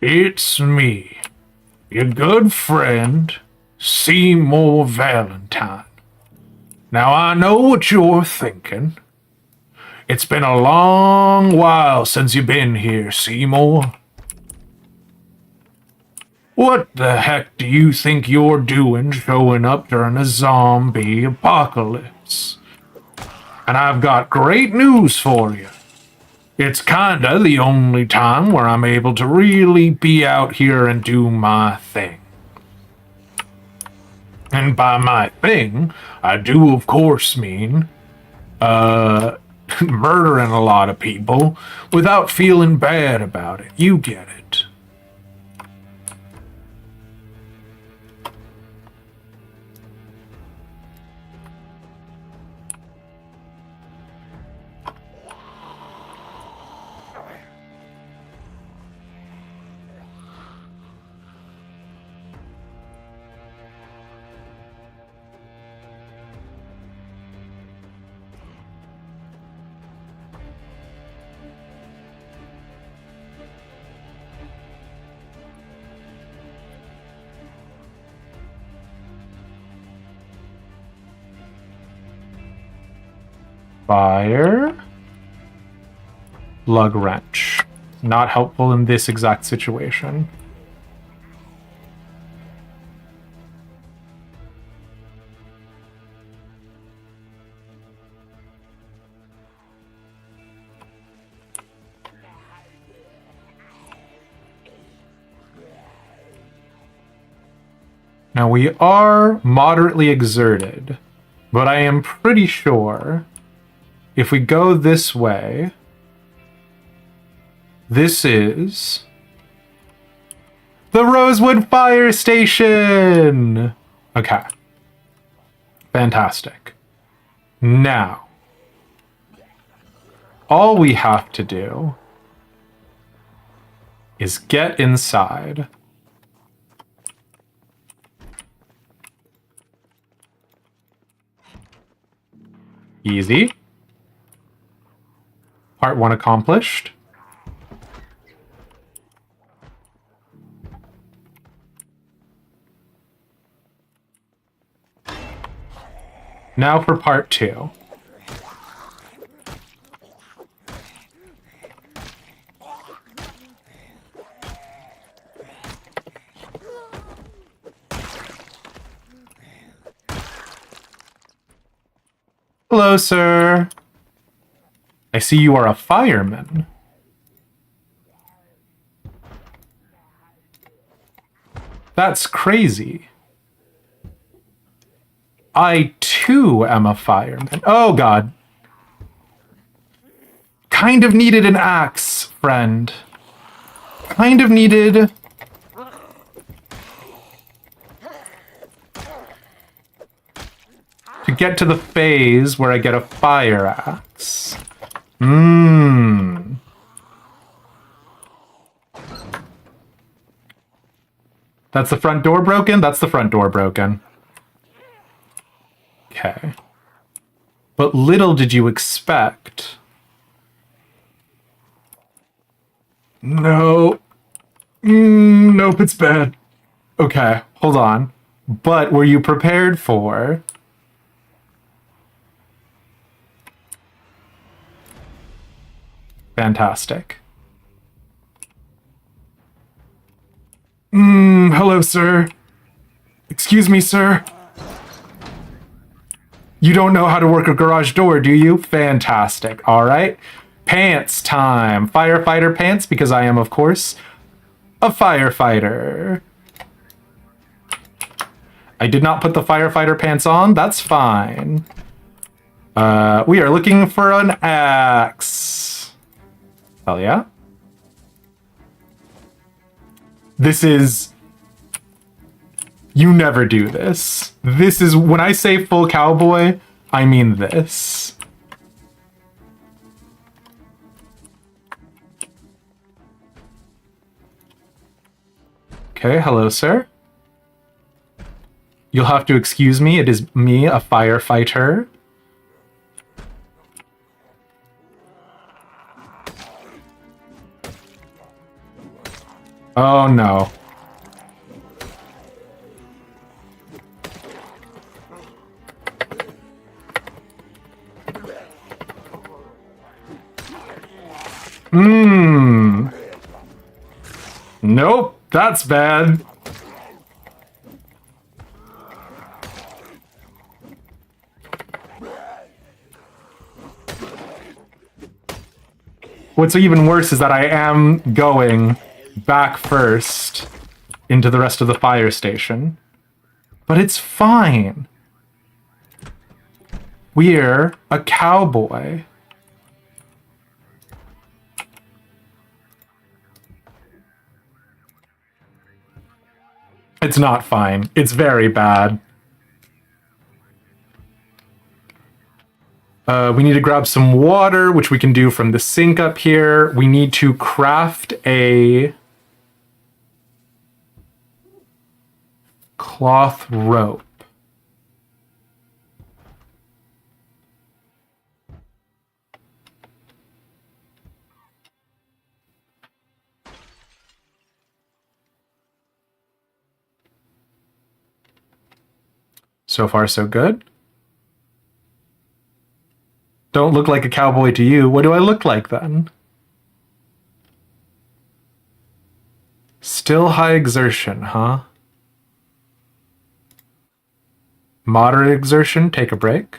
It's me, your good friend, Seymour Valentine. Now I know what you're thinking. It's been a long while since you've been here, Seymour. What the heck do you think you're doing showing up during a zombie apocalypse? And I've got great news for you. It's kinda the only time where I'm able to really be out here and do my thing. And by my thing, I do of course mean, murdering a lot of people without feeling bad about it. You get it. Fire. Lug wrench. Not helpful in this exact situation. Now we are moderately exerted, but I am pretty sure if we go this way, this is the Rosewood Fire Station! Okay. Fantastic. Now, all we have to do is get inside. Easy. Part 1 accomplished. Now for part 2. Hello, sir. I see you are a fireman. That's crazy. I, too, am a fireman. Oh, God. Kind of needed an axe, friend. Kind of needed... to get to the phase where I get a fire axe. That's the front door broken? That's the front door broken. Okay. But little did you expect. No. Nope, it's bad. Okay, hold on. But were you prepared for... Fantastic. Hello, sir. Excuse me, sir. You don't know how to work a garage door, do you? Fantastic. All right. Pants time. Firefighter pants, because I am, of course, a firefighter. I did not put the firefighter pants on. That's fine. We are looking for an axe. Hell yeah. This is... You never do this. This is... When I say full cowboy, I mean this. Okay, hello, sir. You'll have to excuse me. It is me, a firefighter. Oh, no. Nope, that's bad. What's even worse is that I am going back first into the rest of the fire station. But it's fine. We're a cowboy. It's not fine. It's very bad. We need to grab some water, which we can do from the sink up here. We need to craft a cloth rope. So far, so good. Don't look like a cowboy to you. What do I look like then? Still high exertion, huh? Moderate exertion, take a break.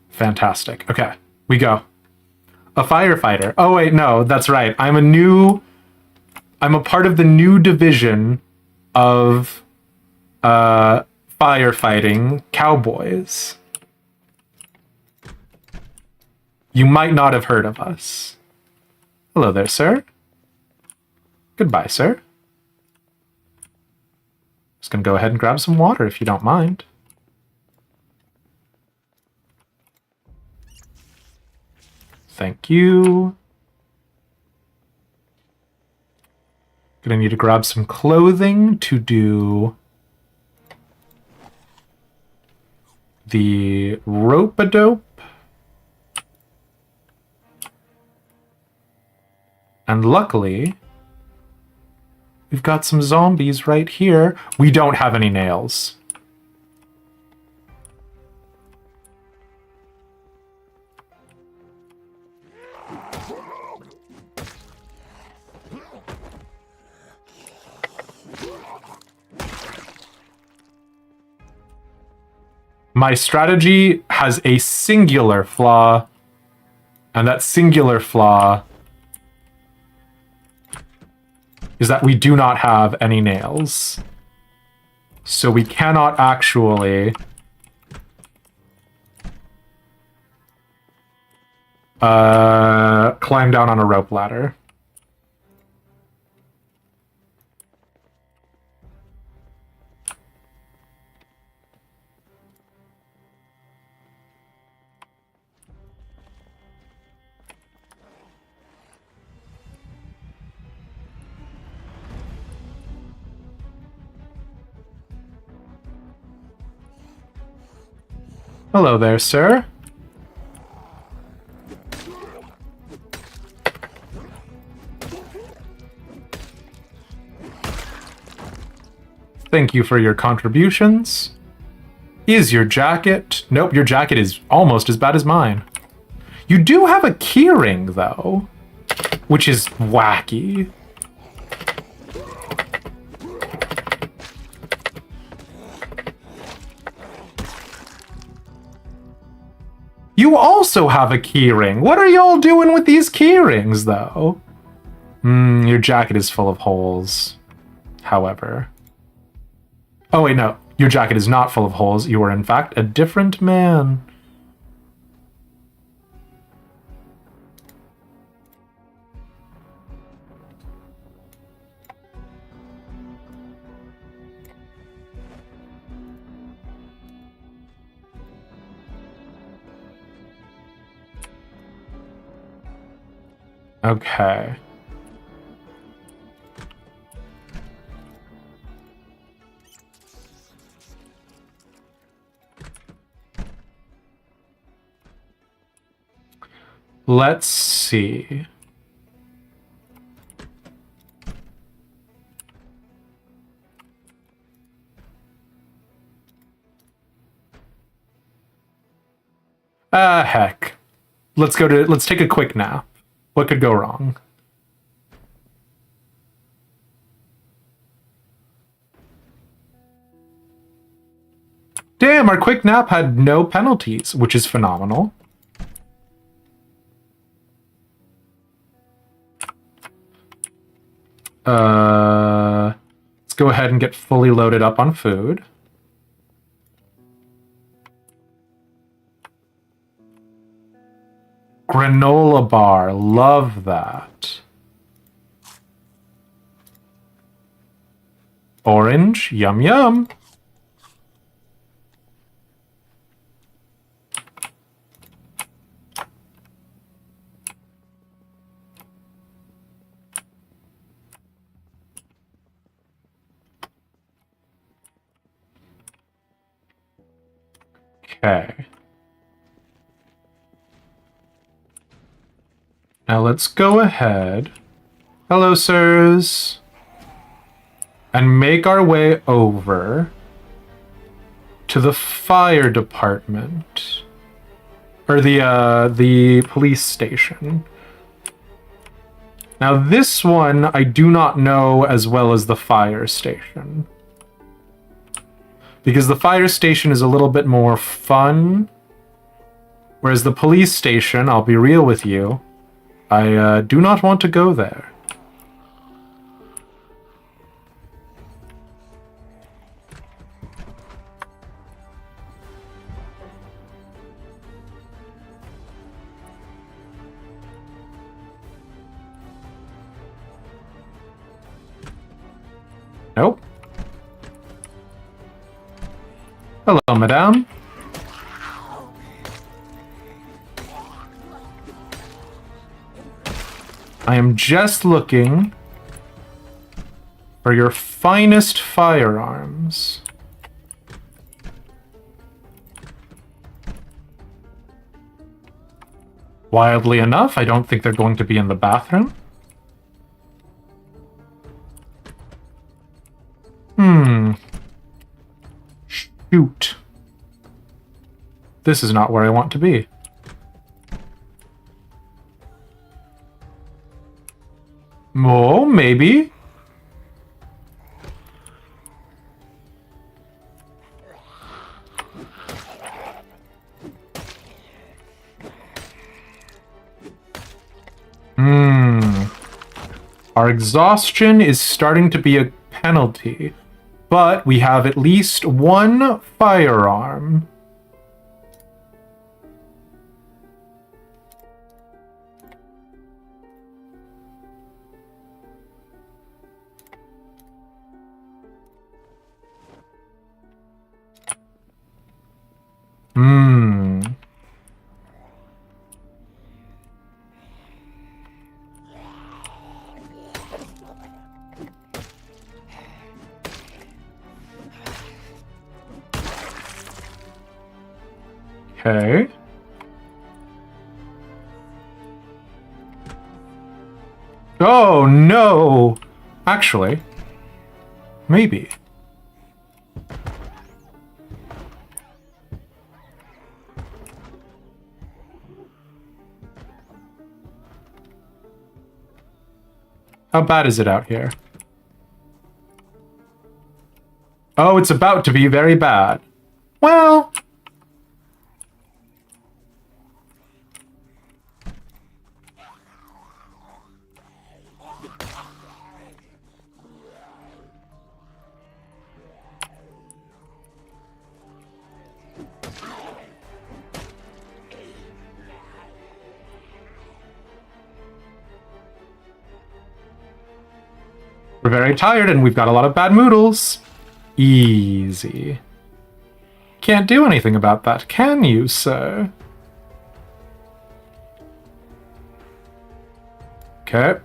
Fantastic. Okay, we go. A firefighter. Oh wait, no, that's right. I'm a part of the new division of firefighting cowboys. You might not have heard of us. Hello there, sir. Goodbye, sir. Just gonna go ahead and grab some water if you don't mind. Thank you. Gonna need to grab some clothing to do the rope-a-dope. And luckily, we've got some zombies right here. We don't have any nails. My strategy has a singular flaw, and that singular flaw is that we do not have any nails. So we cannot actually climb down on a rope ladder. Hello there, sir. Thank you for your contributions. Is your jacket... Nope, your jacket is almost as bad as mine. You do have a keyring, though, which is wacky. You also have a keyring. What are y'all doing with these keyrings, though? Your jacket is full of holes, however. Oh, wait, no. Your jacket is not full of holes. You are, in fact, a different man. Okay. Let's see. Heck. Let's take a quick nap. What could go wrong? Damn, our quick nap had no penalties, which is phenomenal. Let's go ahead and get fully loaded up on food. Granola bar, love that. Orange, yum yum. Okay. Now let's go ahead. Hello, sirs. And make our way over to the fire department. Or the police station. Now this one I do not know as well as the fire station. Because the fire station is a little bit more fun. Whereas the police station, I'll be real with you, I do not want to go there. Nope. Hello, madame. I am just looking for your finest firearms. Wildly enough, I don't think they're going to be in the bathroom. Shoot. This is not where I want to be. Oh, maybe. Our exhaustion is starting to be a penalty, but we have at least one firearm. Okay. Oh, no! Actually, maybe. How bad is it out here? Oh, it's about to be very bad. Well... we're very tired and we've got a lot of bad moodles. Easy. Can't do anything about that, can you, sir? Okay.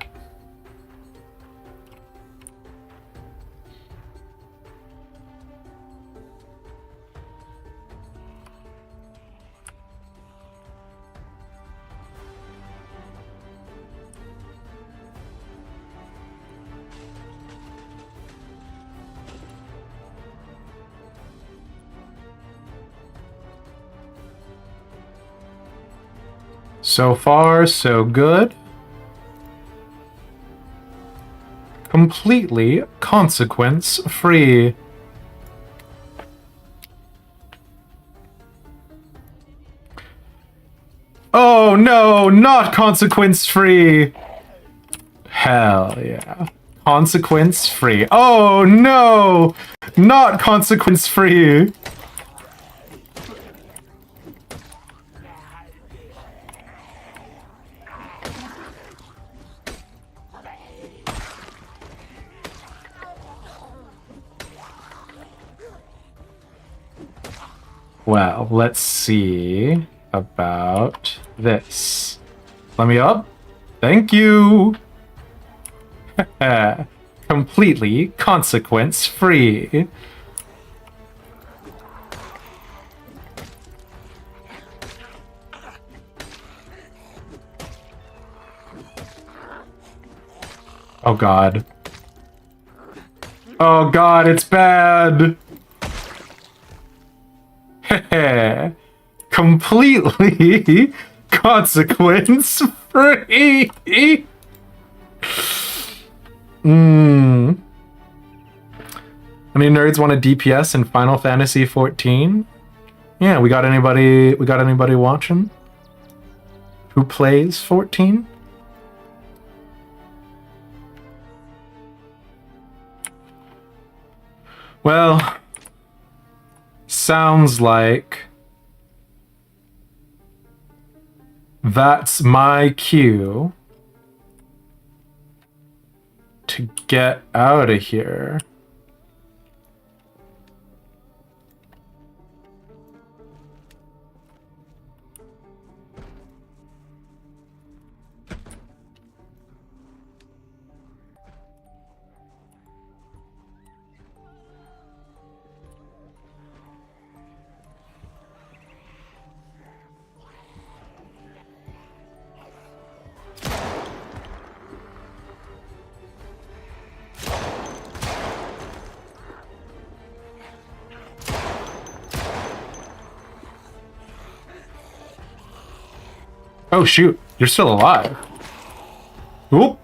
So far, so good. Completely consequence-free. Oh no, not consequence-free! Hell yeah. Consequence-free. Oh no! Not consequence-free! Well, let's see about this. Let me up. Thank you. Completely consequence-free. Oh god. Oh god, it's bad. Completely consequence-free. Any nerds want a DPS in Final Fantasy 14? Yeah, we got anybody watching? Who plays 14? Well, sounds like that's my cue to get out of here. Oh shoot, you're still alive. Oop.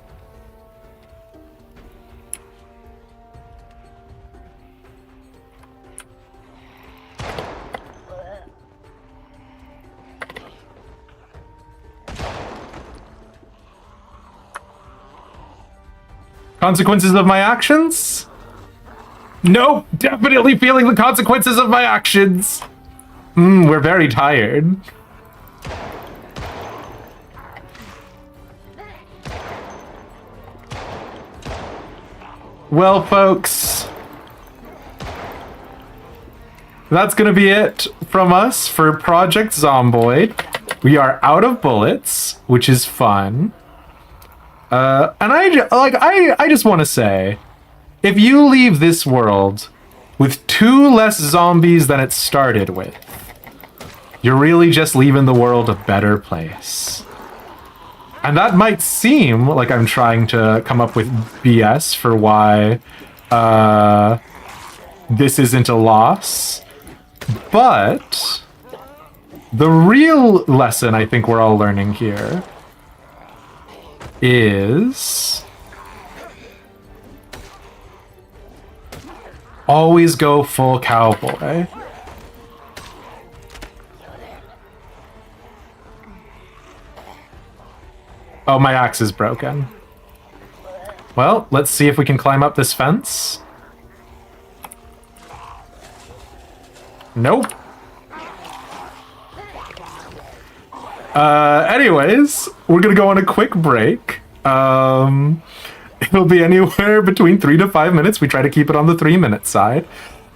Consequences of my actions? Nope, definitely feeling the consequences of my actions. We're very tired. Well, folks, that's gonna be it from us for Project Zomboid. We are out of bullets, which is fun. And I just want to say, if you leave this world with 2 less zombies than it started with, You're really just leaving the world a better place. And that might seem like I'm trying to come up with BS for why this isn't a loss. But the real lesson I think we're all learning here is always go full cowboy. Oh, my axe is broken. Well, let's see if we can climb up this fence. Nope. Anyways, we're gonna go on a quick break. It'll be anywhere between 3 to 5 minutes. We try to keep it on the 3-minute side.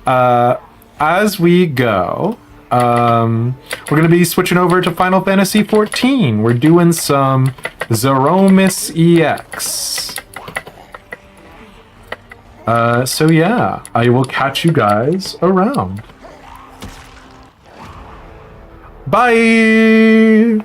As we go, we're gonna be switching over to Final Fantasy XIV. We're doing some Zeromus EX. So yeah, I will catch you guys around. Bye!